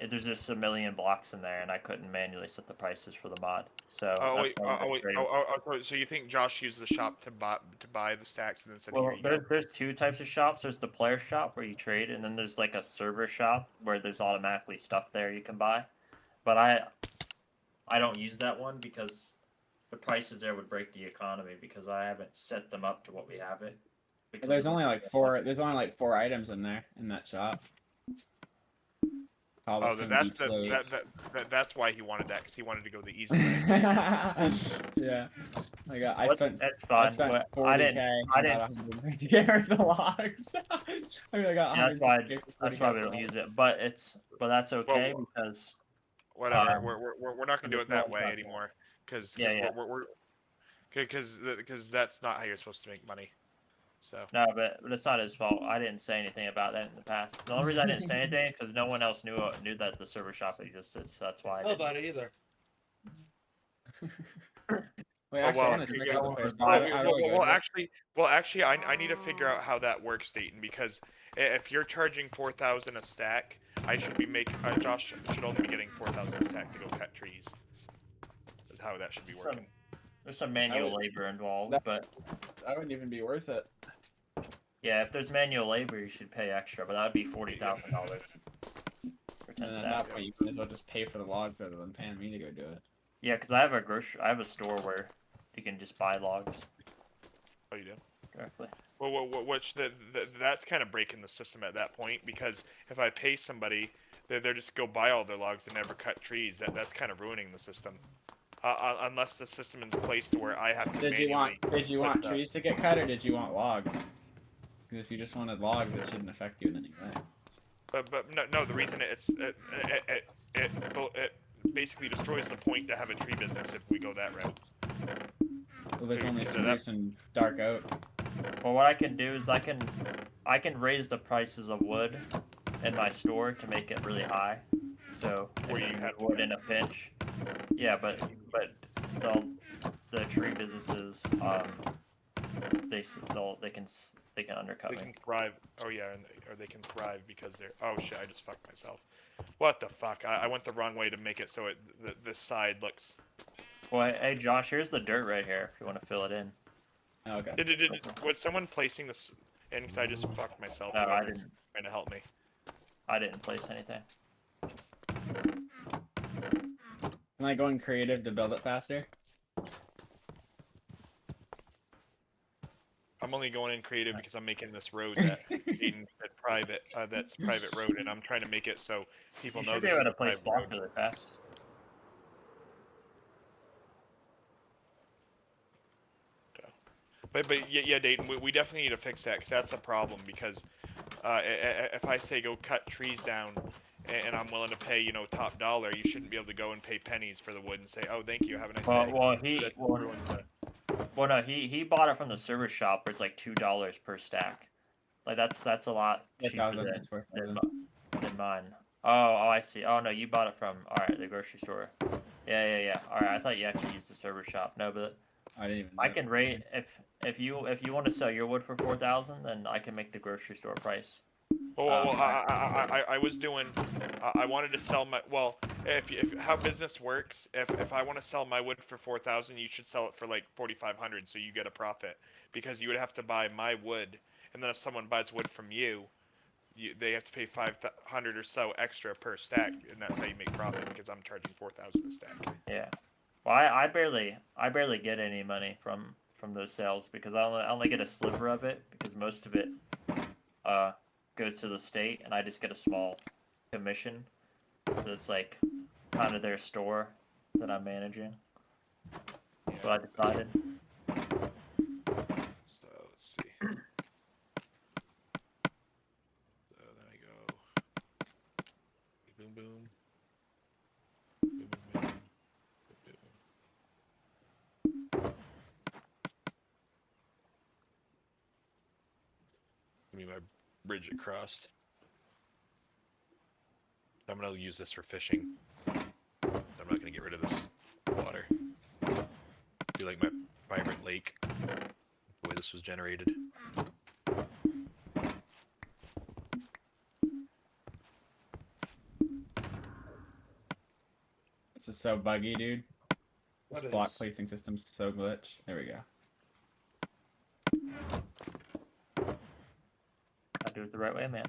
there's just a million blocks in there, and I couldn't manually set the prices for the mod. So. So you think Josh used the shop to buy the stacks and then said, Well, "Here you go." there's two types of shops. There's the player shop where you trade, and then there's like a server shop where there's automatically stuff there you can buy. But I don't use that one because the prices there would break the economy because I haven't set them up to what we have it. Because There's only like 4. There's only like 4 items in there in that shop. Oh, that's why he wanted that, because he wanted to go the easy way. Yeah. I spent. That's I fine. spent but 40K. I and didn't. got 150 to get rid of the logs. I mean, I got That's 150 why we don't use it. But that's okay because. Whatever. We're not gonna do it that way well, anymore, because because that's not how you're supposed to make money. So. No, but it's not his fault. I didn't say anything about that in the past. The only reason I didn't say anything because no one else knew that the server shop existed, so that's why. I Oh, didn't. about it either. Wait, actually, I want to check out the first one. Actually, I need to figure out how that works, Dayton, because if you're charging 4,000 a stack, I should be Josh should only be getting 4,000 a stack to go cut trees. Is how that should be working. There's some manual labor involved, but That wouldn't even be worth it. yeah, if there's manual labor, you should pay extra, but that would be $40,000 for 10 And at stacks. that point, you might as well just pay for the logs rather than paying me to go do it. Yeah, because I have a store where you can just buy logs Oh, you do? directly. Well, that's kind of breaking the system at that point, because if I pay somebody, they're just go buy all their logs and never cut trees. That's kind of ruining the system. Unless the system is placed to where I have to Did you want trees to get cut, or did you want logs? Because if you just wanted logs, it shouldn't affect you in any way. But no, the reason it basically destroys the point to have a tree business if we go that route. Well, there's only So spruce and dark oak. Well, what I can do is I can raise the prices of wood in my store to make it really high. So Where if you have to wood pay. in a pinch. Yeah, but the tree businesses they can undercut They me. can thrive. Oh yeah, or they can thrive because they're. Oh shit! I just fucked myself. What the fuck? I went the wrong way to make it so this side looks. Well, hey Josh, here's the dirt right here if you want to fill it in. Okay. Was someone placing this in? Because I just fucked myself. No, I Whoever's didn't. Trying to help me. I didn't place anything. Am I going creative to build it faster? I'm only going in creative because I'm making this road that that's private. That's private road, and I'm trying to make it so people You know should be this able is to a place private block road. really fast. But yeah, Dayton, we definitely need to fix that, because that's a problem. Because if I say go cut trees down, and I'm willing to pay top dollar, you shouldn't be able to go and pay pennies for the wood and say, oh, thank you, have a nice day. No, he bought it from the server shop where it's like $2 per stack. Like that's a lot cheaper 4,000, it's 4,000. than mine. Oh, I see. Oh no, you bought it from the grocery store. Yeah. All right, I thought you actually used the server shop. No, but I didn't even. I know. can rate if you want to sell your wood for 4,000, then I can make the grocery store price. I was doing. I wanted to sell my. Well, if how business works, if I want to sell my wood for 4,000, you should sell it for like 4,500, so you get a profit. Because you would have to buy my wood, and then if someone buys wood from you, they have to pay 500 or so extra per stack, and that's how you make profit. Because I'm charging 4,000 a stack. Yeah. Well, I barely get any money from those sales because I only get a sliver of it because most of it goes to the state and I just get a small commission. So it's like kind of their store that I'm managing. Yeah. So I decided. So let's see. So then I go boom boom. Boom boom boom. My bridge across. I'm gonna use this for fishing. I'm not gonna get rid of this water. Be like my vibrant lake. The way this was generated. This is so buggy, dude. What This block is? placing system's so glitch. There we go. I do it the right way, man.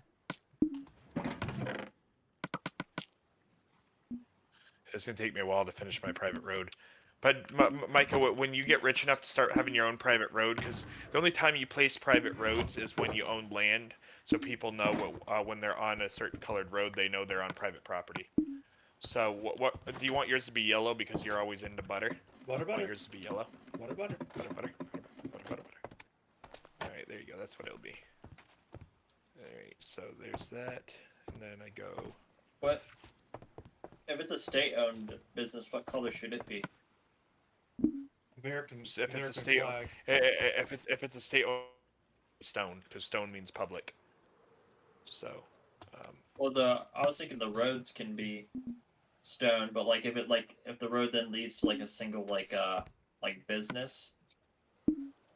It's gonna take me a while to finish my private road. But Micah, when you get rich enough to start having your own private road, because the only time you place private roads is when you own land, so people know when they're on a certain colored road, they know they're on private property. So what do you want yours to be yellow because you're always into butter? Butter, Want butter. yours to be yellow? Butter, butter. Butter, butter, butter, butter, butter. All right, there you go. That's what it'll be. All right, so there's that, and then I go. What? If it's a state-owned business, what color should it be? American. If it's American a state, flag. if it's a state stone, because stone means public. So. Well, I was thinking the roads can be stone, but like if the road then leads to like a single like business,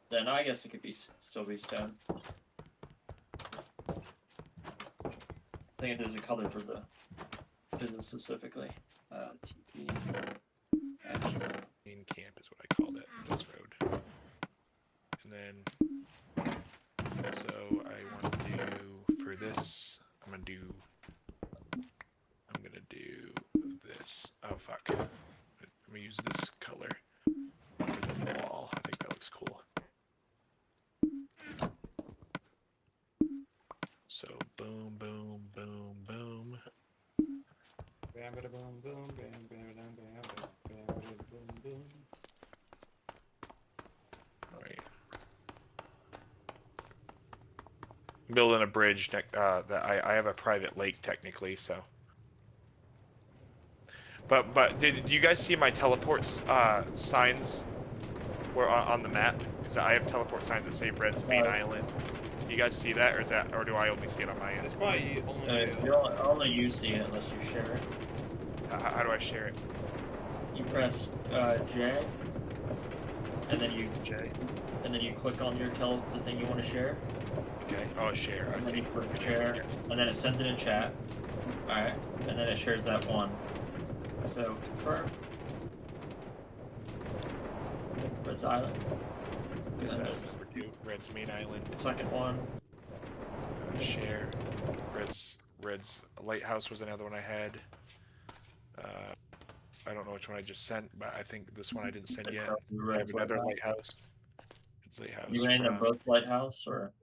then I guess it could be still be stone. I think there's a color for the business specifically. TP. Main camp is what I called it. This road. And then, so I want to do for this. I'm gonna do this. Oh fuck. I'm gonna use this color for the wall. I think that looks cool. So boom, boom, boom, boom. Bam, bada, boom, boom, bam, bam, bam, bam, bam, bam, bada, boom, boom. Right. I'm building a bridge that I have a private lake technically, so. But do you guys see my teleport signs were on the map? Because I have teleport signs that say Red's Main Island. Do you guys see that, or do I only see it on my end? It's probably only Only you see it unless you share it. How do I share it? You press J, and then you J. and then you click on the thing you want to share. Okay. Oh, share. I And then see. you click share, and then it sends it in chat. All right, and then it shares that one. So confirm. Red's Island. And then there's this Red's Main Island. second one. Share. Red's Lighthouse was another one I had. I don't know which one I just sent, but I think this one I didn't send yet. I have another lighthouse. It's Lighthouse. You named them both Lighthouse, or?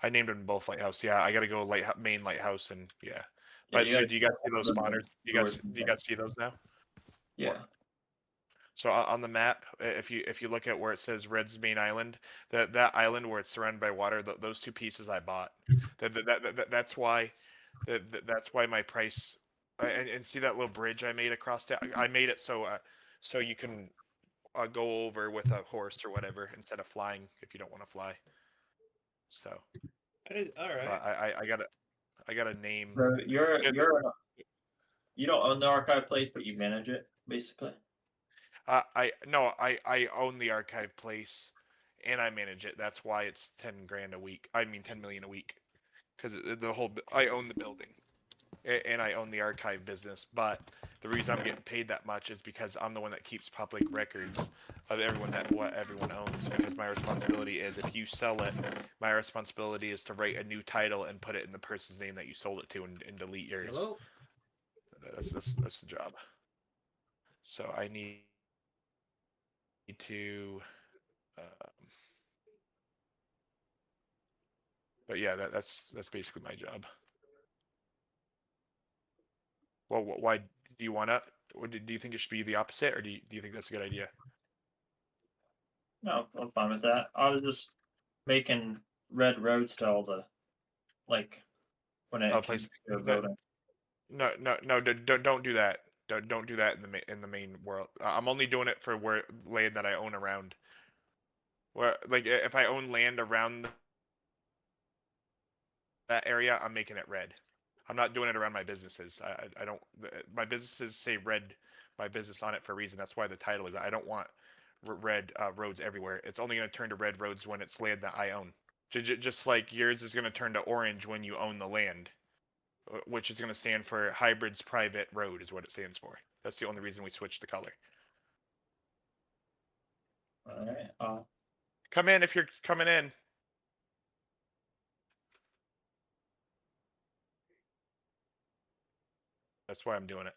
I named them both Lighthouse. Yeah, I gotta go main Lighthouse, and yeah. Yeah, But you so gotta do you guys see those remember spawners? Do you guys see those now? Yeah. So on the map, if you look at where it says Red's Main Island, that island where it's surrounded by water, those two pieces I bought. That's why my price. And see that little bridge I made across it? I made it so you can go over with a horse or whatever instead of flying if you don't want to fly. So All right. But I got a name. So you're Yeah, you don't own the archive place, but you manage it basically. I own the archive place, and I manage it. That's why it's 10 grand a week. I mean 10 million a week, because I own the building, and I own the archive business. But the reason I'm getting paid that much is because I'm the one that keeps public records of what everyone owns. Because my responsibility is, if you sell it, my responsibility is to write a new title and put it in the person's name that you sold it to, and delete yours. Hello. That's the job. So I need to. But yeah, that's basically my job. Well, why do you want to? Or do you think it should be the opposite, or do you think that's a good idea? No, I'm fine with that. I was just making red roads to all the like when it Place. comes to No, voting. no, don't do that. Don't do that in the main world. I'm only doing it for where land that I own around. Where like if I own land around that area, I'm making it red. I'm not doing it around my businesses. I don't. My businesses say red, my business on it for a reason. That's why the title is. I don't want red roads everywhere. It's only going to turn to red roads when it's land that I own. Just like yours is going to turn to orange when you own the land, which is going to stand for Hybrids Private Road, is what it stands for. That's the only reason we switched the color. All right. Come in if you're coming in. That's why I'm doing it.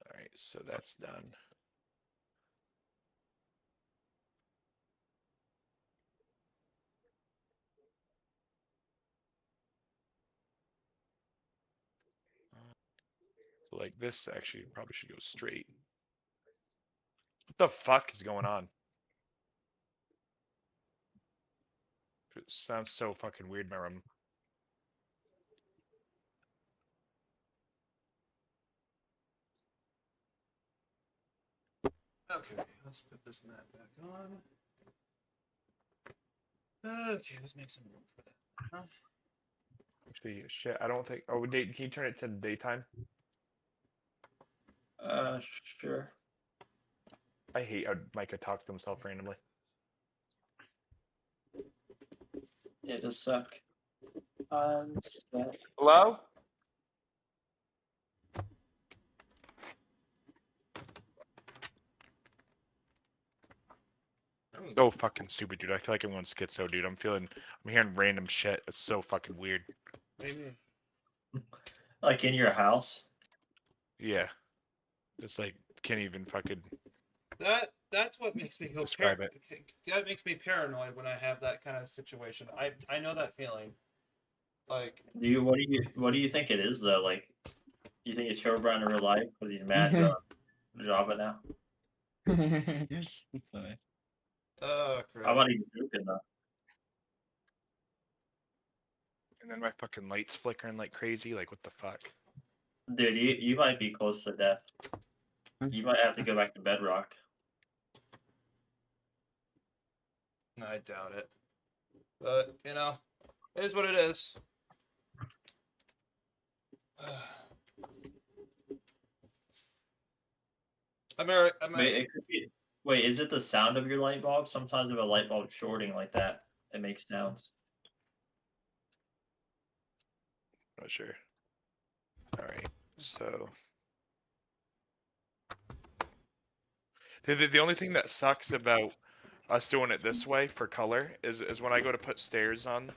All right, so that's done. So like this actually probably should go straight. What the fuck is going on? It sounds so fucking weird, my room. Okay, let's put this map back on. Okay, let's make some room for that. Huh? Actually, shit, I don't think. Oh, can you turn it to daytime? Sure. I hate how Micah talks to himself randomly. It does suck. Hello? So fucking stupid, dude. I feel like I'm going schizo, dude. I'm hearing random shit. It's so fucking weird. Maybe. Like in your house. Yeah. It's like, can't even fucking That's what makes me go describe it. That makes me paranoid when I have that kind of situation. I know that feeling. Like, What do you think it is though? Like, do you think it's Herobrine in real life because he's mad about Java now? That's funny. oh crap. How about he joking though? And then my fucking lights flickering like crazy. Like, what the fuck? Dude, you might be close to death. You might have to go back to Bedrock. No, I doubt it. But you know, it is what it is. Wait, is it the sound of your light bulb? Sometimes if a light bulb shorting like that, it makes sounds. Not sure. All right, so the only thing that sucks about us doing it this way for color is when I go to put stairs on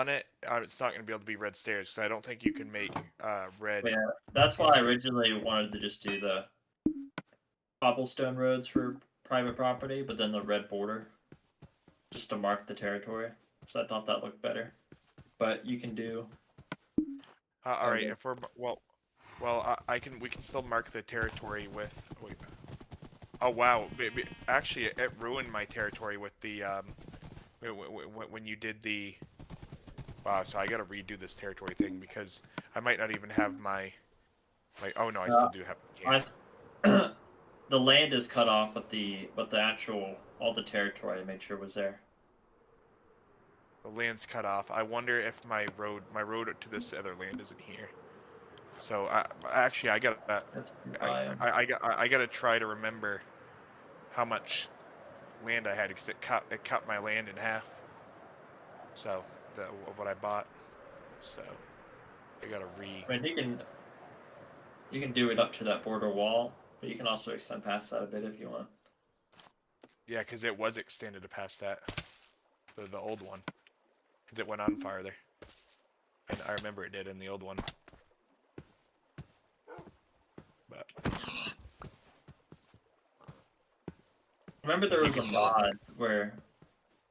it, it's not going to be able to be red stairs because I don't think you can make red. Yeah, that's why I originally wanted to just do the cobblestone roads for private property, but then the red border just to mark the territory. So I thought that looked better. But you can do. All right, if we're we can still mark the territory with. Wait. Oh wow! Actually, it ruined my territory with the when you did the. Wow, so I gotta redo this territory thing because I might not even have my. Oh no, I still do have. the land is cut off, but the actual all the territory I made sure was there. The land's cut off. I wonder if my road to this other land isn't here. So actually I gotta That's biome. I gotta try to remember how much land I had because it cut my land in half. So of what I bought. So I gotta I mean, you can do it up to that border wall, but you can also extend past that a bit if you want. Yeah, because it was extended past that, the old one, because it went on farther. And I remember it did in the old one. But Remember there was a mod where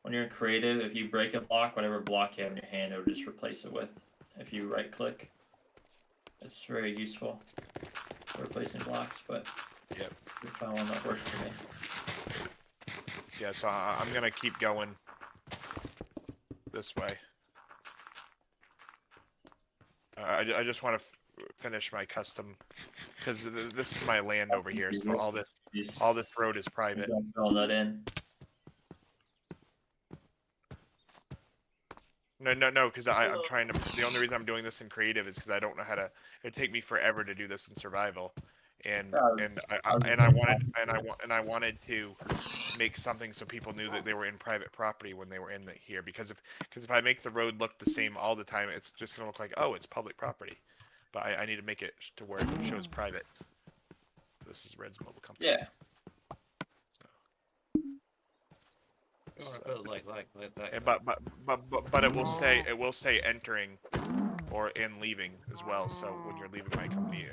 when you're in creative, if you break a block, whatever block you have in your hand, it will just replace it with. If you right click, it's very useful for replacing blocks, but yep. I found one that works for me. Yeah, so I'm gonna keep going this way. I just want to finish my custom because this is my land over here. So all this road is private. Don't fill that in. No, because I'm trying to. The only reason I'm doing this in creative is because I don't know how to. It'd take me forever to do this in survival, and I wanted to make something so people knew that they were in private property when they were in here. Because if I make the road look the same all the time, it's just gonna look like, oh, it's public property. But I need to make it to where it shows private. This is Red's mobile company. Yeah. You want to put it like that. And, but it will say entering or in leaving as well. So when you're leaving my company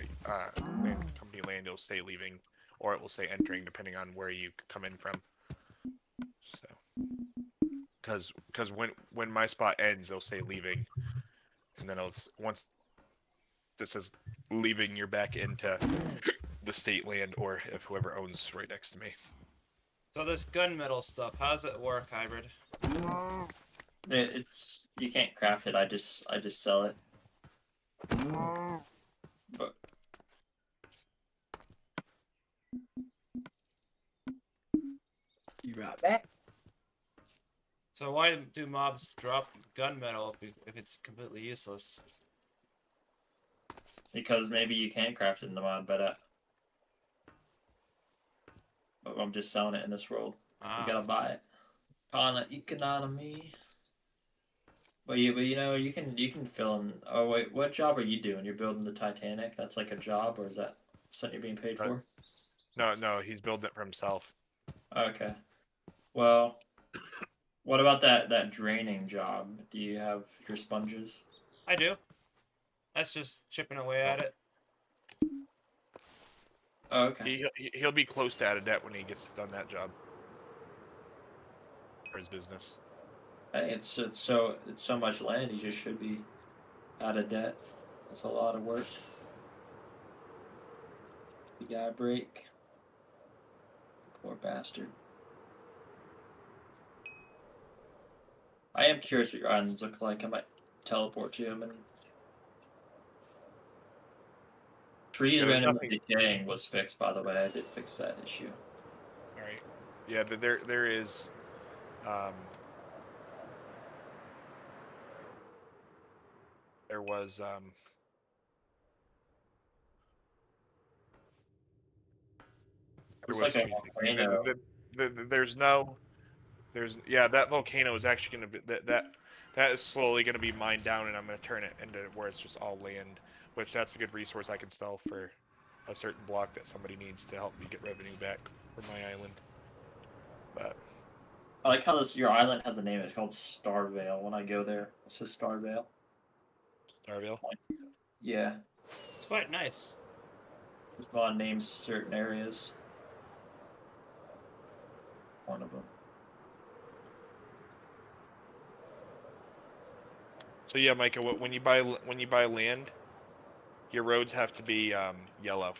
land, you'll say leaving, or it will say entering depending on where you come in from. So, because when my spot ends, they'll say leaving, and then once it says leaving, you're back into the state land, or if whoever owns right next to me. So this gunmetal stuff, how does it work, Hybrid? It's you can't craft it. I just sell it. But you right back. So why do mobs drop gunmetal if it's completely useless? Because maybe you can craft it in the mod, but I'm just selling it in this world. You gotta buy it on an economy. But you know you can fill in. Oh wait, what job are you doing? You're building the Titanic. That's like a job, or is that something you're being paid for? No, he's building it for himself. Okay. Well, what about that draining job? Do you have your sponges? I do. That's just chipping away at it. Oh, okay. He'll be close to out of debt when he gets done that job for his business. I think it's so much land. You just should be out of debt. That's a lot of work. You gotta break. Poor bastard. I am curious what your islands look like. I might teleport to them and. Trees randomly decaying was fixed, by the way. I did fix that issue. All right. Yeah, there is. There was. It's like a volcano. That volcano is actually going to be that is slowly going to be mined down, and I'm going to turn it into where it's just all land. Which that's a good resource I can sell for a certain block that somebody needs to help me get revenue back for my island. But I like how your island has a name. It's called Starvale. When I go there, it says Starvale. Starvale? Yeah. It's quite nice. There's a lot of names certain areas. One of them. So yeah, Micah, when you buy land, your roads have to be yellow.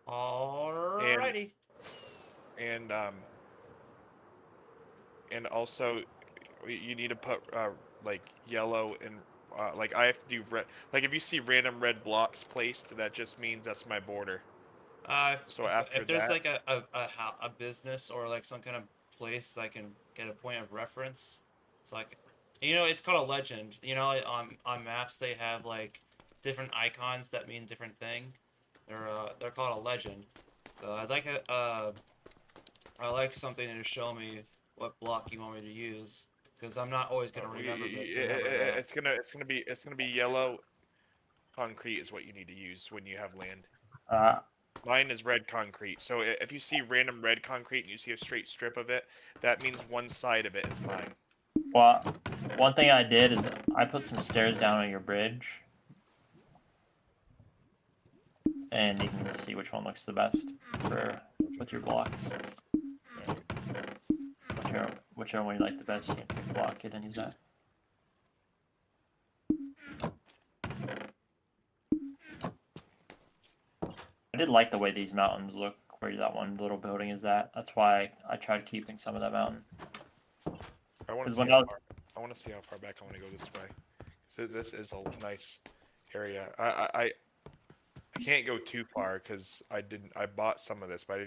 Alrighty. And also you need to put like yellow and like I have to do red. Like if you see random red blocks placed, that just means that's my border. So after if there's that, like a business or like some kind of place I can get a point of reference, so like, you know, it's called a legend. You know, like, on maps they have like different icons that mean different thing. They're called a legend. So I'd like I like something to show me what block you want me to use, because I'm not always gonna remember that. it's gonna be yellow concrete is what you need to use when you have land. Uh, Mine is red concrete. So if you see random red concrete and you see a straight strip of it, that means one side of it is mine. well, one thing I did is I put some stairs down on your bridge, and you can see which one looks the best for with your blocks. Whichever one you like the best, you can pick a block it and use that. I did like the way these mountains look, where that one little building is at. That's why I tried keeping some of that mountain. I want to 'Cause see when how far. I want to see how far back I want to go this way. So this is a nice area. I can't go too far because I bought some of this, but I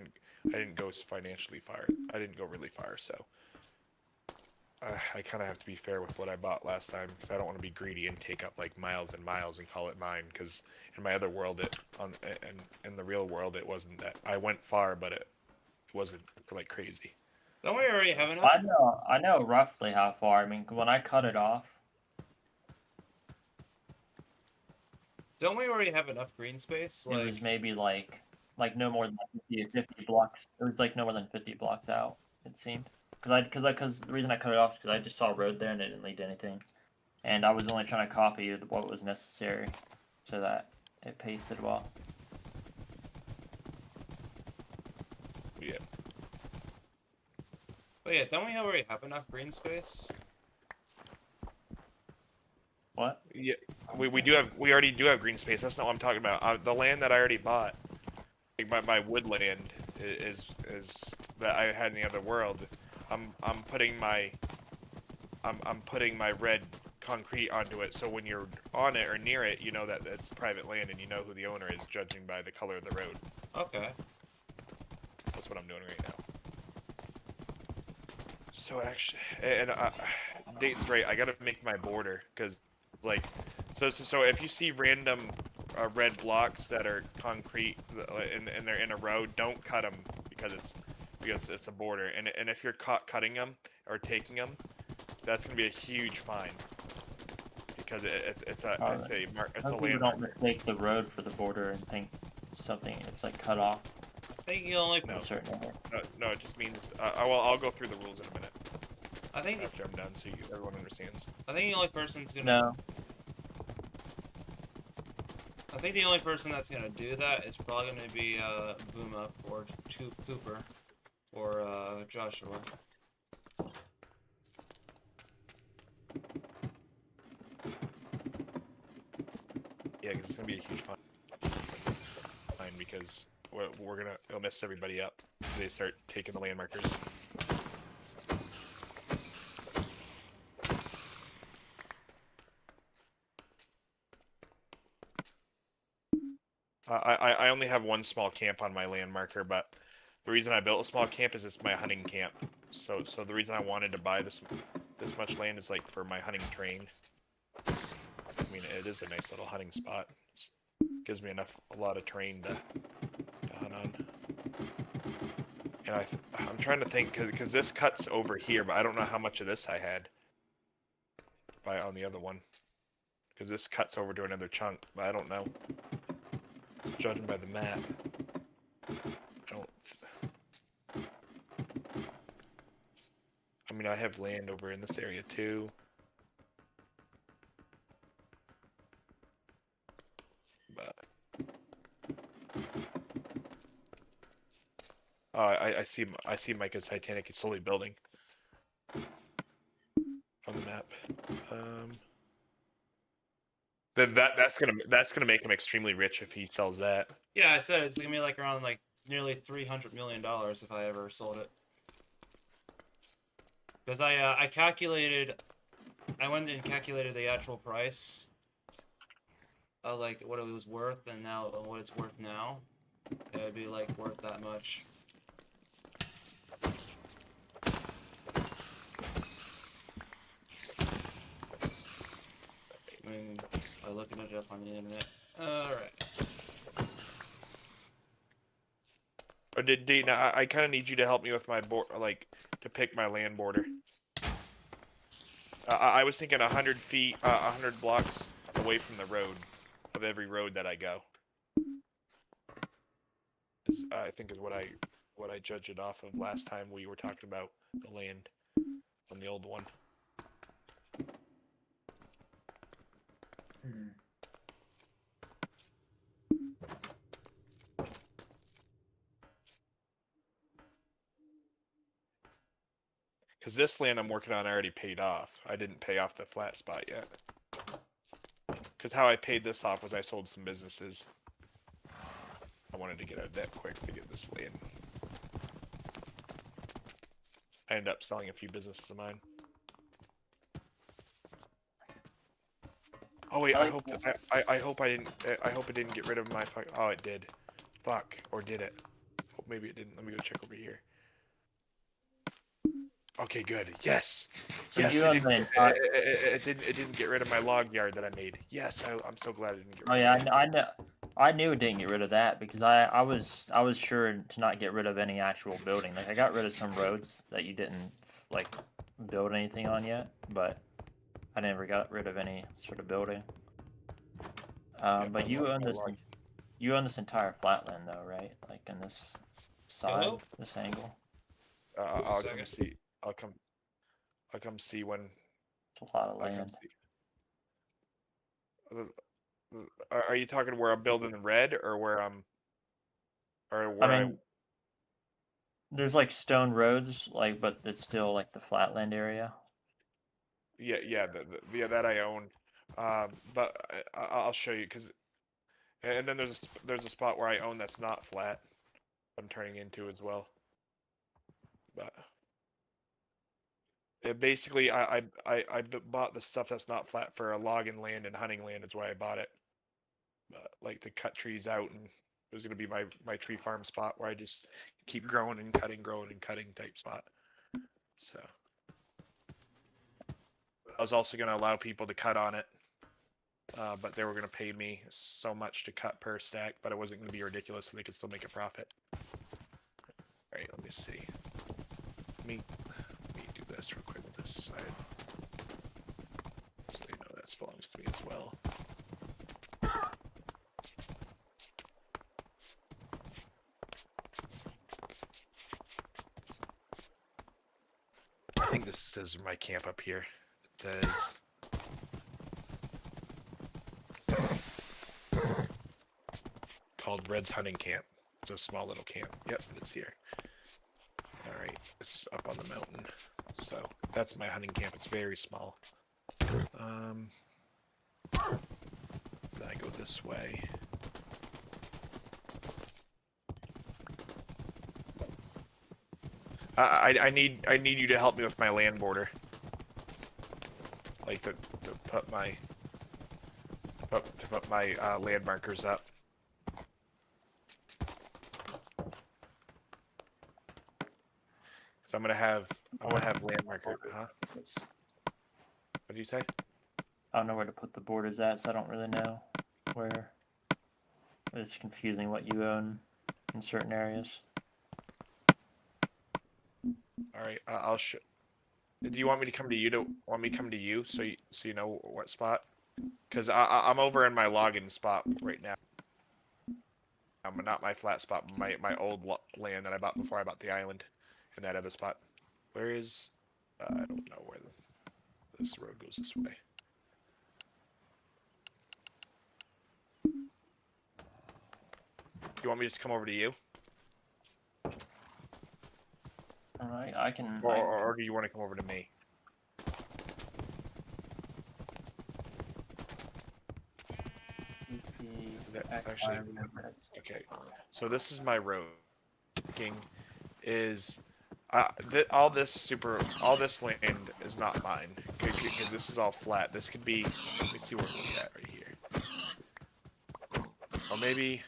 didn't go financially far. I didn't go really far, so I kind of have to be fair with what I bought last time because I don't want to be greedy and take up like miles and miles and call it mine. Because in my other world, in the real world, it wasn't that. I went far, but it wasn't like crazy. Don't we already have enough? I know roughly how far. I mean, when I cut it off, Don't we already have enough green space? it was maybe like no more than 50 blocks. It was like no more than 50 blocks out. It seemed because the reason I cut it off is because I just saw a road there and it didn't lead to anything, and I was only trying to copy what was necessary so that it pasted well. Yeah. But yeah, don't we already have enough green space? What? Yeah, we already do have green space. That's not what I'm talking about. The land that I already bought, like my woodland, is that I had in the other world. I'm putting my red concrete onto it, so when you're on it or near it, you know that it's private land and you know who the owner is, judging by the color of the road. Okay. That's what I'm doing right now. So actually, and Dayton's right. I gotta make my border because, like, so if you see random red blocks that are concrete and they're in a row, don't cut them because it's a border. And if you're caught cutting them or taking them, that's gonna be a huge fine because it's a Hopefully you don't mistake the road for the border and think something it's like cut off. I think you only. A certain area. No, it just means I'll go through the rules in a minute I think after I'm done, so everyone understands. I think the only person's gonna. No. I think the only person that's gonna do that is probably gonna be Booma or Cooper or Joshua. Yeah, because it's gonna be a huge fine because it'll mess everybody up. They start taking the land markers. I only have one small camp on my land marker, but the reason I built a small camp is it's my hunting camp. So the reason I wanted to buy this much land is like for my hunting train. I mean, it is a nice little hunting spot. It gives me a lot of terrain to hunt on. And I'm trying to think because this cuts over here, but I don't know how much of this I had on the other one. Because this cuts over to another chunk, but I don't know. Just judging by the map. I mean, I have land over in this area too. But I see Micah's Titanic is slowly building on the map. That's gonna make him extremely rich if he sells that. Yeah, I said it's gonna be like around like nearly $300 million if I ever sold it. Because I calculated, I went and calculated the actual price of like what it was worth and now what it's worth now. it'd be like worth that much. I mean, by looking it up on the internet. Alright. Or Dean, I kind of need you to help me with my board, like, to pick my land border. I was thinking 100 feet, 100 blocks away from the road, of every road that I go. I think is what I judged it off of last time we were talking about the land on the old one. Because this land I'm working on I already paid off. I didn't pay off the flat spot yet. Because how I paid this off was I sold some businesses. I wanted to get out of debt quick to get this land. I ended up selling a few businesses of mine. Oh wait, I hope it didn't get rid of my fuck. Oh, it did. Fuck, or did it? Oh, maybe it didn't. Let me go check over here. Okay, good. Yes, yes. It didn't get rid of my log yard that I made. Yes, I'm so glad it didn't get rid. Oh yeah, I know. I knew it didn't get rid of that because I was sure to not get rid of any actual building. Like I got rid of some roads that you didn't like build anything on yet, but I never got rid of any sort of building. But you own this entire flatland though, right? Like in this side, Hello? this angle. I'll come see. I'll come see when. It's a lot of I'll come land. see. Are you talking where I'm building in red or where I'm, or where I mean, there's like stone roads, like, but it's still like the flatland area. yeah, that I own. But I'll show you because, and then there's a spot where I own that's not flat. I'm turning into as well. But basically, I bought the stuff that's not flat for a logging land and hunting land is why I bought it. Like to cut trees out, and it was gonna be my tree farm spot where I just keep growing and cutting type spot. So I was also gonna allow people to cut on it, but they were gonna pay me so much to cut per stack, but it wasn't gonna be ridiculous, so they could still make a profit. All right, let me see. Let me do this real quick with this side, so you know that belongs to me as well. I think this is my camp up here. It says called Red's Hunting Camp. It's a small little camp. Yep, it's here. Alright, it's up on the mountain. So that's my hunting camp. It's very small. Then I go this way. I need you to help me with my land border. Like to put my land markers up. So I'm gonna have land marker. Huh? What do you say? I don't know where to put the borders at, so I don't really know where. It's confusing what you own in certain areas. All right, I'll show. Do you want me to come to you? So you know what spot? Because I'm over in my login spot right now. Not my flat spot, but my old land that I bought before I bought the island, and that other spot. Where is? I don't know where this road goes this way. You want me to just come over to you? All right, I can. Or do you want to come over to me? Is that actually okay? So this is my road. Thinking is all this land is not mine because this is all flat. This could be. Let me see where we're at right here. Or maybe.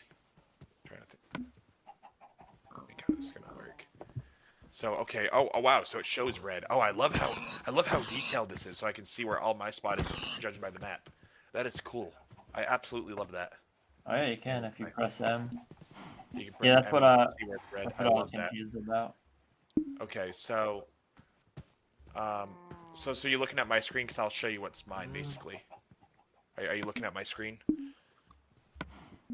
I'm trying to think. So okay. Oh wow. So it shows red. Oh, I love how detailed this is. So I can see where all my spot is judged by the map. That is cool. I absolutely love that. Oh yeah, you can if you press M. You can press Yeah, that's M what and see where it's red. that's I what I was love that. confused about. Okay, um, so you're looking at my screen because I'll show you what's mine basically. Are you looking at my screen?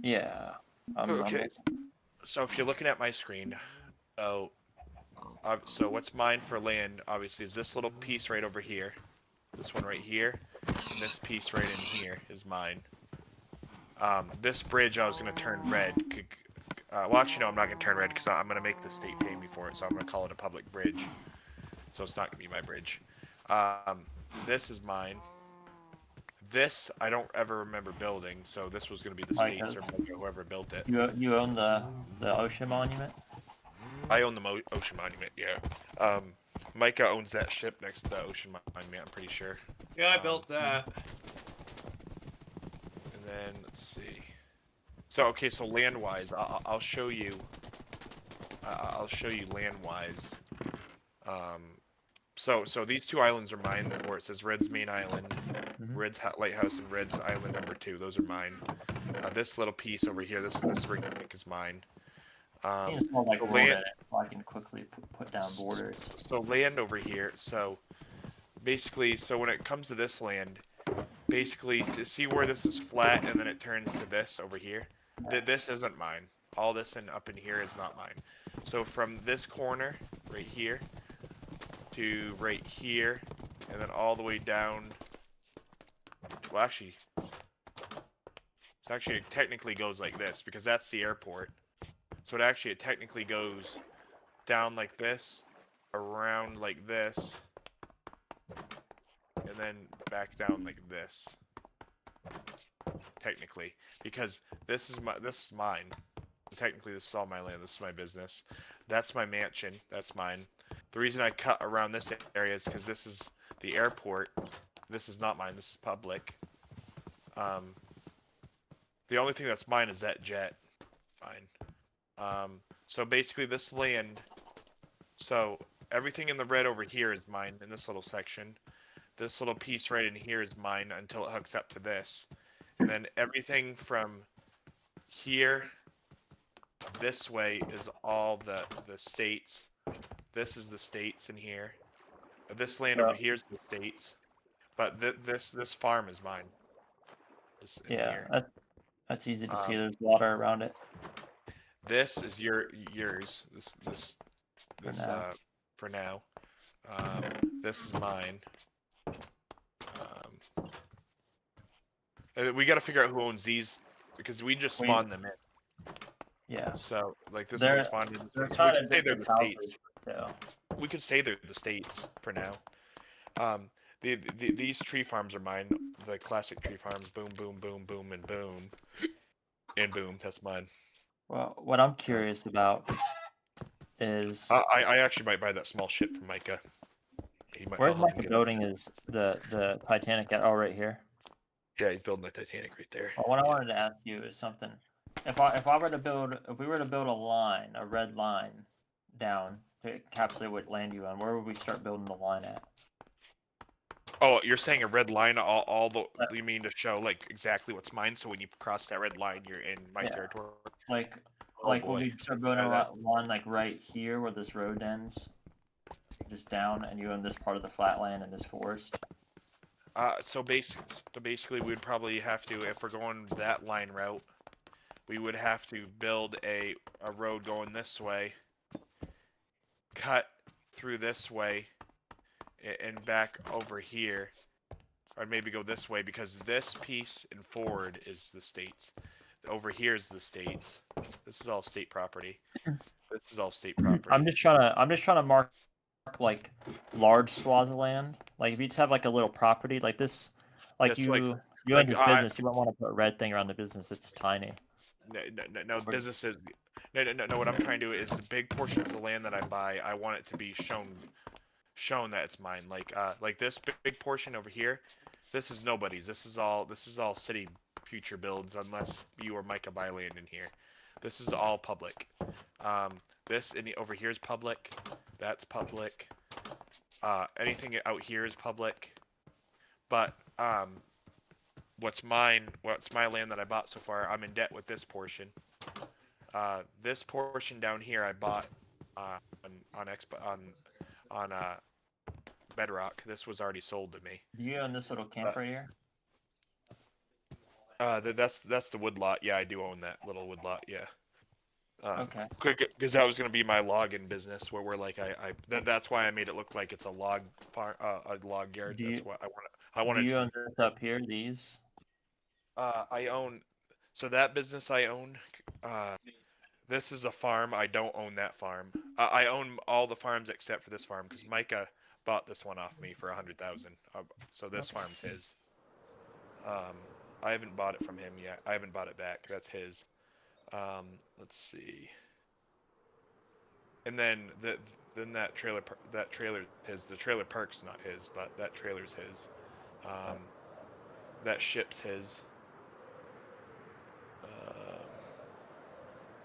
Yeah. Okay. So if you're looking at my screen, oh, so what's mine for land obviously is this little piece right over here, this one right here, and this piece right in here is mine. This bridge I was gonna turn red. Well, actually no, I'm not gonna turn red because I'm gonna make the state pay me for it, so I'm gonna call it a public bridge. So it's not gonna be my bridge. This is mine. This I don't ever remember building, so this was gonna be the Mike states does. or whoever built it. You own the ocean monument? I own the ocean monument. Yeah. Micah owns that ship next to the ocean monument. I'm pretty sure. Yeah, I built that. And then let's see. So okay, so land-wise, I'll show you. I'll show you land-wise. So these two islands are mine, where it says Red's Main Island, Red's Lighthouse, and Red's Island number 2. Those are mine. This little piece over here, this ring I think is mine. I think it's more like land, land, so I can quickly put down borders. So land over here. So basically, so when it comes to this land, basically to see where this is flat and then it turns to this over here. This isn't mine. All this and up in here is not mine. So from this corner right here to right here, and then all the way down. Well, actually, it technically goes like this because that's the airport. So it technically goes down like this, around like this, and then back down like this. Technically, because this is mine. Technically, this is all my land. This is my business. That's my mansion. That's mine. The reason I cut around this area is because this is the airport. This is not mine. This is public. The only thing that's mine is that jet. Mine. So basically, this land. So everything in the red over here is mine in this little section. This little piece right in here is mine until it hooks up to this. And then everything from here this way is all the states. This is the states in here. This land over here is the states. But this farm is mine. Yeah, that's easy to see. There's water around it. This is yours. This for now. This is mine. We got to figure out who owns these because we just spawned them in. Yeah. So like this They're- one spawned in. They're So we kind could of say they're the states. Yeah. We could say they're the states for now. These tree farms are mine. The classic tree farms. Boom, boom, boom, boom, and boom, and boom. That's mine. Well, what I'm curious about is I actually might buy that small ship from Micah. where's Micah building is the Titanic at? Oh, right here. Yeah, he's building the Titanic right there. Well, what I wanted to ask you is something. If we were to build a line, a red line, down to encapsulate what land you on, where would we start building the line at? Oh, you're saying a red line all the you mean to show like exactly what's mine, so when you cross that red line you're in my territory. Like Oh, would boy. we start building a line like right here where this road ends? Just down and you own this part of the flatland and this forest? So basically we would probably have to, if we're going that line route, we would have to build a road going this way, cut through this way, and back over here, or maybe go this way because this piece and forward is the states. Over here is the states. This is all state property. This is all state property. I'm just trying to mark like large swaths of land. Like if you just have like a little property like this, like you own this business, you don't want to put a red thing around the business. It's tiny. No, business is no. What I'm trying to do is the big portions of the land that I buy, I want it to be shown that it's mine. Like this big portion over here, this is nobody's. This is all city future builds unless you or Micah buy land in here. This is all public. This over here is public. That's public. Anything out here is public. But what's my land that I bought so far? I'm in debt with this portion. This portion down here I bought on Bedrock. This was already sold to me. Do you own this little camp right here? That's the wood lot. Yeah, I do own that little wood lot. Yeah. Okay. Because that was gonna be my login business, where we're like, that's why I made it look like it's a log farm, a log yard. Do That's you- what I want. I want Do you to. own this up here? These? I own. So that business I own. This is a farm. I don't own that farm. I own all the farms except for this farm because Micah bought this one off me for 100,000. So this farm's his. I haven't bought it from him yet. I haven't bought it back. That's his. Let's see. And then that trailer his. The trailer park's not his, but that trailer's his. That ship's his.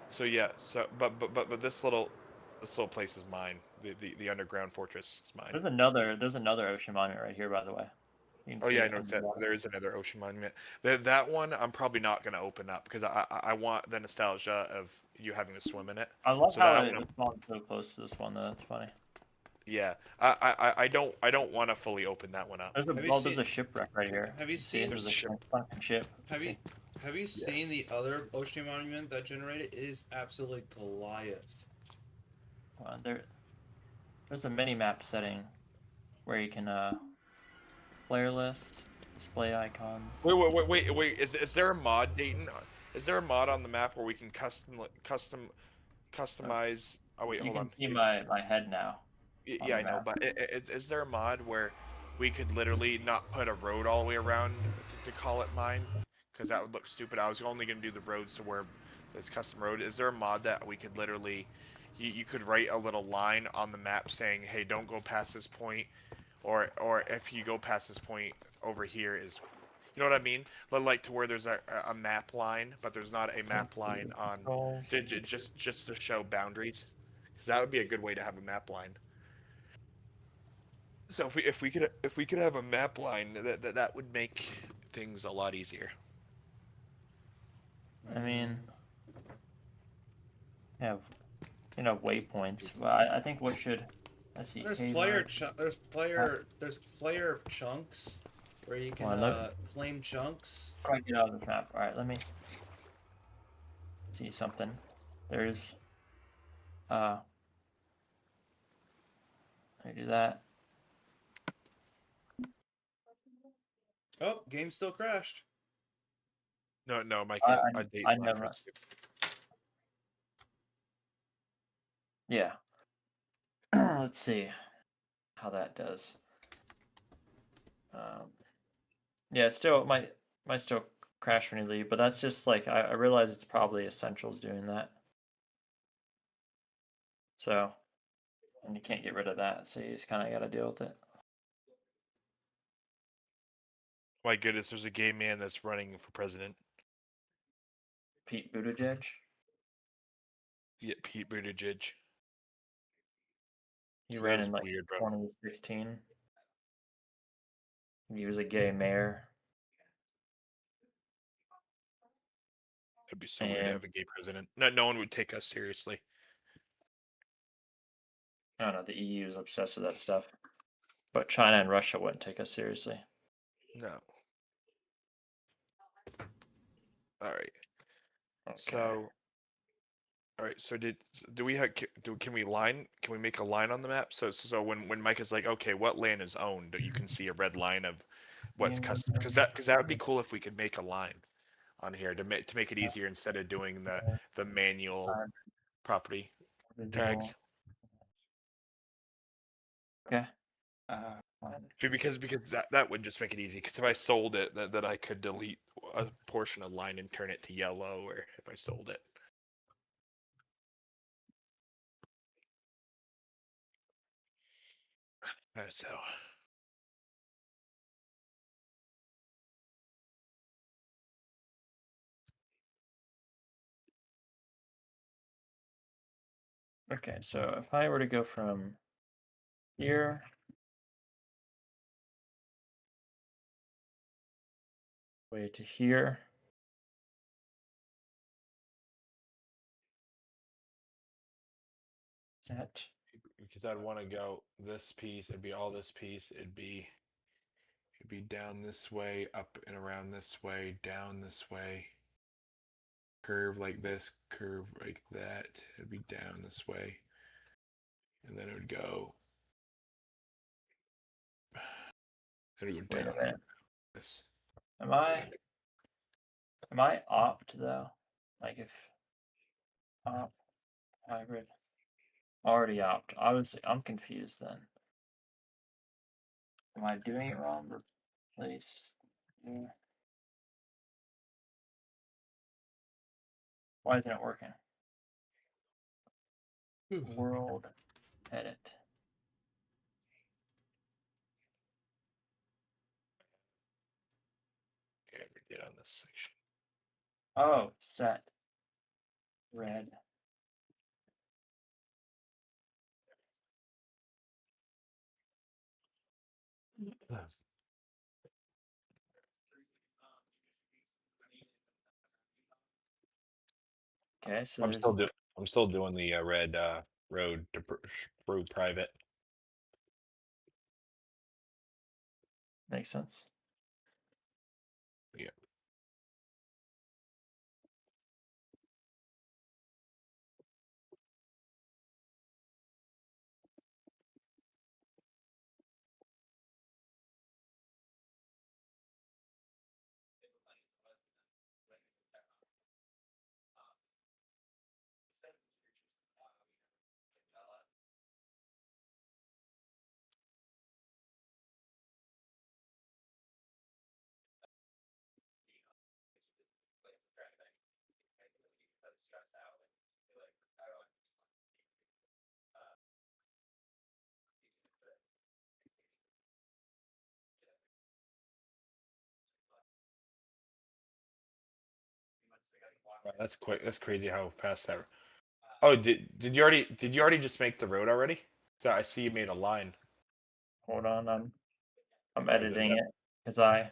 So yeah. So but this little place is mine. The underground fortress is mine. There's another ocean monument right here, by the way. You can Oh see yeah, I it know in the that water. there is another ocean monument. That one I'm probably not gonna open up because I want the nostalgia of you having to swim in it. I love So how that it one, spawns so close to this one, though. That's funny. yeah, I don't want to fully open that one up. There's a shipwreck right here. Have you See, seen? there's a ship? sunken ship. Have you seen the other ocean monument that generated? It is absolutely Goliath. There's a mini map setting where you can player list, display icons. Wait. Is there a mod, Dayton? Is there a mod on the map where we can customize? Oh wait, You hold can on. see my head now. on Yeah, the I know, map. but is there a mod where we could literally not put a road all the way around to call it mine? Because that would look stupid. I was only going to do the roads to where this custom road. Is there a mod that we could literally, you could write a little line on the map saying, hey, don't go past this point, or if you go past this point, over here is, you know what I mean? Like to where there's a map line, but there's not a map line on, Controls. just to show boundaries. Because that would be a good way to have a map line. So if we could have a map line, that would make things a lot easier. I mean, have waypoints. But I think what should let's see. There's Kmart. there's player chunks where you can Well, look. claim chunks. How do I get out of this map? All right, let me see something. There's I do that. Oh, game still crashed. No, Mike. I never. Yeah. Let's see how that does. Yeah, still might still crash when you leave, but that's just like I realize it's probably Essentials doing that. So, and you can't get rid of that, so you just kind of got to deal with it. My goodness, there's a gay man that's running for president. Pete Buttigieg. Yeah, Pete Buttigieg. He That ran was in like weird, bro. 2016. He was a gay mayor. It'd be so weird to have a gay president. No one would take us seriously. I don't know, the EU is obsessed with that stuff. But China and Russia wouldn't take us seriously. No. All right. Okay. So. All right. So can we make a line on the map? So when Mike is like, okay, what land is owned? You can see a red line of what's custom. Because that would be cool if we could make a line on here to make it easier instead of doing the manual property tags. Okay. Because that would just make it easy. Because if I sold it, that I could delete a portion of line and turn it to yellow, or if I sold it. So. Okay, so if I were to go from here. Way to here. That. Because I'd want to go this piece. It'd be all this piece. It'd be down this way, up and around this way, down this way. Curve like this, curve like that. It'd be down this way, and then it would go. It would go Wait a down. minute. This. Am I opt though? Like if opt hybrid already opt. I'm confused then. Am I doing it wrong? Replace. Yeah. Why isn't it working? World edit. Yeah, we did on this section. Oh, set. Red. Okay, so I'm there's still doing the red road to road private. makes sense. Yeah. Wow, that's quick. That's crazy how fast that. Oh, did you already just make the road already? So I see you made a line. Hold on, I'm Is editing that it because I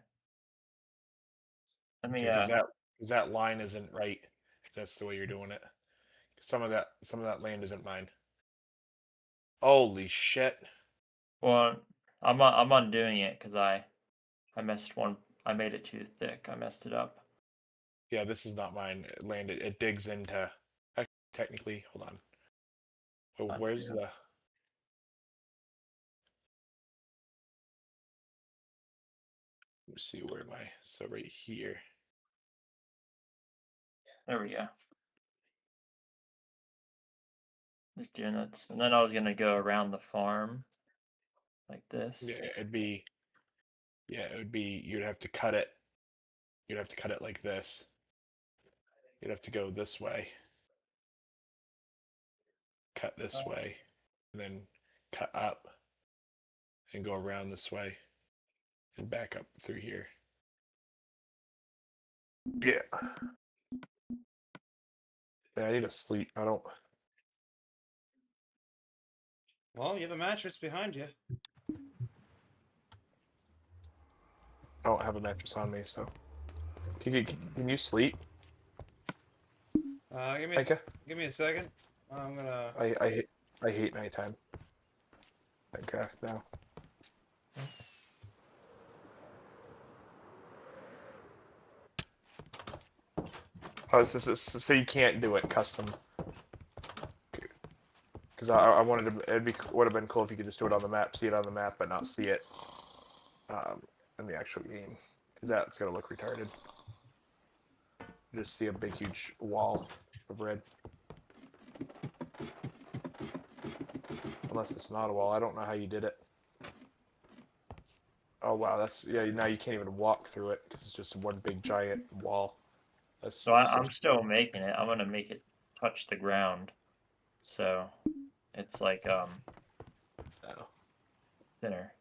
let me because that line isn't right? If that's the way you're doing it. Some of that land isn't mine. Holy shit! well I'm undoing it because I messed one. I made it too thick. I messed it up. Yeah, this is not mine. It landed. It digs into. Technically, hold on. Oh, where's Undo. the? Let's see where am I? So right here. There we go. Just doing that, and then I was gonna go around the farm like this. Yeah, it'd be. Yeah, it would be. You'd have to cut it. You'd have to cut it like this. You'd have to go this way. Cut this way, and then cut up, and go around this way, and back up through here. Yeah. Yeah, I need to sleep. Well, you have a mattress behind you. I don't have a mattress on me, so. Can you sleep, Micah? Give me a second. I'm gonna. I hate nighttime. Minecraft now. Oh, so you can't do it custom. Because I wanted to. Would have been cool if you could just do it on the map, see it on the map, but not see it in the actual game. Because that's gonna look retarded. Just see a big, huge wall of red. Unless it's not a wall. I don't know how you did it. Oh wow, that's yeah. Now you can't even walk through it because it's just one big giant wall. So I'm still making it. I'm gonna make it touch the ground, so it's like Oh. thinner.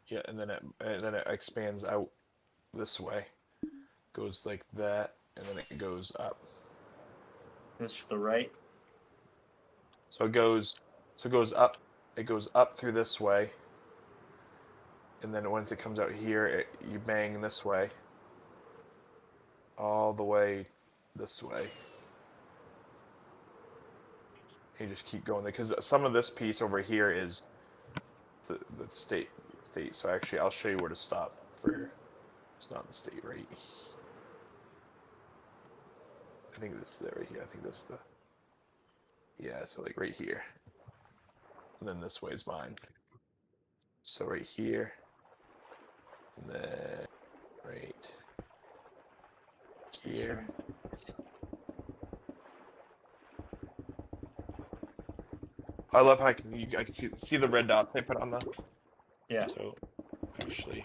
Yeah, and then it expands out this way. Goes like that, and then it goes up. Goes to the right. So it goes up. It goes up through this way, and then once it comes out here, you bang this way, all the way this way. You just keep going because some of this piece over here is the state. So actually, I'll show you where to stop for. It's not the state, right? I think this is it right here. I think that's the. Yeah, so like right here. And then this way is mine. So right here. And then right here. I love how I can see the red dots they put on the. Yeah. So actually.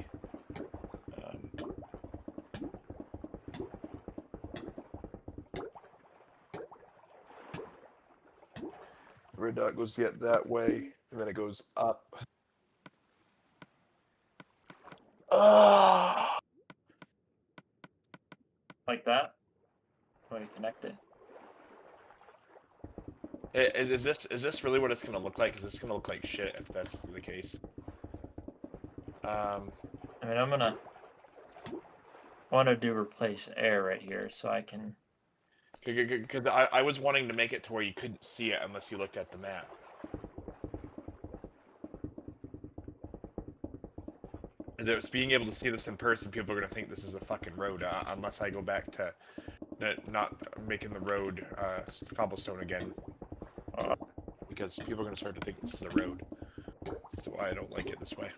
Red dot goes that way, and then it goes up. Like that? How do you connect it? Is this really what it's gonna look like? Is this gonna look like shit if that's the case? I mean, I want to do replace air right here, so I can. Because I was wanting to make it to where you couldn't see it unless you looked at the map. Because being able to see this in person, people are gonna think this is a fucking road. Unless I go back to not making the road cobblestone again. Because people are gonna start to think this is a road. That's why I don't like it this way.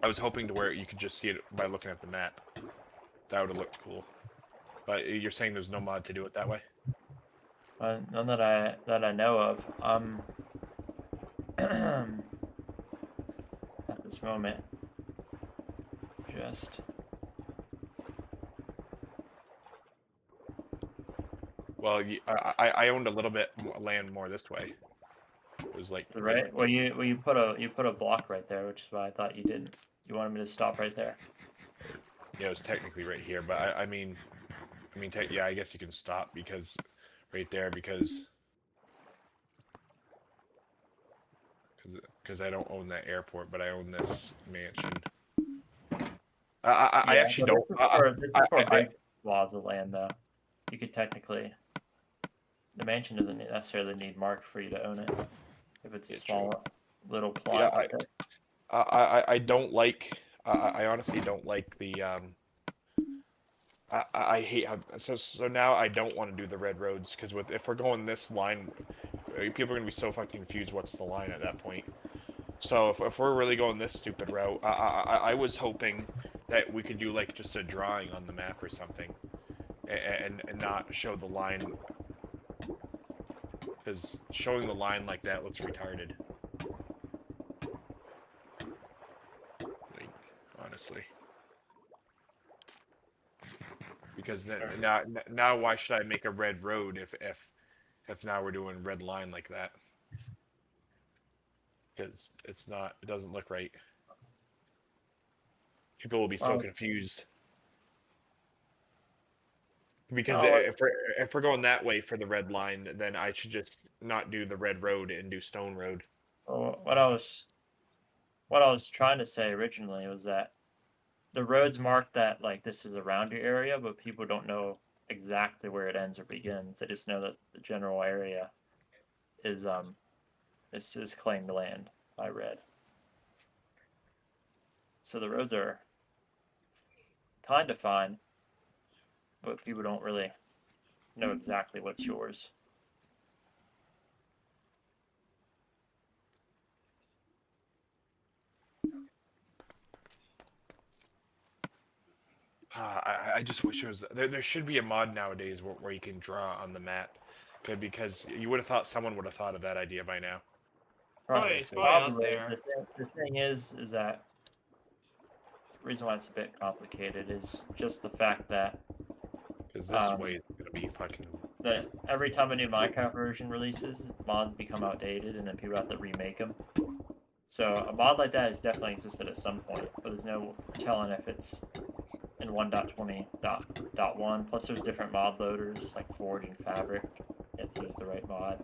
I was hoping to where you could just see it by looking at the map. That would have looked cool. But you're saying there's no mod to do it that way? None that I know of. At this moment, just. Well, I owned a little bit land more this way. It was like Right. Well, you put a block right there, which is why I thought you didn't. You wanted me to stop right there. Yeah, it was technically right here, but I mean, yeah, I guess you can stop because right there because I don't own that airport, but I own this mansion. I actually don't. This is for big swaths of land, though. You could technically. The mansion doesn't necessarily need mark for you to own it. If it's a small little plot. Yeah, I don't like. I honestly don't like the. I hate how so now I don't want to do the red roads because if we're going this line, people are gonna be so fucking confused. What's the line at that point? So if we're really going this stupid route, I was hoping that we could do like just a drawing on the map or something, and not show the line. Because showing the line like that looks retarded. Like, honestly. Because now why should I make a red road if now we're doing red line like that? Because it doesn't look right. People will be so confused. Because if we're going that way for the red line, then I should just not do the red road and do stone road. Well, what I was trying to say originally was that the roads mark that like this is around your area, but people don't know exactly where it ends or begins. They just know that the general area is claimed land by red. So the roads are kind of fine, but people don't really know exactly what's yours. I just wish there should be a mod nowadays where you can draw on the map, because you would have thought someone would have thought of that idea by now. Probably, it's probably out there. The thing is that the reason why it's a bit complicated is just the fact that because this way is gonna be fucking. That every time a new Minecraft version releases, mods become outdated, and then people have to remake them. So a mod like that has definitely existed at some point, but there's no telling if it's in 1.20.1. Plus, there's different mod loaders like Forge and Fabric. You have to use the right mod.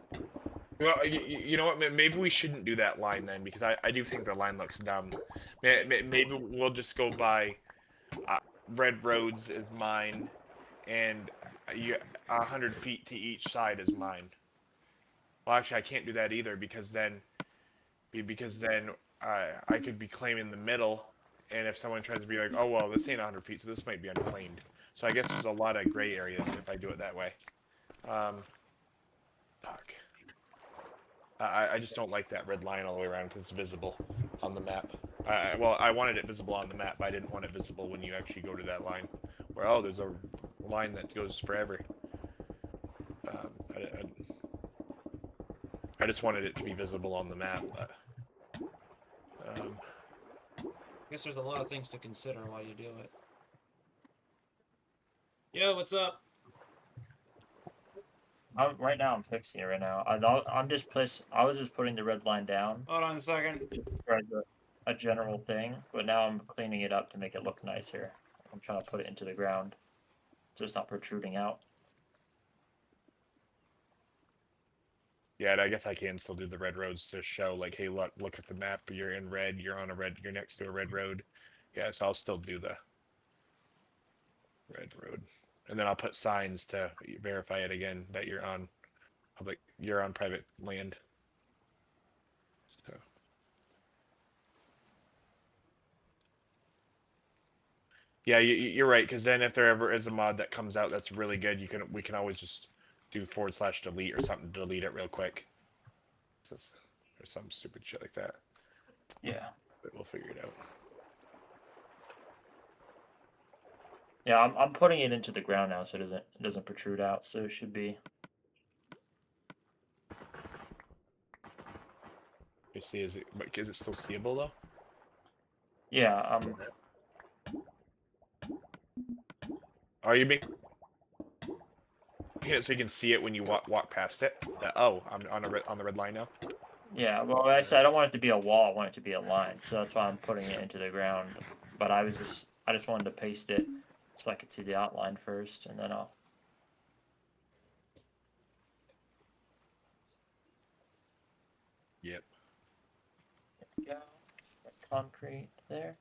Well, you know what? Maybe we shouldn't do that line then, because I do think the line looks dumb. Maybe we'll just go by red roads is mine, and 100 feet to each side is mine. Well, actually, I can't do that either because then I could be claiming the middle, and if someone tries to be like, oh well, this ain't 100 feet, so this might be unclaimed. So I guess there's a lot of gray areas if I do it that way. Fuck. I just don't like that red line all the way around because it's visible on the map. Well, I wanted it visible on the map, but I didn't want it visible when you actually go to that line. Where, oh, there's a line that goes forever. I just wanted it to be visible on the map, but... I guess there's a lot of things to consider while you do it. Yo, what's up? Right now, I'm fixing it right now. I'm just I was just putting the red line down. Hold on a second. For a general thing, but now I'm cleaning it up to make it look nicer. I'm trying to put it into the ground, so it's not protruding out. Yeah, I guess I can still do the red roads to show, like, hey, look at the map. You're in red. You're next to a red road. Yeah, so I'll still do the red road, and then I'll put signs to verify it again that you're on private land. So. Yeah, you're right. Because then, if there ever is a mod that comes out that's really good, we can always just do /delete or something to delete it real quick. Or some stupid shit like that. Yeah. But we'll figure it out. Yeah, I'm putting it into the ground now, so it doesn't protrude out. So it should be. You see, is it still seeable though? Yeah. Are you making it so you can see it when you walk past it? Oh, I'm on the red line now. Yeah. Well, I said I don't want it to be a wall. I want it to be a line. So that's why I'm putting it into the ground. But I just wanted to paste it so I could see the outline first, and then I'll. Yep. Yeah. Concrete there.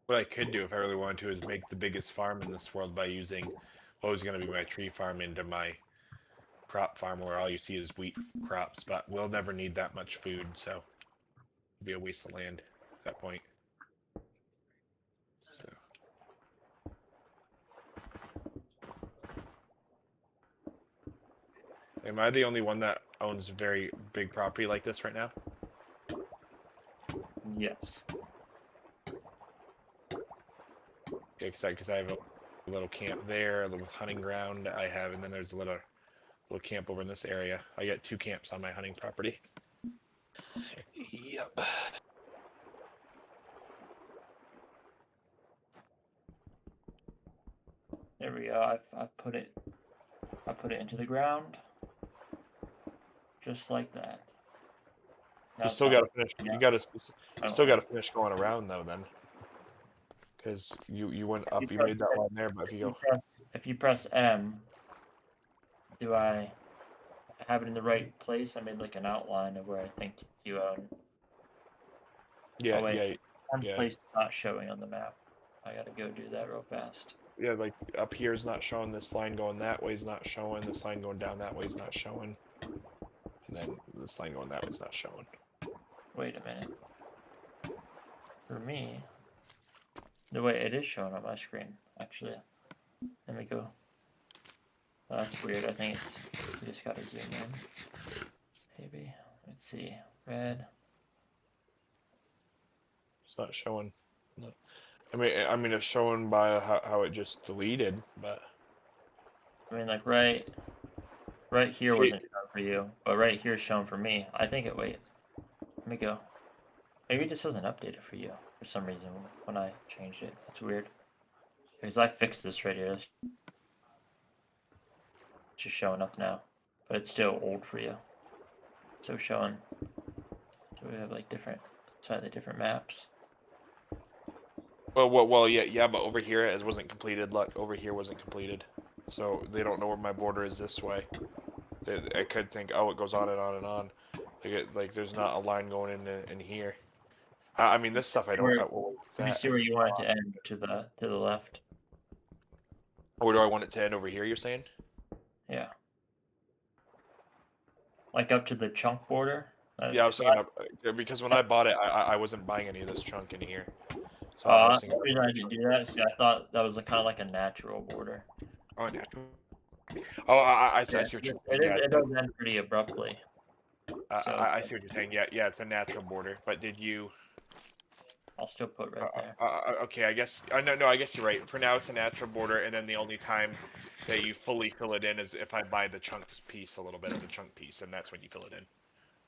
What I could do if I really wanted to is make the biggest farm in this world by using what was going to be my tree farm into my crop farm, where all you see is wheat crops, but we'll never need that much food, so it'd be a waste of land at that point. So. Am I the only one that owns a very big property like this right now? Yes. Yeah, because I have a little camp there with hunting ground. And then there's a little camp over in this area. I got 2 camps on my hunting property. Yep. There we go. I put it into the ground, just like that. Now You still got to finish. You still got to finish going around though, then, because you went up. You made that line there, but if you press M, do I have it in the right place? I made like an outline of where I think you own. Yeah, oh, wait. One yeah. place is not showing on the map. I gotta go do that real fast. Yeah, like up here is not showing. This line going that way is not showing. This line going down that way is not showing. And then this line going that way is not showing. Wait a minute. For me, the way it is showing on my screen, actually. Let me go. That's weird. I think you just gotta zoom in. Maybe. Let's see. Red. It's not showing. No. I mean, it's showing by how it just deleted, but. I mean, like right here wasn't showing for you, but right here is shown for me. I think it. Wait, let me go. Maybe it just doesn't update it for you for some reason when I changed it. That's weird. Because I fixed this right here. It's just showing up now, but it's still old for you. So showing. So we have like slightly different maps. Well, yeah, but over here it wasn't completed. Look, over here wasn't completed, so they don't know where my border is this way. I could think, oh, it goes on and on and on. Like there's not a line going in here. I mean, this stuff I don't. Can you see where you want it to end to the left? Where do I want it to end over here? You're saying? Yeah. Like up to the chunk border. Yeah, I was thinking because when I bought it, I wasn't buying any of this chunk in here. So The reason I didn't do that is I thought that was kind of like a natural border. Oh, natural. Oh, I see what you're saying. It does end pretty abruptly. I see what you're saying. Yeah, it's a natural border. But did you? I'll still put right there. Okay, I guess. No, I guess you're right. For now, it's a natural border, and then the only time that you fully fill it in is if I buy the chunk piece, a little bit of the chunk piece, and that's when you fill it in.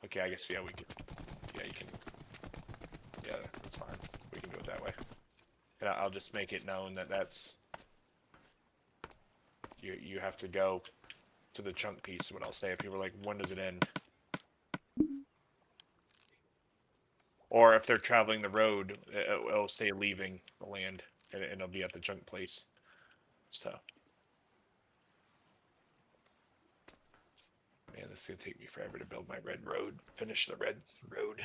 Okay, I guess we can. Yeah, you can. Yeah, that's fine. We can do it that way. And I'll just make it known that that's. You have to go to the chunk piece. Is what I'll say. If people are like, when does it end? Or if they're traveling the road, it'll say leaving the land, and it'll be at the chunk place. So, man, this is gonna take me forever to build my red road. Finish the red road.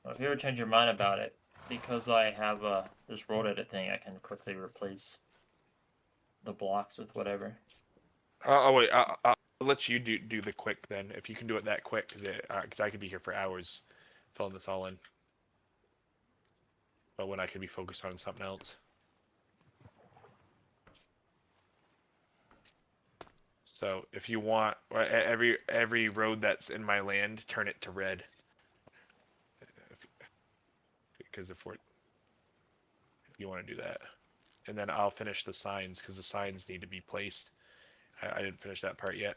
Well, if you ever change your mind about it, because I have this road edit thing, I can quickly replace the blocks with whatever. Oh wait, I'll let you do the quick then, if you can do it that quick, because I could be here for hours filling this all in. But when I could be focused on something else. So if you want every road that's in my land, turn it to red. Because if you want to do that, and then I'll finish the signs because the signs need to be placed. I didn't finish that part yet.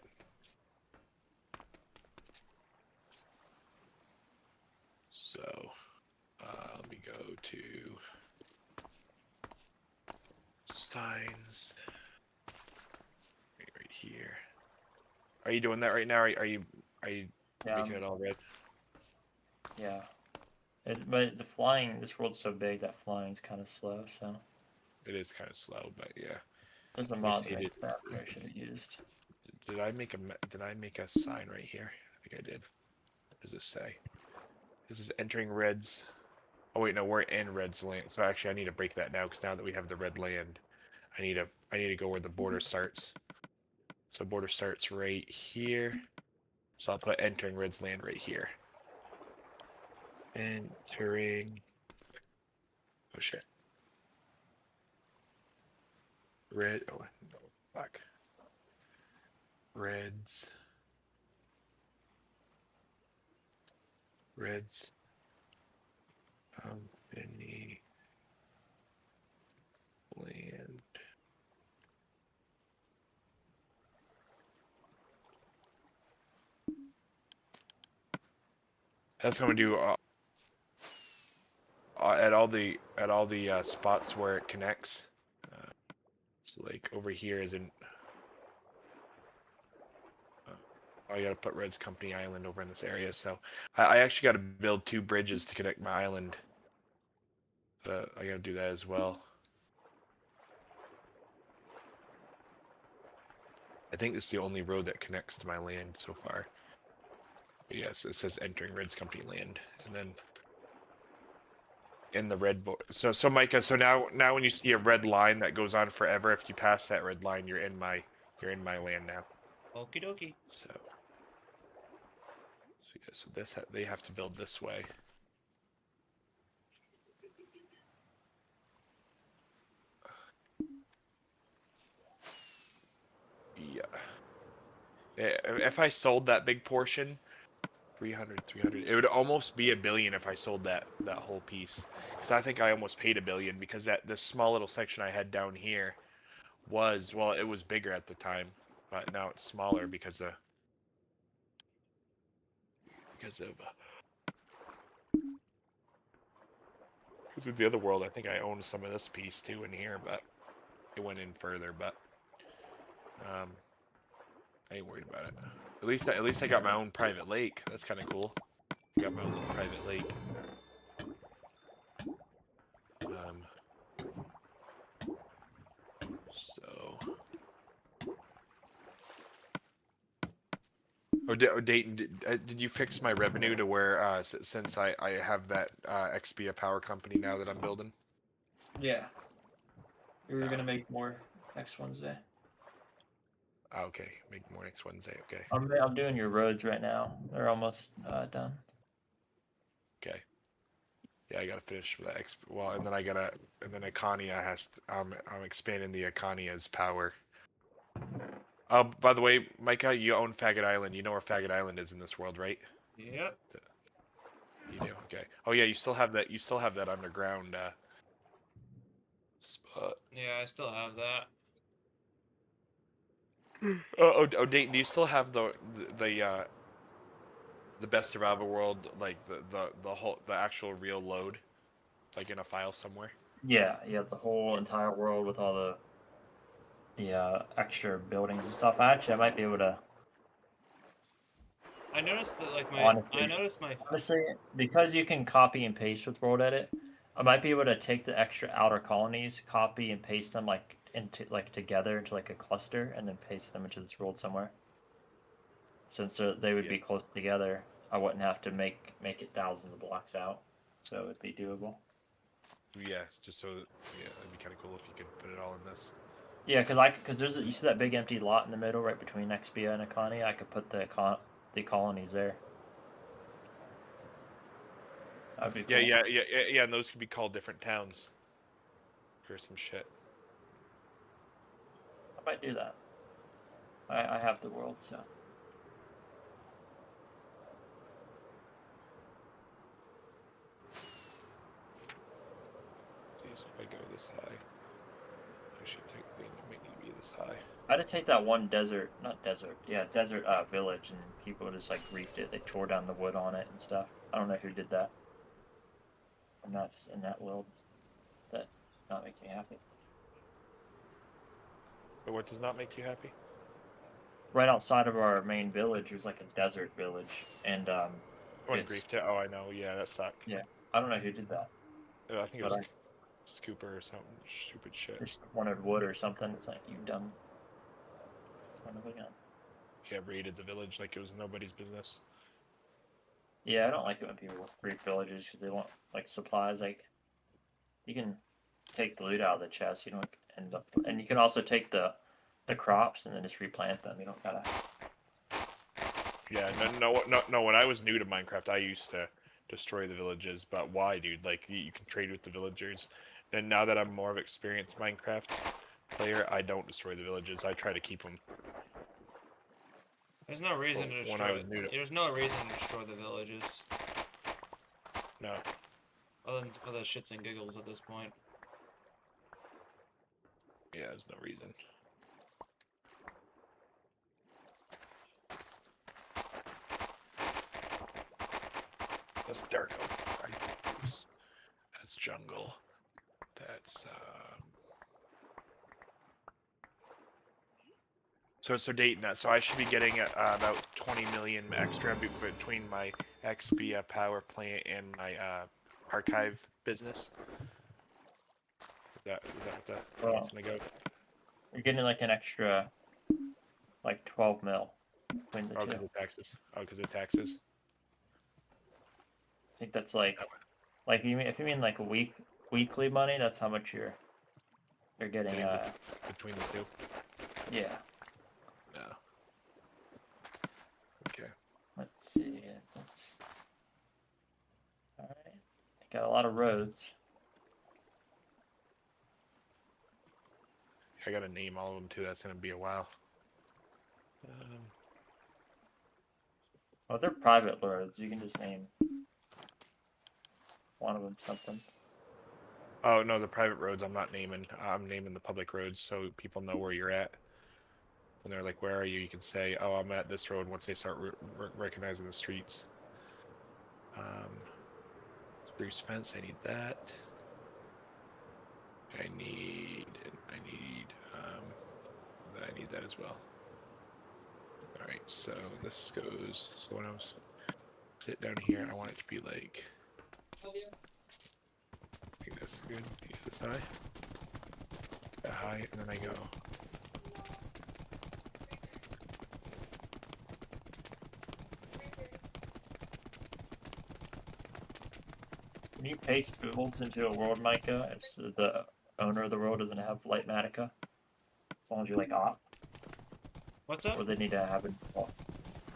So let me go to signs right here. Are you doing that right now? Are you making it all red? Yeah. But this world's so big that flying's kind of slow, so. It is kind of slow, but yeah. There's a mod that makes that I should have used. Did I make a sign right here? I think I did. What does this say? This is entering Red's. Oh wait, no, we're in Red's land. So actually, I need to break that now because now that we have the red land, I need to go where the border starts. So border starts right here. So I'll put entering Red's land right here. Entering. Oh shit. Red. Oh no, fuck. Red's company land. That's gonna do at all the spots where it connects. So like over here isn't. I gotta put Red's Company Island over in this area, so I actually gotta build 2 bridges to connect my island. I gotta do that as well. I think it's the only road that connects to my land so far. But yes, it says entering Red's Company land, and then in the red board. So Micah, so now when you see a red line that goes on forever, if you pass that red line, you're in my land now. Okie dokie. So yeah, so this they have to build this way. Yeah. If I sold that big portion, 300, it would almost be $1 billion if I sold that whole piece. Because I think I almost paid $1 billion because this small little section I had down here was, well, it was bigger at the time. but now it's smaller because of because of the other world. I think I own some of this piece too in here, but it went in further. But I ain't worried about it. At least I got my own private lake. That's kind of cool. I got my own little private lake. So. Dayton, did you fix my revenue to where, since I have that Xbia power company now that I'm building? Yeah. We were gonna make more next Wednesday. Okay, make more next Wednesday. Okay. I'm doing your roads right now. They're almost done. Okay. Yeah, I gotta finish that. Well, and then and then Icania has. I'm expanding the Icania's power. By the way, Micah, you own Faggot Island. You know where Faggot Island is in this world, right? Yep. You do. Okay. Oh yeah, you still have that. You still have that underground spot. Yeah, I still have that. Dayton, do you still have the best survival world, like the actual real load, like in a file somewhere? Yeah, the whole entire world with all the extra buildings and stuff. I might be able to. I noticed that like Honestly, because you can copy and paste with World Edit, I might be able to take the extra outer colonies, copy and paste them like into like together into like a cluster, and then paste them into this world somewhere. Since they would be close together, I wouldn't have to make it thousands of blocks out, so it'd be doable. Yeah, just so that, yeah, that'd be kind of cool if you could put it all in this. Yeah, because there's you see that big empty lot in the middle right between Xbia and Icania. I could put the colonies there. That'd be cool. Yeah, and those could be called different towns. Or some shit. I might do that. I have the world, so. See, so if I go this high, I should make it be this high. I had to take that one desert village, and people just like reefed it. They tore down the wood on it and stuff. I don't know who did that. I'm not in that world. That not make me happy. But what does not make you happy? Right outside of our main village, there's like a desert village, and Oh, I know. Yeah, that sucked. Yeah, I don't know who did that. I think it was Scooper or something. Stupid shit. Just wanted wood or something. It's like, you dumb son of a gun. Yeah, raided the village like it was nobody's business. Yeah, I don't like it when people raid villages because they want like supplies. Like, you can take the loot out of the chest. You don't end up, and you can also take the crops and then just replant them. You don't gotta. Yeah, no. When I was new to Minecraft, I used to destroy the villages. But why, dude? Like, you can trade with the villagers. And now that I'm more of an experienced Minecraft player, I don't destroy the villages. I try to keep them. There's no reason to destroy. When I was new to... There's no reason to destroy the villages. No. Other than for the shits and giggles at this point. Yeah, there's no reason. That's dark oak. Right? That's jungle. That's So Dayton. So I should be getting about 20 million extra between my XB power plant and my archive business. Is that what that's gonna go? You're getting like an extra, like 12 mil between the two. Because of taxes. Because of taxes. I think that's like if you mean like weekly money, that's how much you're getting. Between the two. Yeah. No. Okay. Let's see. All right. Got a lot of roads. I gotta name all of them too. That's gonna be a while. Well, they're private roads. You can just name one of them something. Oh no, the private roads I'm not naming. I'm naming the public roads so people know where you're at. when they're like, "Where are you?" You can say, "Oh, I'm at this road." Once they start recognizing the streets. Spruce fence. I need that. I need that as well. All right, so this goes. So when I was sit down here, I want it to be like. I think that's good. This high. That high, and then I go. Can you paste builds into a world, Micah, if the owner of the world doesn't have Lightmatica? As long as you like off, What's up? or they need to have it.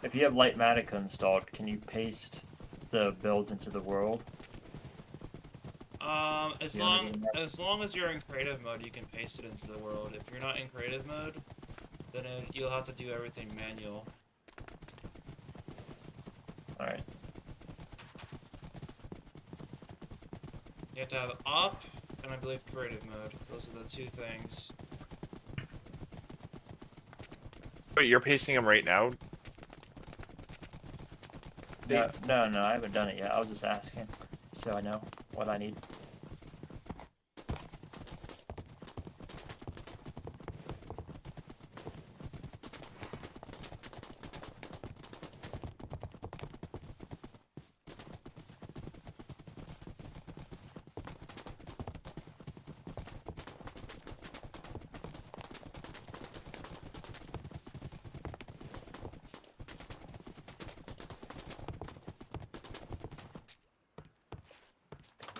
If you have Lightmatica installed, can you paste the builds into the world? As Yeah, long as you're in creative mode, you can paste it into the world. If you're not in creative mode, then you'll have to do everything manual. Alright. You have to have op and I believe creative mode. Those are the two things. But you're pasting them right now. No, I haven't done it yet. I was just asking, so I know what I need.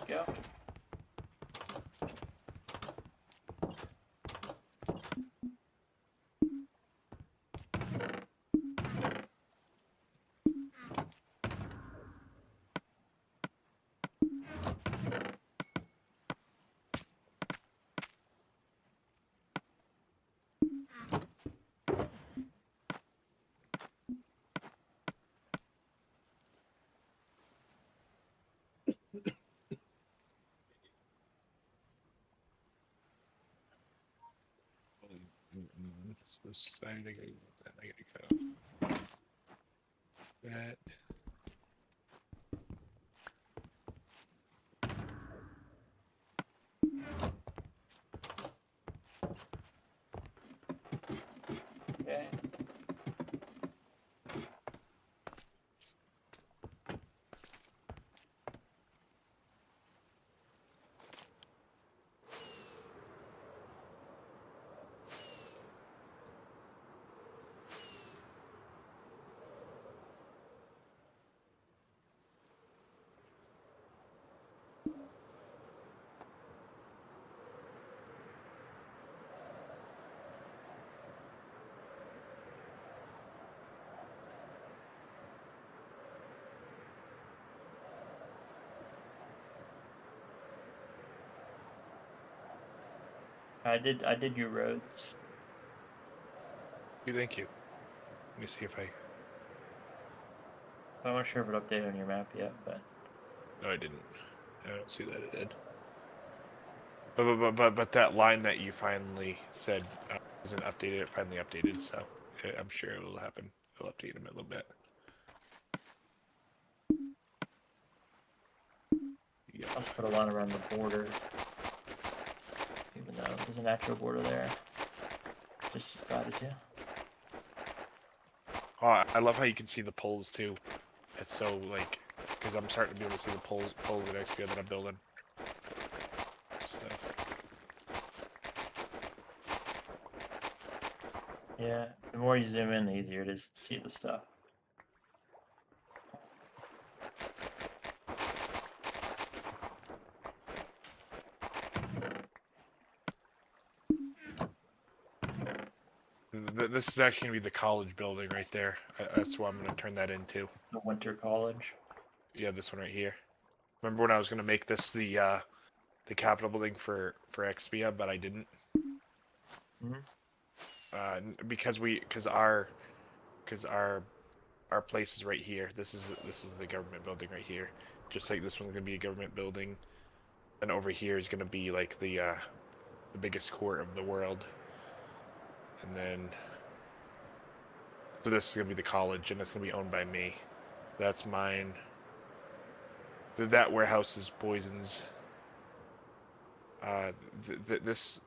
Go. I need to go. That. Okay. I did your roads. Thank you. Let me see if I. I'm not sure if it updated on your map yet, but No, I didn't. I don't see that it did. But that line that you finally said isn't updated. It finally updated, so I'm sure it will happen. I'll update them a little bit. Yeah. let's put a line around the border, even though there's an actual border there. Just decided to. Oh, I love how you can see the poles too. It's so like, because I'm starting to be able to see the poles in XP that I'm building. So. Yeah, the more you zoom in, the easier it is to see the stuff. This is actually going to be the college building right there. That's what I'm going to turn that into. The Winter College. Yeah, this one right here. Remember when I was going to make this the Capitol building for XP, but I didn't. Mm-hmm. Because our place is right here. This is the government building right here. Just like this one's going to be a government building, and over here is going to be like the biggest court of the world, and then So this is gonna be the college, and it's gonna be owned by me. That's mine. That warehouse is Poison's. This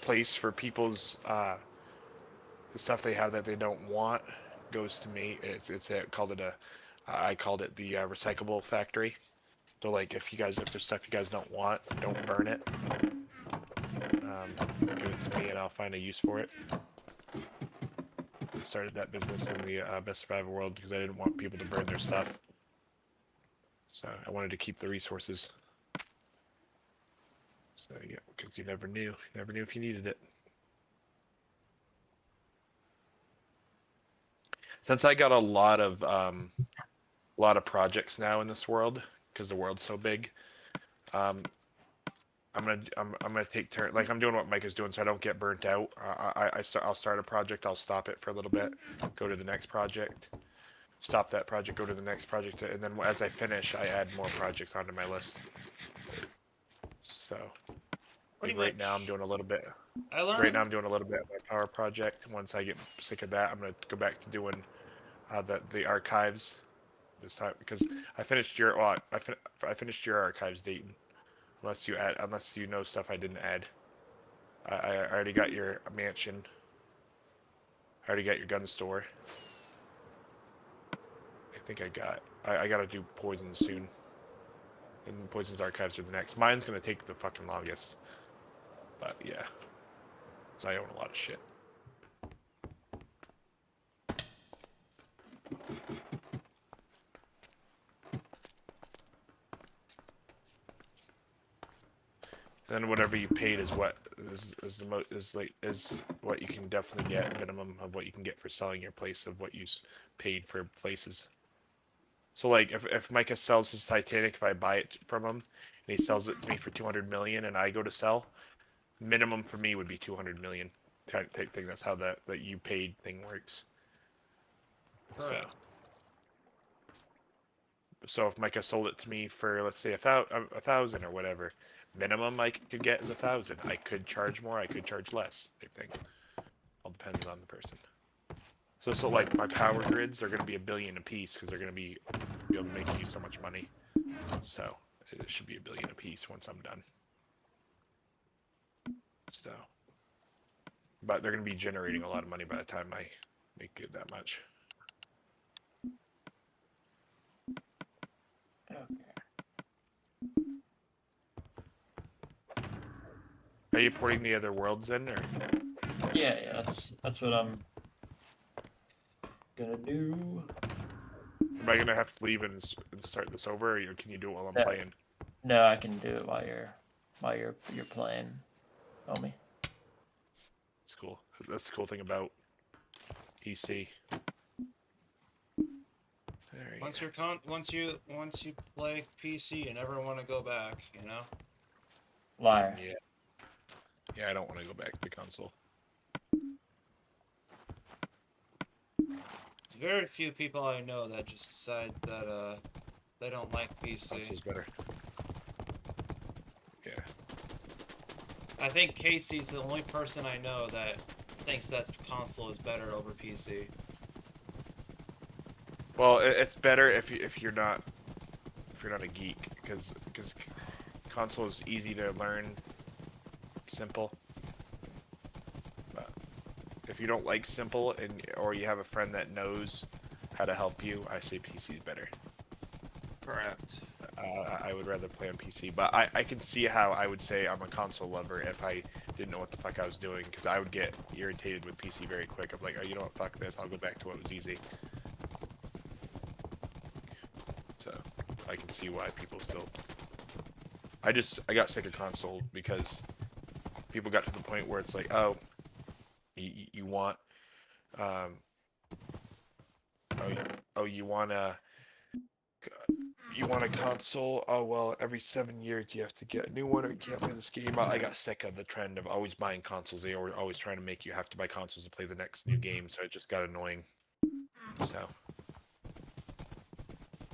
place for people's the stuff they have that they don't want goes to me. Called it a I called it the recyclable factory. So like if there's stuff you guys don't want, don't burn it. Give it to me and I'll find a use for it. I started that business in the Best Survivor world because I didn't want people to burn their stuff. So I wanted to keep the resources. So yeah, because you never knew if you needed it. Since I got a lot of projects now in this world, because the world's so big, I'm gonna take turn. Like I'm doing what Mike is doing, so I don't get burnt out. I'll start a project, I'll stop it for a little bit, go to the next project, stop that project, go to the next project, and then as I finish, I add more projects onto my list. So, like right now, I'm doing a little bit. Right now, I'm doing a little bit of my power project. Once I get sick of that, I'm gonna go back to doing the archives this time because I finished your I finished your archives, Dayton. Unless you know stuff I didn't add. I already got your mansion. I already got your gun store. I think I gotta do Poison soon. And Poison's archives are the next. Mine's gonna take the fucking longest. But yeah. 'Cause I own a lot of shit. Then whatever you paid is what is what you can definitely get, minimum of what you can get for selling your place of what you paid for places. So like if Micah sells his Titanic, if I buy it from him and he sells it to me for 200 million and I go to sell, minimum for me would be 200 million. Type thing. That's how that you paid thing works. Right. So if Micah sold it to me for let's say 1,000 or whatever, minimum I could get is 1,000. I could charge more, I could charge less. I think all depends on the person. So like my power grids are going to be $1 billion a piece because they're going to be able to make you so much money. So it should be $1 billion a piece once I'm done. So, but they're going to be generating a lot of money by the time I make it that much. Okay. Are you porting the other worlds in, or? Yeah, that's what I'm gonna do. Am I gonna have to leave and start this over, or can you do it while I'm playing? No, I can do it while you're playing, homie. That's cool. That's the cool thing about PC. Once you play PC, you never want to go back, you know? Liar. Yeah. Yeah, I don't want to go back to the console. Very few people I know that just decide that they don't like PC. Console's better. Yeah. I think Casey's the only person I know that thinks that console is better over PC. Well, it's better if you're not a geek because console is easy to learn, simple. But if you don't like simple or you have a friend that knows how to help you, I say PC is better. Correct. I would rather play on PC, but I can see how I would say I'm a console lover if I didn't know what the fuck I was doing, because I would get irritated with PC very quick. I'm like, oh, you know what, fuck this, I'll go back to what was easy. So, I can see why people still... I got sick of console because people got to the point where it's like, oh, you want... You want a console? Oh, well, every 7 years you have to get a new one or you can't play this game. I got sick of the trend of always buying consoles. They were always trying to make you have to buy consoles to play the next new game, so it just got annoying. So,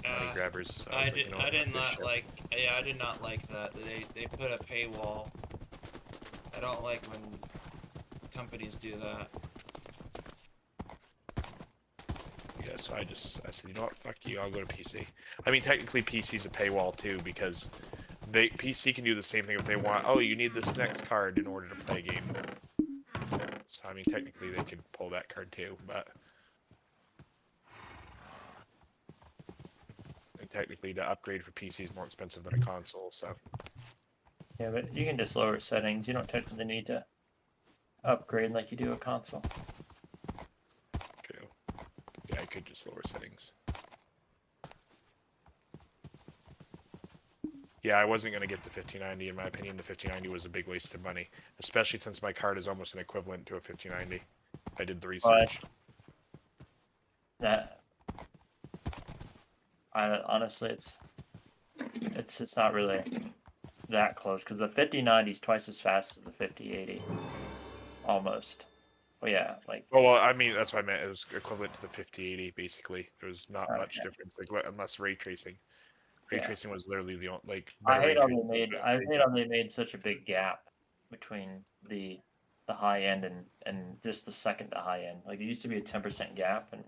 money grabbers. So I did not like that. They put a paywall. I don't like when companies do that. So I said, you know what, fuck you, I'll go to PC. I mean, technically PC's a paywall too, because PC can do the same thing if they want. Oh, you need this next card in order to play a game. So I mean, technically they could pull that card too, but and technically the upgrade for PC is more expensive than a console. So Yeah, but you can just lower settings. You don't technically need to upgrade like you do a console. true. Yeah, I could just lower settings. Yeah, I wasn't gonna get the 5090. In my opinion, the 5090 was a big waste of money, especially since my card is almost an equivalent to a 5090. I did the research. That I honestly, it's not really that close because the 5090 is twice as fast as the 5080, almost. Well, yeah, like Oh well, I mean that's what I meant. It was equivalent to the 5080, basically. There was not much okay. difference, like unless ray tracing. Ray Yeah. tracing was literally the only, like I better ray hate how tracing. I hate how they made such a big gap between the high end and just the second to high end. Like it used to be a 10% gap, and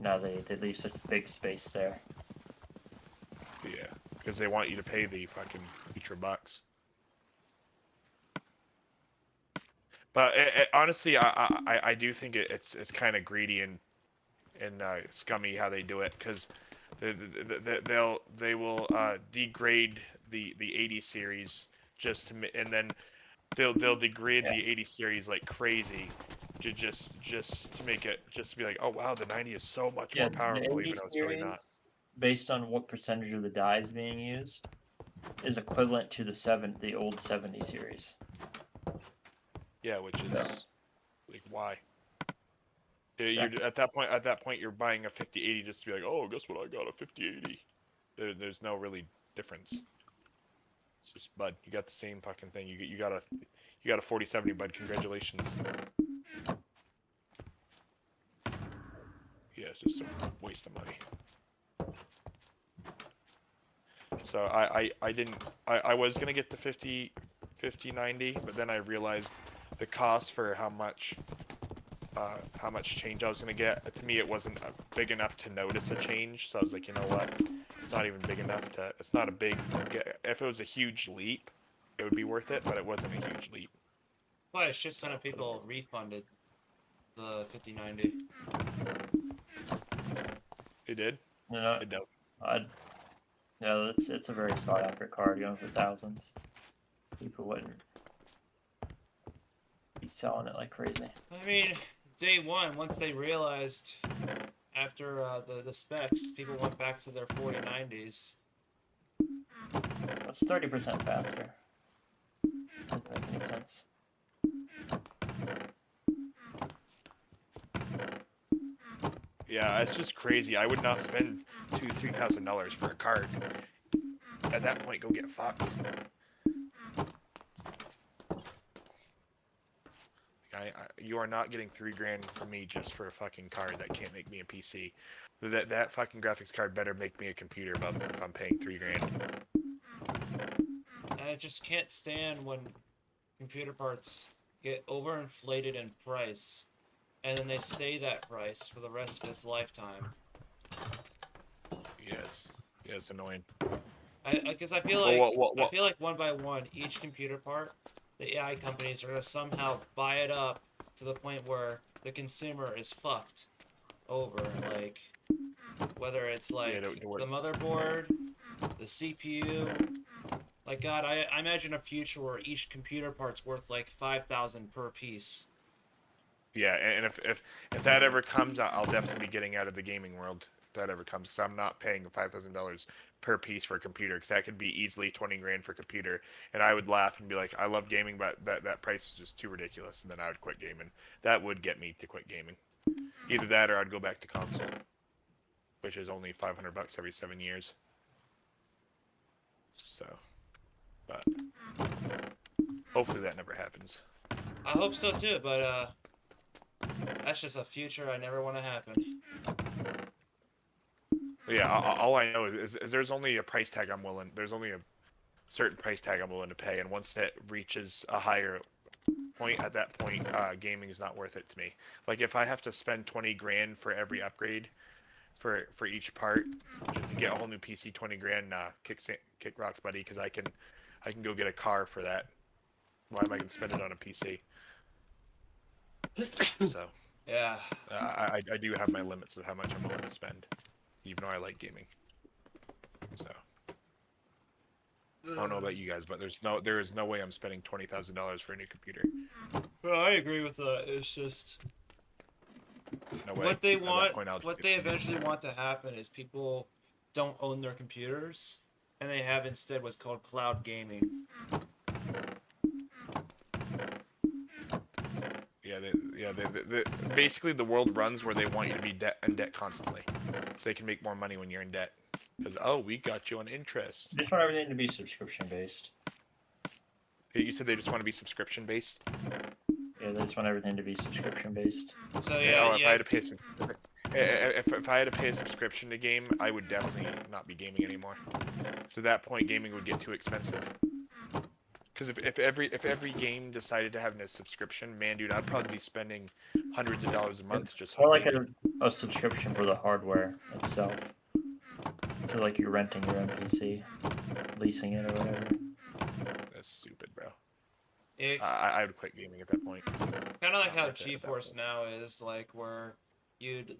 now they leave such big space there. Yeah, because they want you to pay the fucking extra bucks. But honestly, I do think it's kind of greedy and scummy how they do it, because they will degrade the 80 series just to and then they'll degrade Yeah. the 80 series like crazy to just to make it just to be like, oh wow, the 90 is so much more powerful, even though it's really not. Based on what percentage of the die is being used, is equivalent to the old 70 series. Yeah, which is Yeah. like why? Yeah, you're at that point you're buying a 5080 just to be like, oh, guess what, I got a 5080. There's no really difference. It's just, bud, you got the same fucking thing. You got a 4070, bud. Congratulations. Yeah, it's just a waste of money. So I was gonna get the 5090, but then I realized the cost for how much change I was gonna get. To me, it wasn't big enough to notice a change. So I was like, you know what? It's not even big enough to. It's not a big. If it was a huge leap, it would be worth it. But it wasn't a huge leap. Why a shit ton of people refunded the 5090. It did. You know, It does. yeah, it's a very sought after card, going for thousands. People wouldn't be selling it like crazy. I mean, day one, once they realized after the specs, people went back to their 4090s. That's 30% faster. Doesn't make any sense. Yeah, it's just crazy. I would not spend $2,000-$3,000 for a card. At that point, go get fucked. You are not getting $3,000 from me just for a fucking card that can't make me a PC. That fucking graphics card better make me a computer if I'm paying $3,000. I just can't stand when computer parts get overinflated in price, and then they stay that price for the rest of its lifetime. Yes, yeah, it's annoying. Because I feel like I feel like one by one, each computer part, the AI companies are gonna somehow buy it up to the point where the consumer is fucked over. Like whether it's like the motherboard, the CPU. Like God, I imagine a future where each computer part's worth like 5,000 per piece. Yeah, and if that ever comes, I'll definitely be getting out of the gaming world. If that ever comes, because I'm not paying $5,000 per piece for a computer, because that could be easily $20,000 for a computer, and I would laugh and be like, I love gaming, but that price is just too ridiculous, and then I would quit gaming. That would get me to quit gaming. Either that, or I'd go back to console, which is only $500 every 7 years. So, but hopefully that never happens. I hope so too, but that's just a future I never want to happen. Yeah, all I know is there's only a price tag I'm willing. There's only a certain price tag I'm willing to pay, and once that reaches a higher point, at that point, gaming is not worth it to me. Like if I have to spend $20,000 for every upgrade, for each part. Just to get a whole new PC, 20 grand. Nah, kick rocks, buddy. Because I can go get a car for that. Why am I gonna spend it on a PC? So Yeah. I do have my limits of how much I'm willing to spend, even though I like gaming. So I don't know about you guys, but there is no way I'm spending $20,000 for a new computer. Well, I agree with that. It's just No way. what they At that want. point, I'll just What get they a computer. eventually want to happen is people don't own their computers, and they have instead what's called cloud gaming. Basically the world runs where they want you to be in debt constantly, so they can make more money when you're in debt. Because we got you on interest. I just want everything to be subscription based. You said they just want to be subscription based. Yeah, they just want everything to be subscription based. So If I yeah, had to pay if I had to pay a subscription to game, I would definitely not be gaming anymore. So at that point, gaming would get too expensive. Because if every game decided to have a subscription, man, dude, I'd probably be spending hundreds of dollars a month just on Or like gaming. a subscription for the hardware itself. So like you're renting your own PC, leasing it or whatever. That's stupid, bro. it I would quit gaming at that point. kind of like not how worth it at that GeForce point. now is, like where you'd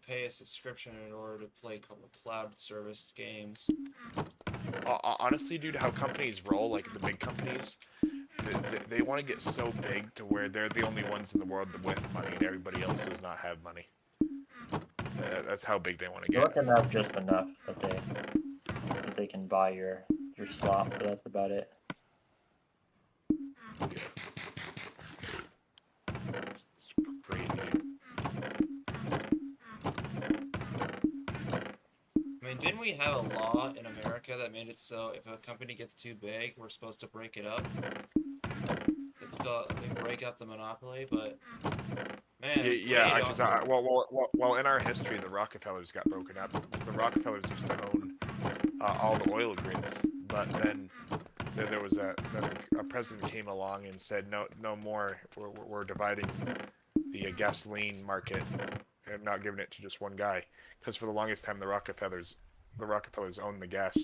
pay a subscription in order to play cloud service games. Honestly, dude, how companies roll, like the big companies, they want to get so big to where they're the only ones in the world with money and everybody else does not have money. That's how big they want to You're get. looking at just enough that they can buy your slot, but that's about it. It's crazy, dude. I mean, didn't we have a law in America that made it so if a company gets too big, we're supposed to break it up? It's called, we break up the monopoly, but man, Yeah, because well, in our history, the Rockefellers got broken up. The Rockefellers used to own all the oil grids, but then there was a president came along and said no more. We're dividing the gasoline market and not giving it to just one guy. Because for the longest time, the Rockefellers owned the gas.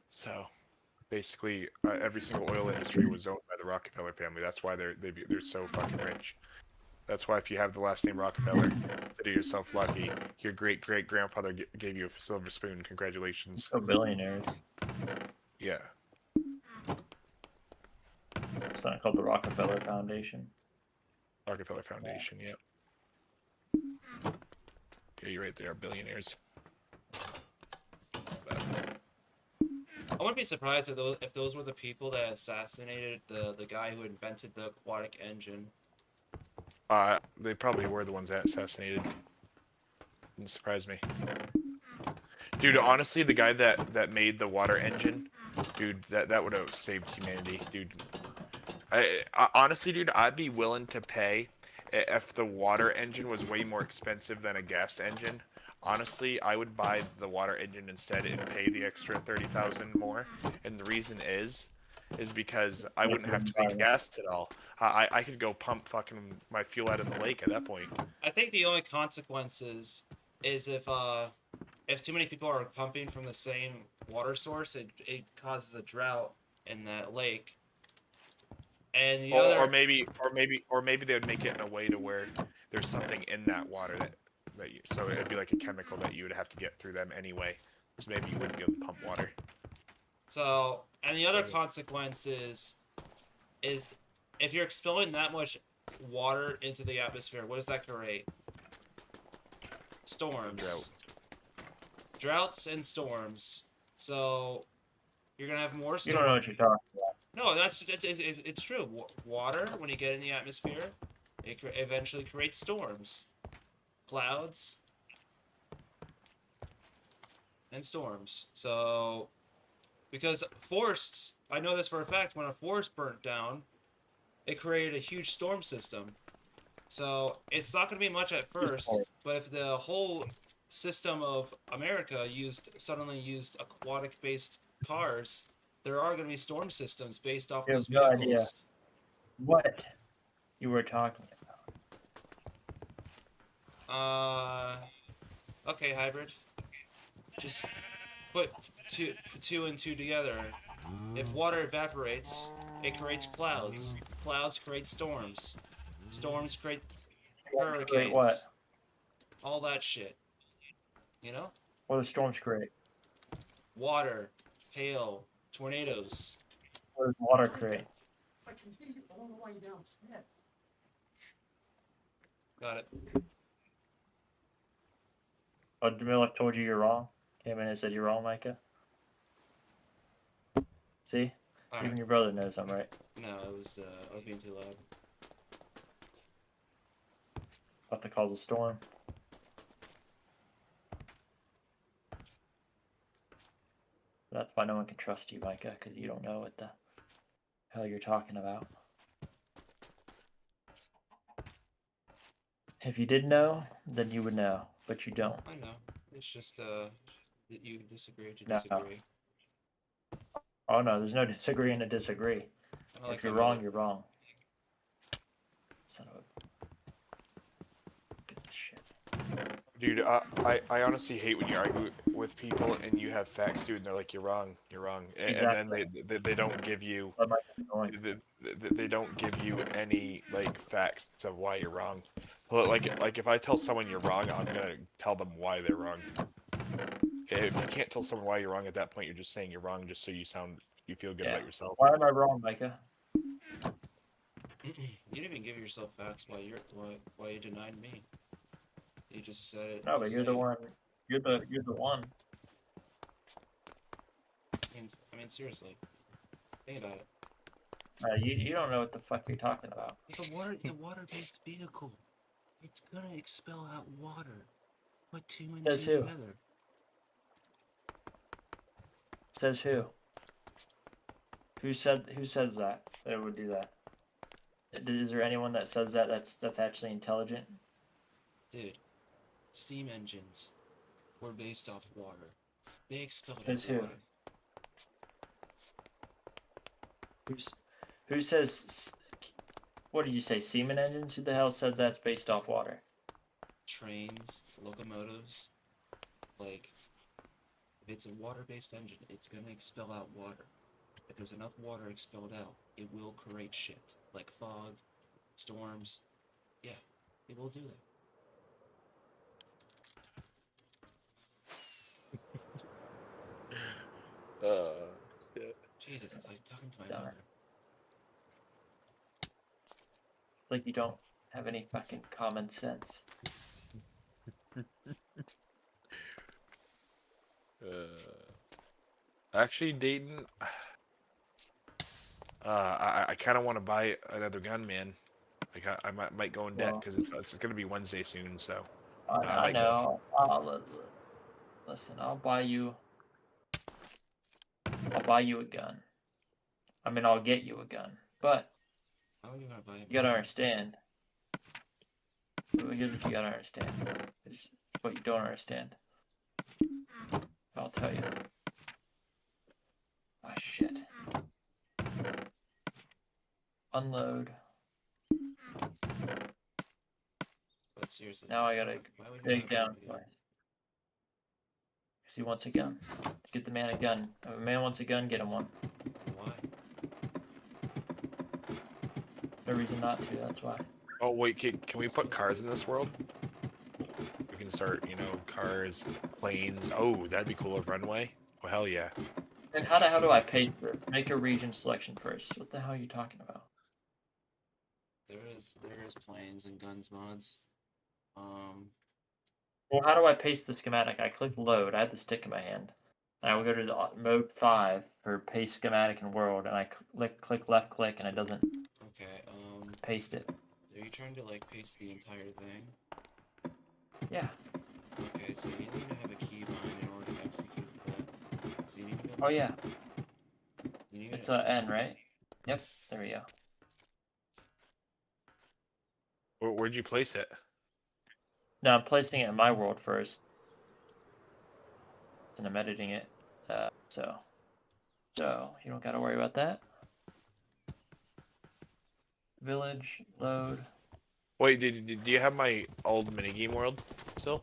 So basically, every single oil industry was owned by the Rockefeller family. That's why they're so fucking rich. That's why if you have the last name Rockefeller, consider yourself lucky. Your great grandfather gave you a silver spoon. Congratulations. So billionaires. Yeah. It's not called the Rockefeller Foundation. Rockefeller Foundation. Yeah. Yeah, you're right. They are billionaires. But I wouldn't be surprised if those were the people that assassinated the guy who invented the aquatic engine. they probably were the ones that assassinated. Didn't surprise me. Dude, honestly, the guy that made the water engine, dude, that would have saved humanity, dude. Honestly, dude, I'd be willing to pay if the water engine was way more expensive than a gas engine. Honestly, I would buy the water engine instead and pay the extra 30,000 more. And the reason is because I wouldn't have to make gas at all. I could go pump fucking my fuel out of the lake at that point. I think the only consequences is if too many people are pumping from the same water source, it causes a drought in that lake. And the other, Or maybe they would make it in a way to where there's something in that water so it'd be like a chemical that you would have to get through them anyway. So maybe you wouldn't be able to pump water. so, and the other consequence is if you're expelling that much water into the atmosphere, what does that create? Storms. Droughts and storms. So you're gonna have more storms. You don't know what you're talking about. No, it's true. Water, when you get in the atmosphere, it eventually creates storms, clouds, and storms. So, because forests, I know this for a fact, when a forest burnt down, it created a huge storm system. So, it's not going to be much at first, but if the whole system of America suddenly used aquatic-based cars, there are going to be storm systems based off You those have no vehicles. idea what you were talking about. Okay, hybrid. Just put two and two together. If water evaporates, it creates clouds. Clouds create storms. Storms create Storms create hurricanes. what? All that shit. You know? What do storms create? Water, hail, tornadoes. What does water create? Got it. Oh, Jamila told you you're wrong. Came in and said you're wrong, Micah. See? All Even right. your brother knows I'm right. No, I was being too loud. About to cause a storm. That's why no one can trust you, Micah, because you don't know what the hell you're talking about. If you did know, then you would know, but you don't. I know. It's just that you disagree to No. disagree. Oh no, there's no disagreeing to disagree. Kinda like If you're my wrong, mother. you're wrong. Son of a... Piece of shit. Dude, I honestly hate when you argue with people and you have facts, dude, and they're like, you're wrong, and then they don't give you That might be annoying. they don't give you any like facts of why you're wrong. Well, like if I tell someone you're wrong, I'm gonna tell them why they're wrong. Okay, if you can't tell someone why you're wrong at that point, you're just saying you're wrong just so you feel good Yeah. about yourself. Why am I wrong, Micah? You didn't even give yourself facts why you denied me. You just said it. No, but you're the one. You're the one. I mean, seriously. Think about it. You don't know what the fuck you're talking about. It's a water-based vehicle. It's gonna expel out water. Put two and Says two who? together. Says who? Who says that it would do that? Is there anyone that says that that's actually intelligent? Dude, steam engines were based off water. They expelled out Says who? water. Who says? What did you say? Semen engines? Who the hell said that's based off water? Trains, locomotives, like, if it's a water-based engine, it's gonna expel out water. If there's enough water expelled out, it will create shit, like fog, storms. Yeah, it will do that. Jesus, it's like talking to my Darn. mother. Like you don't have any fucking common sense. Actually, Dayton, I kind of want to buy another gun, man. Like I might go in debt Well, because it's gonna be Wednesday soon, so I might go. know. Listen, I'll buy you a gun. I mean, I'll get you a gun, but How are you gonna buy it? you gotta understand. Here's what you gotta understand. Is what you don't understand. I'll tell you. Ah, shit. Unload. But seriously. Now I gotta why would you dig wanna down buy it? twice. Because he wants a gun. Get the man a gun. If a man wants a gun, get him one. Why? No reason not to, that's why. Oh wait, can we put cars in this world? We can start, cars, planes. Oh, that'd be cool. A runway. Oh hell yeah. And how do I paste this? Make a region selection first. What the hell are you talking about? There is planes and guns mods. Well, how do I paste the schematic? I click load. I have the stick in my hand. And I will go to the mode 5 for paste schematic and world, and I click left click, and it doesn't Okay. paste it. Are you trying to like paste the entire thing? Yeah. Okay, so you need to have a keybind in order to execute that. So you need to be able Oh to yeah. You need It's to, N, right? Yep. There we go. Where'd you place it? Now I'm placing it in my world first, and I'm editing it. So you don't gotta worry about that. Village load. Wait, do you have my old minigame world still?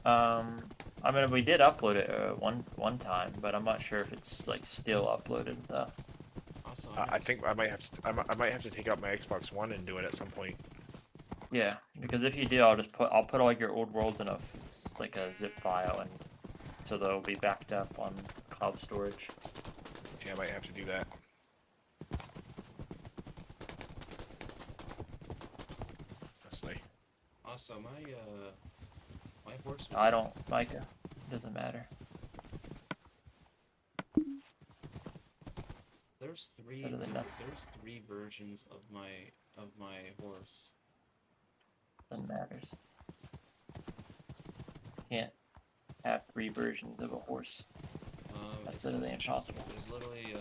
I mean, we did upload it one time, but I'm not sure if it's like still uploaded though. Awesome. I think I might have to. I might have to take out my Xbox One and do it at some point. Yeah, because if you do, I'll put all your old worlds in like a zip file, and so they'll be backed up on cloud storage. Yeah, I might have to do that. Honestly. Also, my horse was I don't, Micah. Doesn't matter. There's three. Better than nothing. There's 3 versions of my horse. Doesn't matter. Can't have 3 versions of a horse. That's literally impossible. There's literally a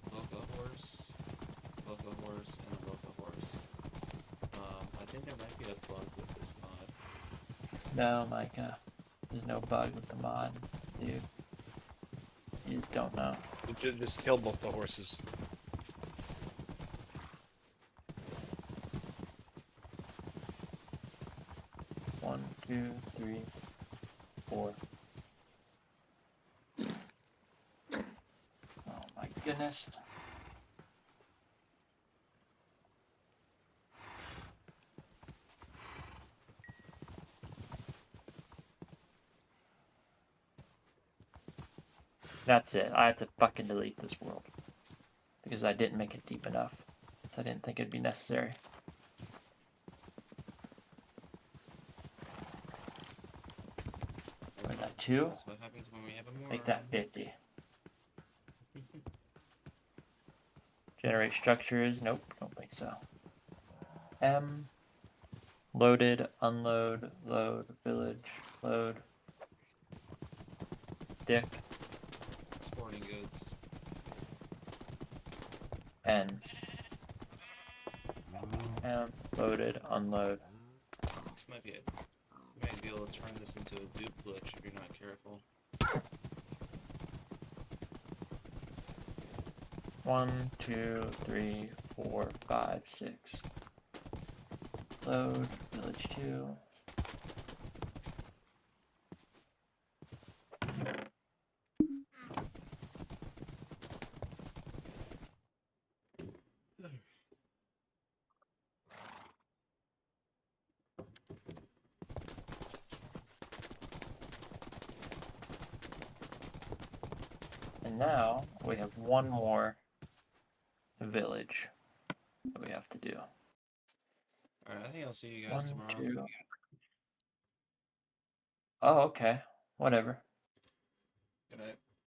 Boca horse, and a Boca horse. I think there might be a bug with this mod. No, Micah. There's no bug with the mod, dude. You just don't know. Just kill both the horses. One, 2, 3, 4. Oh my goodness. That's it. I have to fucking delete this world. Because I didn't make it deep enough. So I didn't think it'd be necessary. What is that, 2? That's what happens when we have a Make that 50. Generate structures. Nope, don't think so. M. Loaded, unload, load, village, load. Dick. Sporting goods. N. M. Loaded, unload. This might be it. You might be able to turn this into a dupe glitch if you're not careful. 1, 2, 3, 4, 5, 6. Load, village 2. And now we have one more village that we have to do. Alright, I think I'll see you guys 1, tomorrow. 2. Oh, okay. Whatever. Good night.